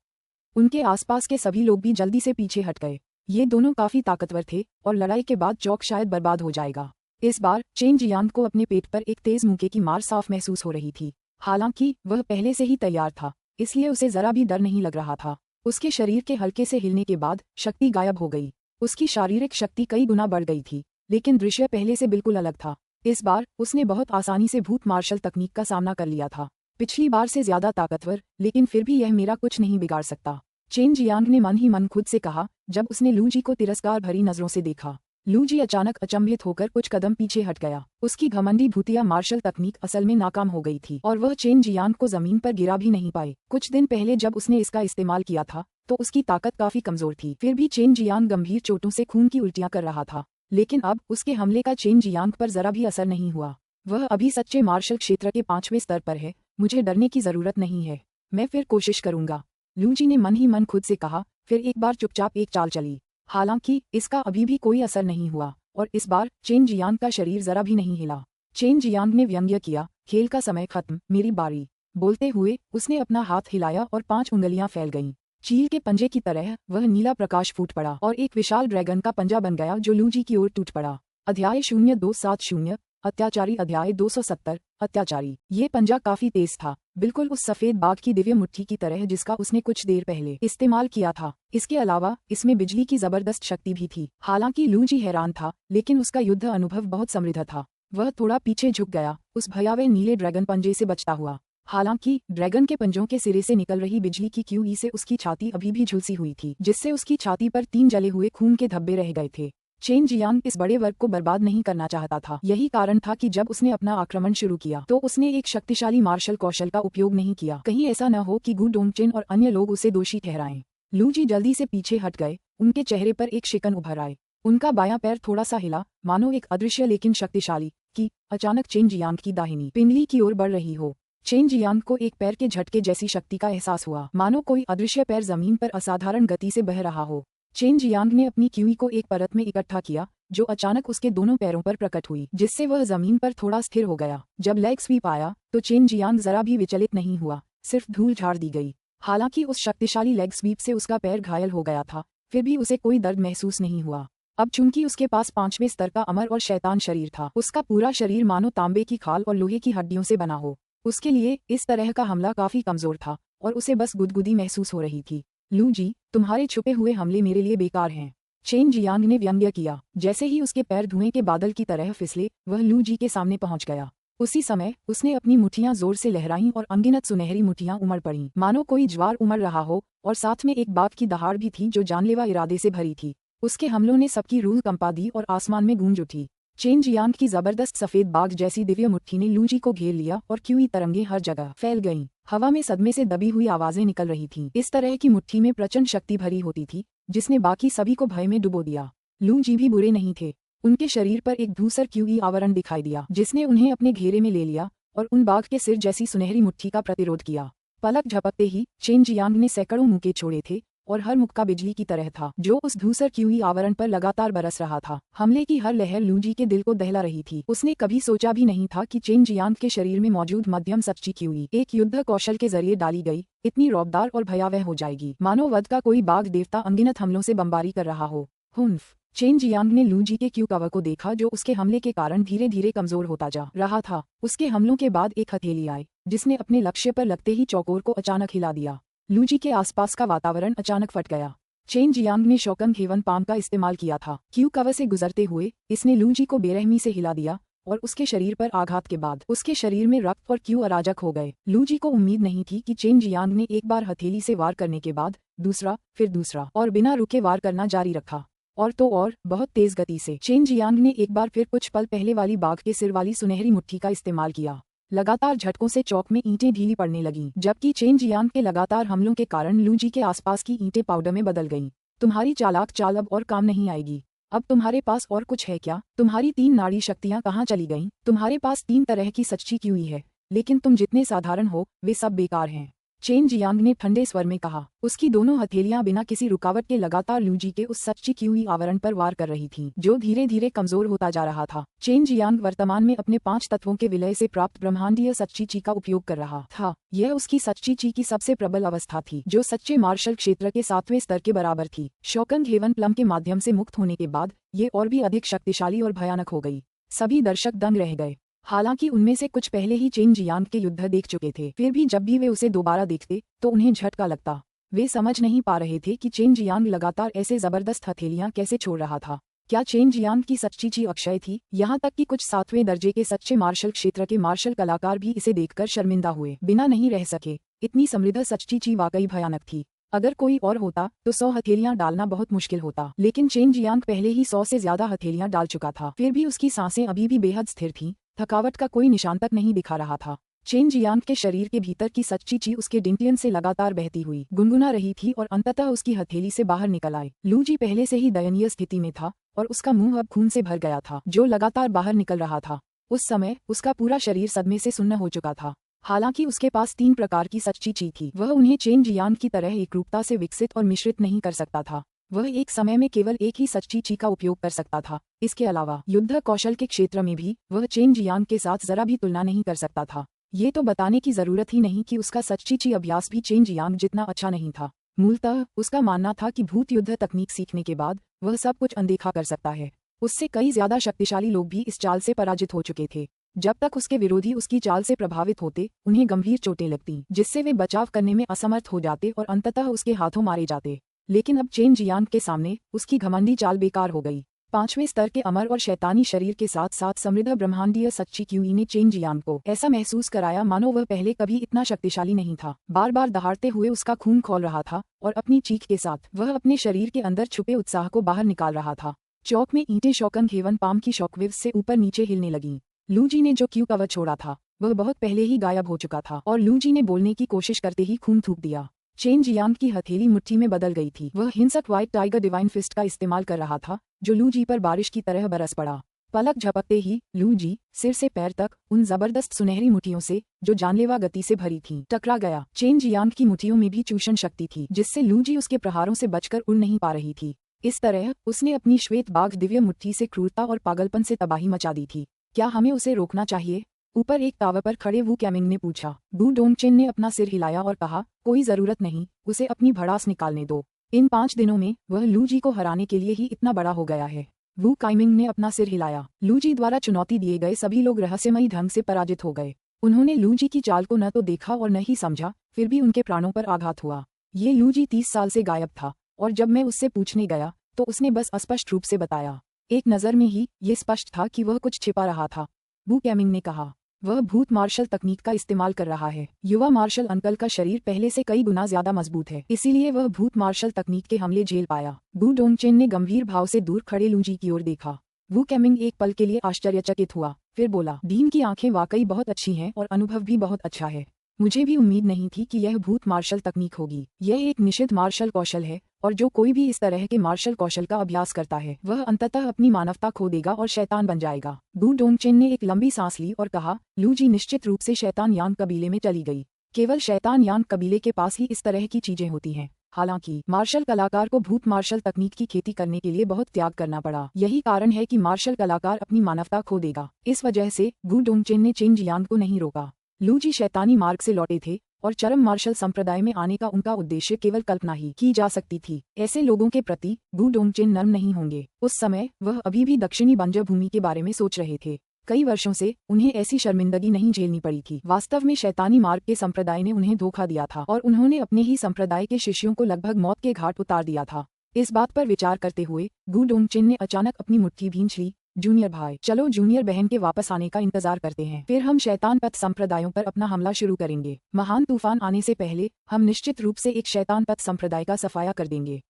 उनके आसपास के सभी लोग भी जल्दी से पीछे हट गए। ये दोनों काफी ताकतवर थे और लड़ाई के बाद चौक शायद बर्बाद हो जाएगा। इस बार चेन जियांग को अपने पेट पर एक तेज मुक्के की मार साफ महसूस हो रही थी। हालांकि वह पहले से ही तैयार था, इसलिए उसे जरा भी डर नहीं लग रहा था। उसके शरीर के हल्के से हिलने के बाद शक्ति गायब हो गई। उसकी शारीरिक शक्ति कई गुना बढ़ गई थी, लेकिन दृश्य पहले से बिल्कुल अलग था। इस बार उसने बहुत आसानी से भूत मार्शल तकनीक का सामना कर लिया था। पिछली बार से ज्यादा ताकतवर, लेकिन फिर भी यह मेरा कुछ नहीं बिगाड़ सकता, चेन जियांग ने मन ही मन खुद से कहा जब उसने लू जी को तिरस्कार भरी नजरों से देखा। लू जी अचानक अचंभित होकर कुछ कदम पीछे हट गया। उसकी घमंडी भूतिया मार्शल तकनीक असल में नाकाम हो गई थी और वह चेन जियांग को जमीन पर गिरा भी नहीं पाए। कुछ दिन पहले जब उसने इसका इस्तेमाल किया था तो उसकी ताकत काफी कमजोर थी, फिर भी चेन जियांग गंभीर चोटों से खून की उल्टियां कर रहा था। लेकिन अब उसके हमले का चेन जियांग पर जरा भी असर नहीं हुआ। वह अभी सच्चे मार्शल क्षेत्र के 5वें स्तर पर है। मुझे डरने की जरूरत नहीं है, मैं फिर कोशिश करूंगा, लू जी ने मन ही मन खुद से कहा। फिर एक बार चुपचाप एक चाल चली। हालांकि इसका अभी भी कोई असर नहीं हुआ और इस बार चेन जियांग का शरीर जरा भी नहीं हिला। चेन जियांग ने व्यंग्य किया, खेल का समय खत्म, मेरी बारी। बोलते हुए उसने अपना हाथ हिलाया और 5 उंगलियां फैल गईं। चील के पंजे की तरह वह नीला प्रकाश फूट पड़ा और एक विशाल ड्रैगन का पंजा बन गया जो लू जी की ओर टूट पड़ा। अध्याय 0270 अत्याचारी। अध्याय 270 अत्याचारी। ये पंजा काफी तेज था, बिल्कुल उस सफेद बाघ की दिव्य मुट्ठी की तरह जिसका उसने कुछ देर पहले इस्तेमाल किया था। इसके अलावा इसमें बिजली की जबरदस्त शक्ति भी थी। हालांकि लू जी हैरान था, लेकिन उसका युद्ध अनुभव बहुत समृद्ध था। वह थोड़ा पीछे झुक गया, उस भयावह नीले ड्रैगन पंजे से बचता हुआ। हालांकि ड्रैगन के पंजों के सिरे से निकल रही बिजली की क्यूई से उसकी छाती अभी भी झुलसी हुई थी, जिससे उसकी छाती पर 3 जले हुए खून के धब्बे रह गए थे। चेन जियांग इस बड़े वर्ग को बर्बाद नहीं करना चाहता था। यही कारण था कि जब उसने अपना आक्रमण शुरू किया तो उसने एक शक्तिशाली मार्शल कौशल का उपयोग नहीं किया, कहीं ऐसा न हो कि गु डोंगचेन और अन्य लोग उसे दोषी ठहराएं। लू जी जल्दी से पीछे हट गए, उनके चेहरे पर एक शिकन उभर आए। उनका बायां पैर थोड़ा सा हिला, मानो एक अदृश्य लेकिन शक्तिशाली कि अचानक चेन जियांग की दाहिनी पिंडली की ओर बढ़ रही हो। चेन जियांग को एक पैर के झटके जैसी शक्ति का एहसास हुआ, मानो कोई अदृश्य पैर जमीन पर असाधारण गति से बह रहा हो। चेन जियांग ने अपनी क्यूई को एक परत में इकट्ठा किया, जो अचानक उसके दोनों पैरों पर प्रकट हुई, जिससे वह जमीन पर थोड़ा स्थिर हो गया। जब लेग स्वीप आया तो चेन जियांग जरा भी विचलित नहीं हुआ, सिर्फ धूल झाड़ दी गई। हालांकि उस शक्तिशाली लेग स्वीप से उसका पैर घायल हो गया था, फिर भी उसे कोई दर्द महसूस नहीं हुआ। अब चूंकि उसके पास 5वें स्तर का अमर और शैतान शरीर था, उसका पूरा शरीर मानो तांबे की खाल और लोहे की हड्डियों से बना हो। उसके लिए इस तरह का हमला काफी कमजोर था और उसे बस गुदगुदी महसूस हो रही थी। लू जी, तुम्हारे छुपे हुए हमले मेरे लिए बेकार हैं, चेन जियांग ने व्यंग्य किया। जैसे ही उसके पैर धुएं के बादल की तरह फिसले, वह लू जी के सामने पहुंच गया। उसी समय उसने अपनी मुट्ठियां जोर से लहराईं और अनगिनत सुनहरी मुट्ठियां उमड़ पड़ीं, मानो कोई ज्वार उमड़ रहा हो, और साथ में एक बाघ की दहाड़ भी थी जो जानलेवा इरादे से भरी थी। उसके हमलों ने सबकी रूह कंपा दी और आसमान में गूंज उठी। चेन जियांग की जबरदस्त सफेद बाघ जैसी दिव्य मुट्ठी ने लू जी को घेर लिया और क्यूई तरंगे हर जगह फैल गईं। हवा में सदमे से दबी हुई आवाजें निकल रही थीं। इस तरह की मुट्ठी में प्रचंड शक्ति भरी होती थी, जिसने बाकी सभी को भय में डुबो दिया। लू जी भी बुरे नहीं थे। उनके शरीर पर एक धूसर क्यूई आवरण दिखाई दिया, जिसने उन्हें अपने घेरे में ले लिया और उन बाघ के सिर जैसी सुनहरी मुट्ठी का प्रतिरोध किया। पलक झपकते ही चेन जियांग ने सैकड़ों मुक्के छोड़े थे और हर मुक्का बिजली की तरह था, जो उस धूसर क्यूई आवरण पर लगातार बरस रहा था। हमले की हर लहर लू जी के दिल को दहला रही थी। उसने कभी सोचा भी नहीं था कि चेन जियांग के शरीर में मौजूद मध्यम सच्ची क्यूई एक युद्ध कौशल के जरिए डाली गई इतनी रौबदार और भयावह हो जाएगी, मानो वध का कोई बाघ देवता अनगिनत हमलों से बमबारी कर रहा हो। हुन्फ! चेन जियांग ने लू जी के क्यू कवर को देखा, जो उसके हमले के कारण धीरे धीरे कमजोर होता जा रहा था। उसके हमलों के बाद एक हथेली आई, जिसने अपने लक्ष्य पर लगते ही चौकोर को अचानक हिला दिया। लू जी के आसपास का वातावरण अचानक फट गया। चेन जियांग ने शोकंग हेवन पाम का इस्तेमाल किया था। क्यू कवर से गुजरते हुए इसने लू जी को बेरहमी से हिला दिया और उसके शरीर पर आघात के बाद उसके शरीर में रक्त और क्यू अराजक हो गए। लू जी को उम्मीद नहीं थी कि चेन जियांग ने एक बार हथेली से वार करने के बाद दूसरा, फिर दूसरा और बिना रुके वार करना जारी रखा। और तो और बहुत तेज गति से चेन जियांग ने एक बार फिर कुछ पल पहले वाली बाघ के सिर वाली सुनहरी मुट्ठी का इस्तेमाल किया। लगातार झटकों से चौक में ईंटें ढीली पड़ने लगीं, जबकि चेन जियांग के लगातार हमलों के कारण लू जी के आसपास की ईंटें पाउडर में बदल गईं। तुम्हारी चालाक चाल अब और काम नहीं आएगी। अब तुम्हारे पास और कुछ है क्या? तुम्हारी 3 नाड़ी शक्तियां कहाँ चली गईं? तुम्हारे पास 3 तरह की सच्ची क्यूई है, लेकिन तुम जितने साधारण हो वे सब बेकार हैं, चेन जियांग ने ठंडे स्वर में कहा। उसकी दोनों हथेलियां बिना किसी रुकावट के लगातार लू जी के उस सच्ची क्यूई आवरण पर वार कर रही थीं, जो धीरे धीरे कमजोर होता जा रहा था। चेन जियांग वर्तमान में अपने 5 तत्वों के विलय से प्राप्त ब्रह्मांडीय सच्ची ची का उपयोग कर रहा था। यह उसकी सच्ची ची की सबसे प्रबल अवस्था थी, जो सच्चे मार्शल क्षेत्र के 7वें स्तर के बराबर थी। शोकंग हेवन प्लम के माध्यम से मुक्त होने के बाद ये और भी अधिक शक्तिशाली और भयानक हो गई। सभी दर्शक दंग रह गए। हालांकि उनमें से कुछ पहले ही चेन जियांग के युद्ध देख चुके थे, फिर भी जब भी वे उसे दोबारा देखते तो उन्हें झटका लगता। वे समझ नहीं पा रहे थे कि चेन जियांग लगातार ऐसे जबरदस्त हथेलियां कैसे छोड़ रहा था। क्या चेन जियांग की सच्ची ची अक्षय थी? यहाँ तक कि कुछ 7वें दर्जे के सच्चे मार्शल क्षेत्र के मार्शल कलाकार भी इसे देखकर शर्मिंदा हुए बिना नहीं रह सके। इतनी समृद्ध सच्ची ची वाकई भयानक थी। अगर कोई और होता तो 100 हथेलियां डालना बहुत मुश्किल होता, लेकिन चेन जियांग पहले ही 100 से ज्यादा हथेलियां डाल चुका था। फिर भी उसकी सांसें अभी भी बेहद स्थिर थीं, थकावट का कोई निशान तक नहीं दिखा रहा था। चेन जियांग के शरीर के भीतर की सच्ची ची उसके डिंटियन से लगातार बहती हुई गुनगुना रही थी और अंततः उसकी हथेली से बाहर निकल आई। लू जी पहले से ही दयनीय स्थिति में था और उसका मुंह अब खून से भर गया था, जो लगातार बाहर निकल रहा था। उस समय उसका पूरा शरीर सदमे से सुन्न हो चुका था। हालांकि उसके पास 3 प्रकार की सच्ची ची थी, वह उन्हें चेन जियांग की तरह एकरूपता से विकसित और मिश्रित नहीं कर सकता था। वह एक समय में केवल एक ही सच्ची ची का उपयोग कर सकता था। इसके अलावा युद्ध कौशल के क्षेत्र में भी वह चेन जियांग के साथ जरा भी तुलना नहीं कर सकता था। ये तो बताने की जरूरत ही नहीं कि उसका सच्ची ची अभ्यास भी चेन जियांग जितना अच्छा नहीं था। मूलतः उसका मानना था कि भूत युद्ध तकनीक सीखने के बाद वह सब कुछ अनदेखा कर सकता है। उससे कई ज्यादा शक्तिशाली लोग भी इस चाल से पराजित हो चुके थे। जब तक उसके विरोधी उसकी चाल से प्रभावित होते उन्हें गंभीर चोटें लगती, जिससे वे बचाव करने में असमर्थ हो जाते और अंततः उसके हाथों मारे जाते। लेकिन अब चेन जियांग के सामने उसकी घमंडी चाल बेकार हो गई। 5वें स्तर के अमर और शैतानी शरीर के साथ साथ समृद्ध ब्रह्मांडीय सच्ची क्यूई ने चेन जियांग को ऐसा महसूस कराया मानो वह पहले कभी इतना शक्तिशाली नहीं था। बार बार दहाड़ते हुए उसका खून खौल रहा था और अपनी चीख के साथ वह अपने शरीर के अंदर छुपे उत्साह को बाहर निकाल रहा था। चौक में ईंटें शौकन हेवन पाम की शॉकवेव से ऊपर नीचे हिलने लगीं। लूजी ने जो क्यू कवच छोड़ा था वह बहुत पहले ही गायब हो चुका था और लूजी ने बोलने की कोशिश करते ही खून थूक दिया। चेन जियांग की हथेली मुट्ठी में बदल गई थी। वह हिंसक व्हाइट टाइगर डिवाइन फिस्ट का इस्तेमाल कर रहा था जो लूजी पर बारिश की तरह बरस पड़ा। पलक झपकते ही लूजी सिर से पैर तक उन जबरदस्त सुनहरी मुट्ठियों से जो जानलेवा गति से भरी थीं टकरा गया। चेन जियांग की मुट्ठियों में भी चूषण शक्ति थी जिससे लूजी उसके प्रहारों से बचकर उड़ नहीं पा रही थी। इस तरह उसने अपनी श्वेत बाघ दिव्य मुट्ठी से क्रूरता और पागलपन से तबाही मचा दी थी। क्या हमें उसे रोकना चाहिए? ऊपर एक टावर पर खड़े वू कैमिंग ने पूछा। वू डोंगचेन ने अपना सिर हिलाया और कहा, कोई जरूरत नहीं, उसे अपनी भड़ास निकालने दो। इन 5 दिनों में वह लूजी को हराने के लिए ही इतना बड़ा हो गया है। वू काइमिंग ने अपना सिर हिलाया। लूजी द्वारा चुनौती दिए गए सभी लोग रहस्यमयी ढंग से पराजित हो गए। उन्होंने लूजी की चाल को न तो देखा और न ही समझा, फिर भी उनके प्राणों पर आघात हुआ। ये लूजी 30 साल से गायब था और जब मैं उससे पूछने गया तो उसने बस अस्पष्ट रूप से बताया। एक नज़र में ही ये स्पष्ट था कि वह कुछ छिपा रहा था। वू कैमिंग ने कहा, वह भूत मार्शल तकनीक का इस्तेमाल कर रहा है। युवा मार्शल अंकल का शरीर पहले से कई गुना ज्यादा मजबूत है, इसीलिए वह भूत मार्शल तकनीक के हमले झेल पाया। वू डोंगचेन ने गंभीर भाव से दूर खड़े लूजी की ओर देखा। वू कैमिंग एक पल के लिए आश्चर्यचकित हुआ, फिर बोला, डीन की आंखें वाकई बहुत अच्छी हैं और अनुभव भी बहुत अच्छा है। मुझे भी उम्मीद नहीं थी कि यह भूत मार्शल तकनीक होगी। यह एक निषिद्ध मार्शल कौशल है और जो कोई भी इस तरह के मार्शल कौशल का अभ्यास करता है वह अंततः अपनी मानवता खो देगा और शैतान बन जाएगा। वू डोंगचेन ने एक लंबी सांस ली और कहा, लूजी निश्चित रूप से शैतान यांग कबीले में चली गई। केवल शैतान यांग कबीले के पास ही इस तरह की चीजें होती हैं। हालांकि मार्शल कलाकार को भूत मार्शल तकनीक की खेती करने के लिए बहुत त्याग करना पड़ा। यही कारण है कि मार्शल कलाकार अपनी मानवता खो देगा। इस वजह से वू डोंगचेन ने चेन जियांग को नहीं रोका। लूजी शैतानी मार्ग से लौटे थे और चरम मार्शल संप्रदाय में आने का उनका उद्देश्य केवल कल्पना ही की जा सकती थी। ऐसे लोगों के प्रति वू डोंगचेन नर्म नहीं होंगे। उस समय वह अभी भी दक्षिणी बंजर भूमि के बारे में सोच रहे थे। कई वर्षों से उन्हें ऐसी शर्मिंदगी नहीं झेलनी पड़ी थी। वास्तव में शैतानी मार्ग के संप्रदाय ने उन्हें धोखा दिया था और उन्होंने अपने ही संप्रदाय के शिष्यों को लगभग मौत के घाट उतार दिया था। इस बात पर विचार करते हुए वू डोंगचेन ने अचानक अपनी मुट्ठी भींच ली। जूनियर भाई, चलो जूनियर बहन के वापस आने का इंतजार करते हैं, फिर हम शैतान पथ संप्रदायों पर अपना हमला शुरू करेंगे। महान तूफान आने से पहले हम निश्चित रूप से एक शैतान पथ संप्रदाय का सफाया कर देंगे।